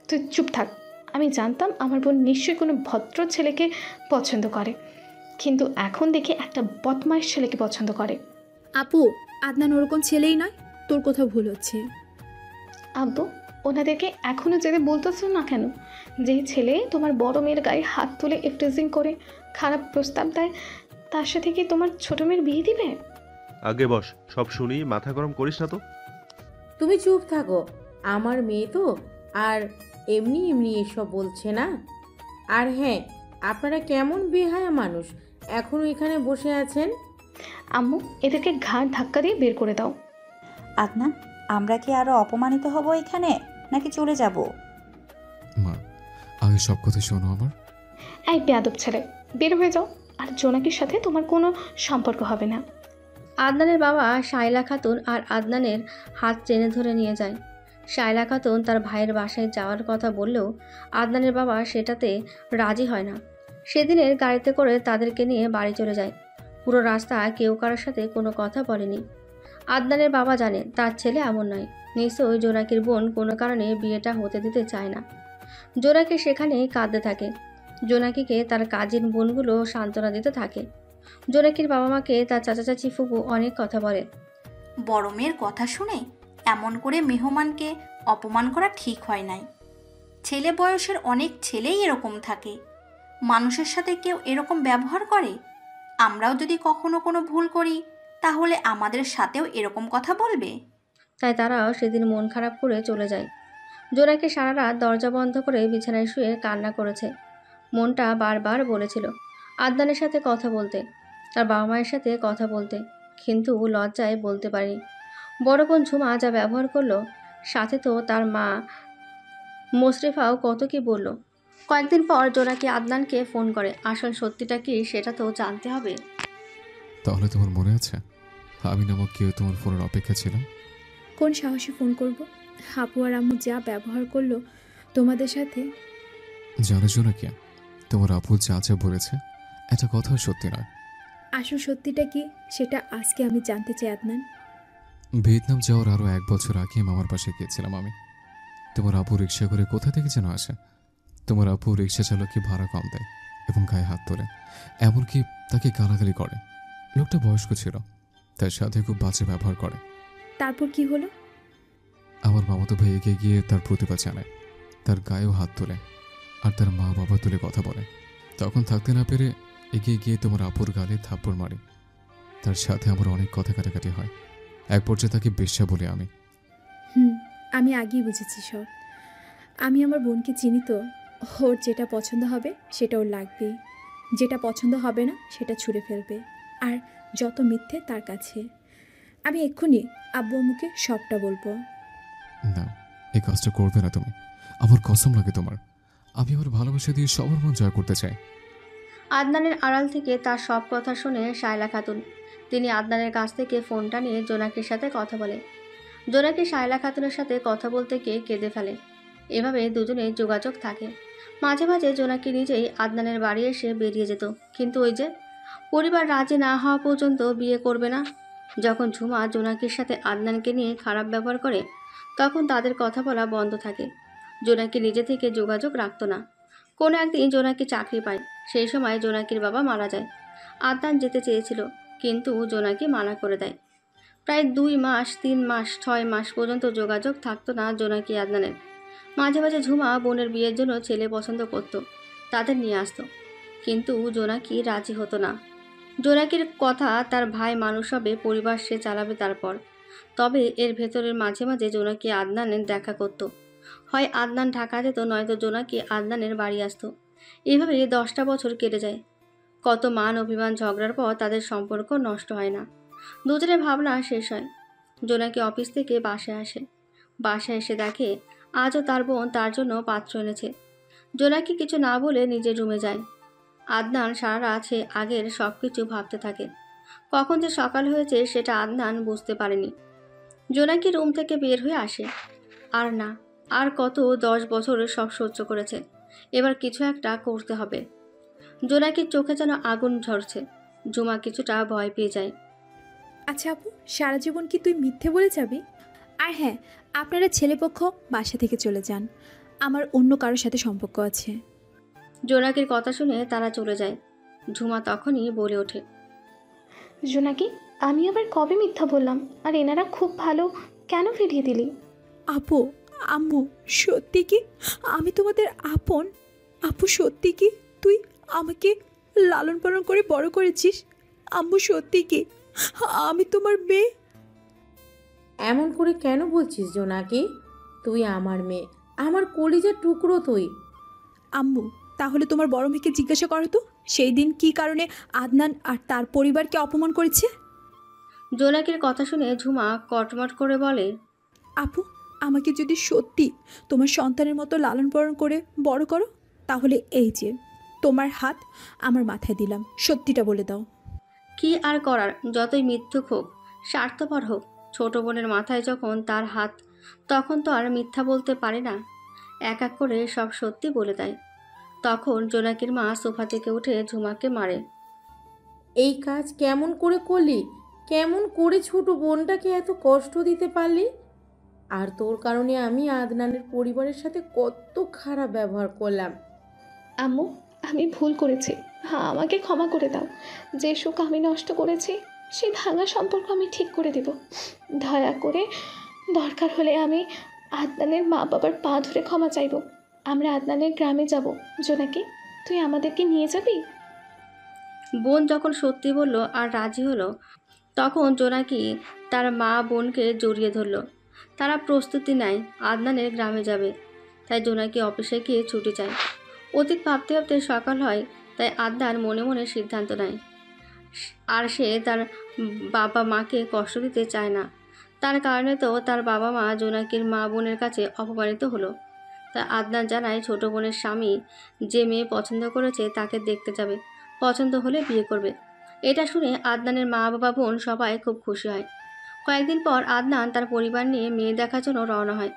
তুই চুপ থাক। আমি জানতাম আমার বোন নিশ্চয়ই কোনো ভদ্র ছেলেকে পছন্দ করে, কিন্তু এখন দেখি একটা বদমাইশ ছেলেকে পছন্দ করে। আপু আদনান ওরকম ছেলেই নয়, তোর কোথাও ভুল হচ্ছে। আব্বু, ওনাদেরকে এখনও যেতে বলতেছ না কেন? যেই ছেলে তোমার বড় মেয়ের গায়ে হাত তুলে এফটেজিং করে খারাপ প্রস্তাব দেয়, তার সাথে কি তোমার ছোট মেয়ের বিয়ে দিবে? আগে বস, সব শুনি, মাথা গরম করিস না তো। তুমি চুপ থাকো, আমার মেয়ে তো আর এমনি এমনি এসব বলছে না। আর হ্যাঁ, আপনারা কেমন বেহায়া মানুষ, এখনও এখানে বসে আছেন? আম্মু, এদেরকে ঘাড় ধাক্কা দিয়ে বের করে দাও। আদনান, আমরা কি আরো অপমানিত হব এখানে, নাকি চলে যাব? মা, আগে সব কথা শোনো আমার। এই বেয়াদব ছেলে, বের হয়ে যাও, আর জোনাকির সাথে তোমার কোনো সম্পর্ক হবে না। আদনানের বাবা শায়লা খাতুন আর আদনানের হাত টেনে ধরে নিয়ে যায়। শায়লা খাতুন তার ভাইয়ের বাসায় যাওয়ার কথা বললেও আদনানের বাবা সেটাতে রাজি হয় না। সেদিনের গাড়িতে করে তাদেরকে নিয়ে বাড়ি চলে যায়। পুরো রাস্তা কেউ কারোর সাথে কোনো কথা বলেনি। আদনানের বাবা জানে তার ছেলে এমন নয়, নিশ্চয়ই জোনাকির বোন কোনো কারণে বিয়েটা হতে দিতে চায় না। জোনাকি সেখানেই কাঁদতে থাকে। জোনাকিকে তার কাজিন বোনগুলো সান্ত্বনা দিতে থাকে। জোনাকির বাবা মাকে তার চাচা চাচি ফুপু অনেক কথা বলে। বড় মেয়ের কথা শুনে এমন করে মেহমানকে অপমান করা ঠিক হয় নাই। ছেলে বয়সের অনেক ছেলেই এরকম থাকে। মানুষের সাথে কেউ এরকম ব্যবহার করে, আমরাও যদি কখনো কোনো ভুল করি তাহলে আমাদের সাথেও এরকম কথা বলবে। তাই তারাও সেদিন মন খারাপ করে চলে যায়। জোনাকি সারা রাত দরজা বন্ধ করে বিছানায় শুয়ে কান্না করেছে। মনটা বারবার বলেছিল আদনানের সাথে কথা বলতে, তার বাবা মায়ের সাথে কথা বলতে, কিন্তু লজ্জায় বলতে পারেনি। বড় বোন ঝুমা যা ব্যবহার করলো, সাথে তো তার মা মুশরিফাও কত কি বলল। কয়েকদিন পর জোনাকি আদনানকে ফোন করে। আসল সত্যিটা কি সেটা তো জানতে হবে। তাহলে তোমার মনে আছে আমি নামক কেউ তোমার ফোনের অপেক্ষা ছিলাম? কোন সাহসে ফোন করব? আপু আর আম্মু যা ব্যবহার করলো তোমাদের সাথে। জানো জোনাকি, তোমার আপু যা যা বলেছে এটা কথাও সত্যি নয়। আসল সত্যিটা কি সেটা আজকে আমি জানতে চাই আদনান। ভিয়েতনাম যাওয়ার আরও 1 বছর আগে মামার পাশে গিয়েছিলাম আমি। তোমার আপু রিক্সা করে কোথা থেকে যেন আসে। তোমার আপু রিক্সা চালককে ভাড়া কম দেয় এবং গায়ে হাত তোলে, এমনকি তাকে গালাগালি করে। লোকটা বয়স্ক ছিল, তার সাথে খুব বাজে ব্যবহার করে। তারপর কি হলো? আমার মামাতো ভাই এগিয়ে গিয়ে তার প্রতিবাদ জানায়, তার গায়েও হাত তোলে আর তার মা বাবা তুলে কথা বলে। তখন থাকতে না পেরে এগিয়ে গিয়ে তোমার আপুর গালে থাপ্পড় মারি। তার সাথে আমার অনেক কথা কাটাকাটি হয়। এক পর্যায়ে তাকে বেশ্যা বলে আমি। আমি আগেই বুঝেছি সব। আমি আমার বোনকে চিনি তো, ওর যেটা পছন্দ হবে সেটা ওর লাগবেই, যেটা পছন্দ হবে না সেটা ছুঁড়ে ফেলবে। আর যত মিথ্যে তার কাছে। আমি এক্ষুনি আব্বু আম্মুকে সবটা বলবো। না, এই কাজটা করবে না তুমি, আমার কসম লাগে তোমার। আমি আমার ভালোবাসা দিয়ে সবার মন জয় করতে চাই। আদনানের আড়াল থেকে তার সব কথা শুনে শায়লা খাতুন। তিনি আদনানের কাছ থেকে ফোনটা নিয়ে জোনাকির সাথে কথা বলে। জোনাকি শায়লা খাতুনের সাথে কথা বলতে গিয়ে কেঁদে ফেলে। এভাবে দুজনের যোগাযোগ থাকে। মাঝে মাঝে জোনাকি নিজেই আদনানের বাড়ি এসে বেরিয়ে যেত, কিন্তু ওই যে পরিবার রাজি না হওয়া পর্যন্ত বিয়ে করবে না। যখন ঝুমা জোনাকির সাথে আদনানকে নিয়ে খারাপ ব্যবহার করে, তখন তাদের কথা বলা বন্ধ থাকে। জোনাকি নিজে থেকে যোগাযোগ রাখত না। কোনো একদিন জোনাকি চাকরি পায়। সেই সময় জোনাকির বাবা মারা যায়। আদনান যেতে চেয়েছিল, কিন্তু জোনাকি মানা করে দেয়। প্রায় 2 মাস, 3 মাস, 6 মাস পর্যন্ত যোগাযোগ থাকতো না জোনাকি আদনানের। মাঝে মাঝে ঝুমা বোনের বিয়ের জন্য ছেলে পছন্দ করত, তাদের নিয়ে আসতো, কিন্তু জোনাকি রাজি হতো না। জোনাকির কথা তার ভাই মানুষ হবে, পরিবার সে চালাবে তারপর। তবে এর ভেতরের মাঝে মাঝে জোনাকি আদনানের দেখা করত। হয় আদনান ঢাকা যেত, নয়তো জোনাকি আদনানের বাড়ি আসতো। এভাবে 10টা বছর কেটে যায়। কত মান অভিমান ঝগড়ার পর তাদের সম্পর্ক নষ্ট হয় না। দুজনের ভাবনা শেষ হয়। জোনাকি অফিস থেকে বাসায় আসে। বাসায় এসে দেখে আজও তার বোন তার জন্য পাত্র এনেছে। জোনাকি কিছু না বলে নিজের রুমে যায়। আদনান সারা রাত সে আগের সব কিছু ভাবতে থাকে। কখন যে সকাল হয়েছে সেটা আদনান বুঝতে পারেনি। জোনাকি রুম থেকে বের হয়ে আসে। আর না, আর কত 10 বছর সব সহ্য করেছে, এবার কিছু একটা করতে হবে। জোনাকির চোখে যেন আগুন ঝরছে। ঝুমা কিছুটা ভয় পেয়ে যায়। আচ্ছা আপু, সারা জীবন কি তুই মিথ্যে বলে যাবি? আর হ্যাঁ, আপনারা ছেলেপক্ষ বাসা থেকে চলে যান, আমার অন্য কারোর সাথে সম্পর্ক আছে। জোনাকির কথা শুনে তারা চলে যায়। ঝুমা তখনই বলে ওঠে, জোনাকি, আমি আবার কবে মিথ্যা বললাম? আর এনারা খুব ভালো, কেন ফিরিয়ে দিলি? আপু, আম্মু, সত্যি কি আমি তোমাদের আপন? আপু, সত্যি কি তুই আমাকে লালন পালন করে বড় করেছিস? আম্মু, সত্যি কি আমি তোমার মেয়ে? এমন করে কেন বলছিস জোনাকি? তুই আমার মেয়ে, আমার কলিজার টুকরো তুই। আম্মু, তাহলে তোমার বড় মেয়েকে জিজ্ঞাসা করো তো সেই দিন কী কারণে আদনান আর তার পরিবারকে অপমান করেছে। জোনাকির কথা শুনে ঝুমা কটমট করে বলে, আপু, আমাকে যদি সত্যি তোমার সন্তানের মতো লালন পালন করে বড় করো, তাহলে এই যে তোমার হাত আমার মাথায় দিলাম, সত্যিটা বলে দাও। কি আর করার, যতই মিথ্যুক হোক, স্বার্থপর হোক, ছোট বোনের মাথায় যখন তার হাত, তখন তো আর মিথ্যা বলতে পারে না। এক এক করে সব সত্যি বলে দেয়। তখন জোনাকির মা সোফা থেকে উঠে ঝুমাকে মারে। এই কাজ কেমন করে করলি? কেমন করে ছোট বোনটাকে এত কষ্ট দিতে পারলি? আর তোর কারণে আমি আদনানের পরিবারের সাথে কত খারাপ ব্যবহার করলাম। আম্মু, আমি ভুল করেছি, হ্যাঁ আমাকে ক্ষমা করে দাও। যে সুখ আমি নষ্ট করেছি সেই ভাঙা সম্পর্ক আমি ঠিক করে দেব। দয়া করে দরকার হলে আমি আদনানের মা বাবার পা ধরে ক্ষমা চাইব। আমরা আদনানের গ্রামে যাব। জোনাকি, তুই আমাদেরকে নিয়ে যাবি? বোন যখন সত্যি বলল আর রাজি হলো, তখন জোনাকি তার মা বোনকে জড়িয়ে ধরল। তারা প্রস্তুতি নেয় আদনানের গ্রামে যাবে। তাই জোনাকি অফিসে গিয়ে ছুটি চায়। অতীত ভাবতে ভাবতে সকাল হয়, তাই আদনান মনে মনে সিদ্ধান্ত নেয়। আর সে তার বাবা মাকে কষ্ট দিতে চায় না। তার কারণে তো তার বাবা মা জোনাকির মা বোনের কাছে অপমানিত হলো। তাই আদনান জানায় ছোট বোনের স্বামী যে মেয়ে পছন্দ করেছে তাকে দেখতে যাবে, পছন্দ হলে বিয়ে করবে। এটা শুনে আদনানের মা বাবা বোন সবাই খুব খুশি হয়। কয়েকদিন পর আদনান তার পরিবার নিয়ে মেয়ে দেখার জন্য রওনা হয়।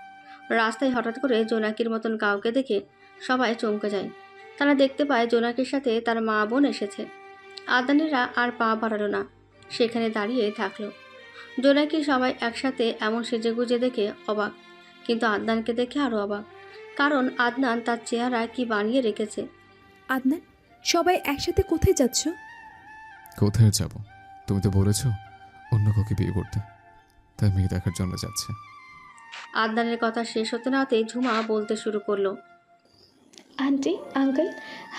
রাস্তায় হঠাৎ করে জোনাকির মতন কাউকে দেখে সবাই চমকে যায়। তারা দেখতে পায় জোনাকির সাথে তার মা বোন এসেছে। আদনানেরা আর পা বাড়ালো না, সেখানে দাঁড়িয়ে থাকলো। জোনাকি সবাই একসাথে এমন সেজেগুজে দেখে অবাক, কিন্তু আদনানকে দেখে আরও অবাক, কারণ আদনান তার চেহারা কি বানিয়ে রেখেছে। আদনান, সবাই একসাথে কোথায় যাচ্ছ? কোথায় যাব? তুমি তো বলেছ অন্য কাউকে বিয়ে করতে, তাই মেয়ে দেখার জন্য যাচ্ছে। আদনানের কথা শেষ হতে না হতেই ঝুমা বলতে শুরু করলো, আন্টি, আঙ্কেল,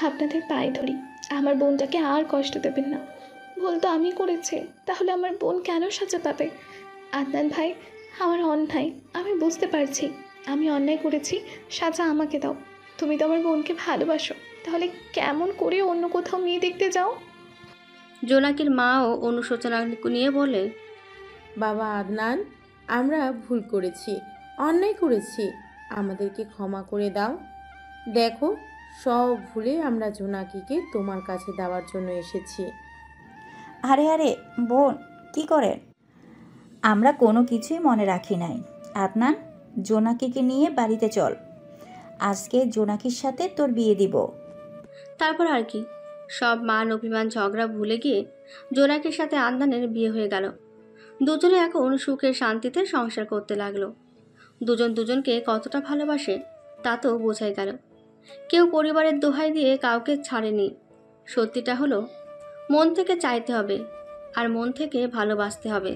আপনাদের পায়ে ধরি, আমার বোনটাকে আর কষ্ট দেবেন না। ভুল তো আমি করেছি, তাহলে আমার বোন কেন সাজা পাবে? আদনান ভাই, আমার অন্যায় আমি বুঝতে পারছি, আমি অন্যায় করেছি, সাজা আমাকে দাও। তুমি তো আমার বোনকে ভালোবাসো, তাহলে কেমন করে অন্য কোথাও মেয়ে দেখতে যাও? জোনাকির মাও অনুশোচনা নিয়ে বলে, বাবা আদনান, আমরা ভুল করেছি, অন্যায় করেছি, আমাদেরকে ক্ষমা করে দাও। দেখো, সব ভুলে আমরা জোনাকিকে তোমার কাছে দেওয়ার জন্য এসেছি। আরে আরে বোন, কি করেন? আমরা কোনো কিছুই মনে রাখি নাই। আদনান, জোনাকিকে নিয়ে বাড়িতে চল, আজকে জোনাকির সাথে তোর বিয়ে দিব। তারপর আর কি, সব মান অভিমান ঝগড়া ভুলে গিয়ে জোনাকির সাথে আদনানের বিয়ে হয়ে গেল। দুজনে এখন সুখে শান্তিতে সংসার করতে লাগলো। দুজন দুজনকে কতটা ভালোবাসে তা তো বোঝাই গেল। কেউ পরিবারের দোহাই দিয়ে কাউকে ছাড়েনি। সত্যিটা হলো, মন থেকে চাইতে হবে আর মন থেকে ভালোবাসতে হবে।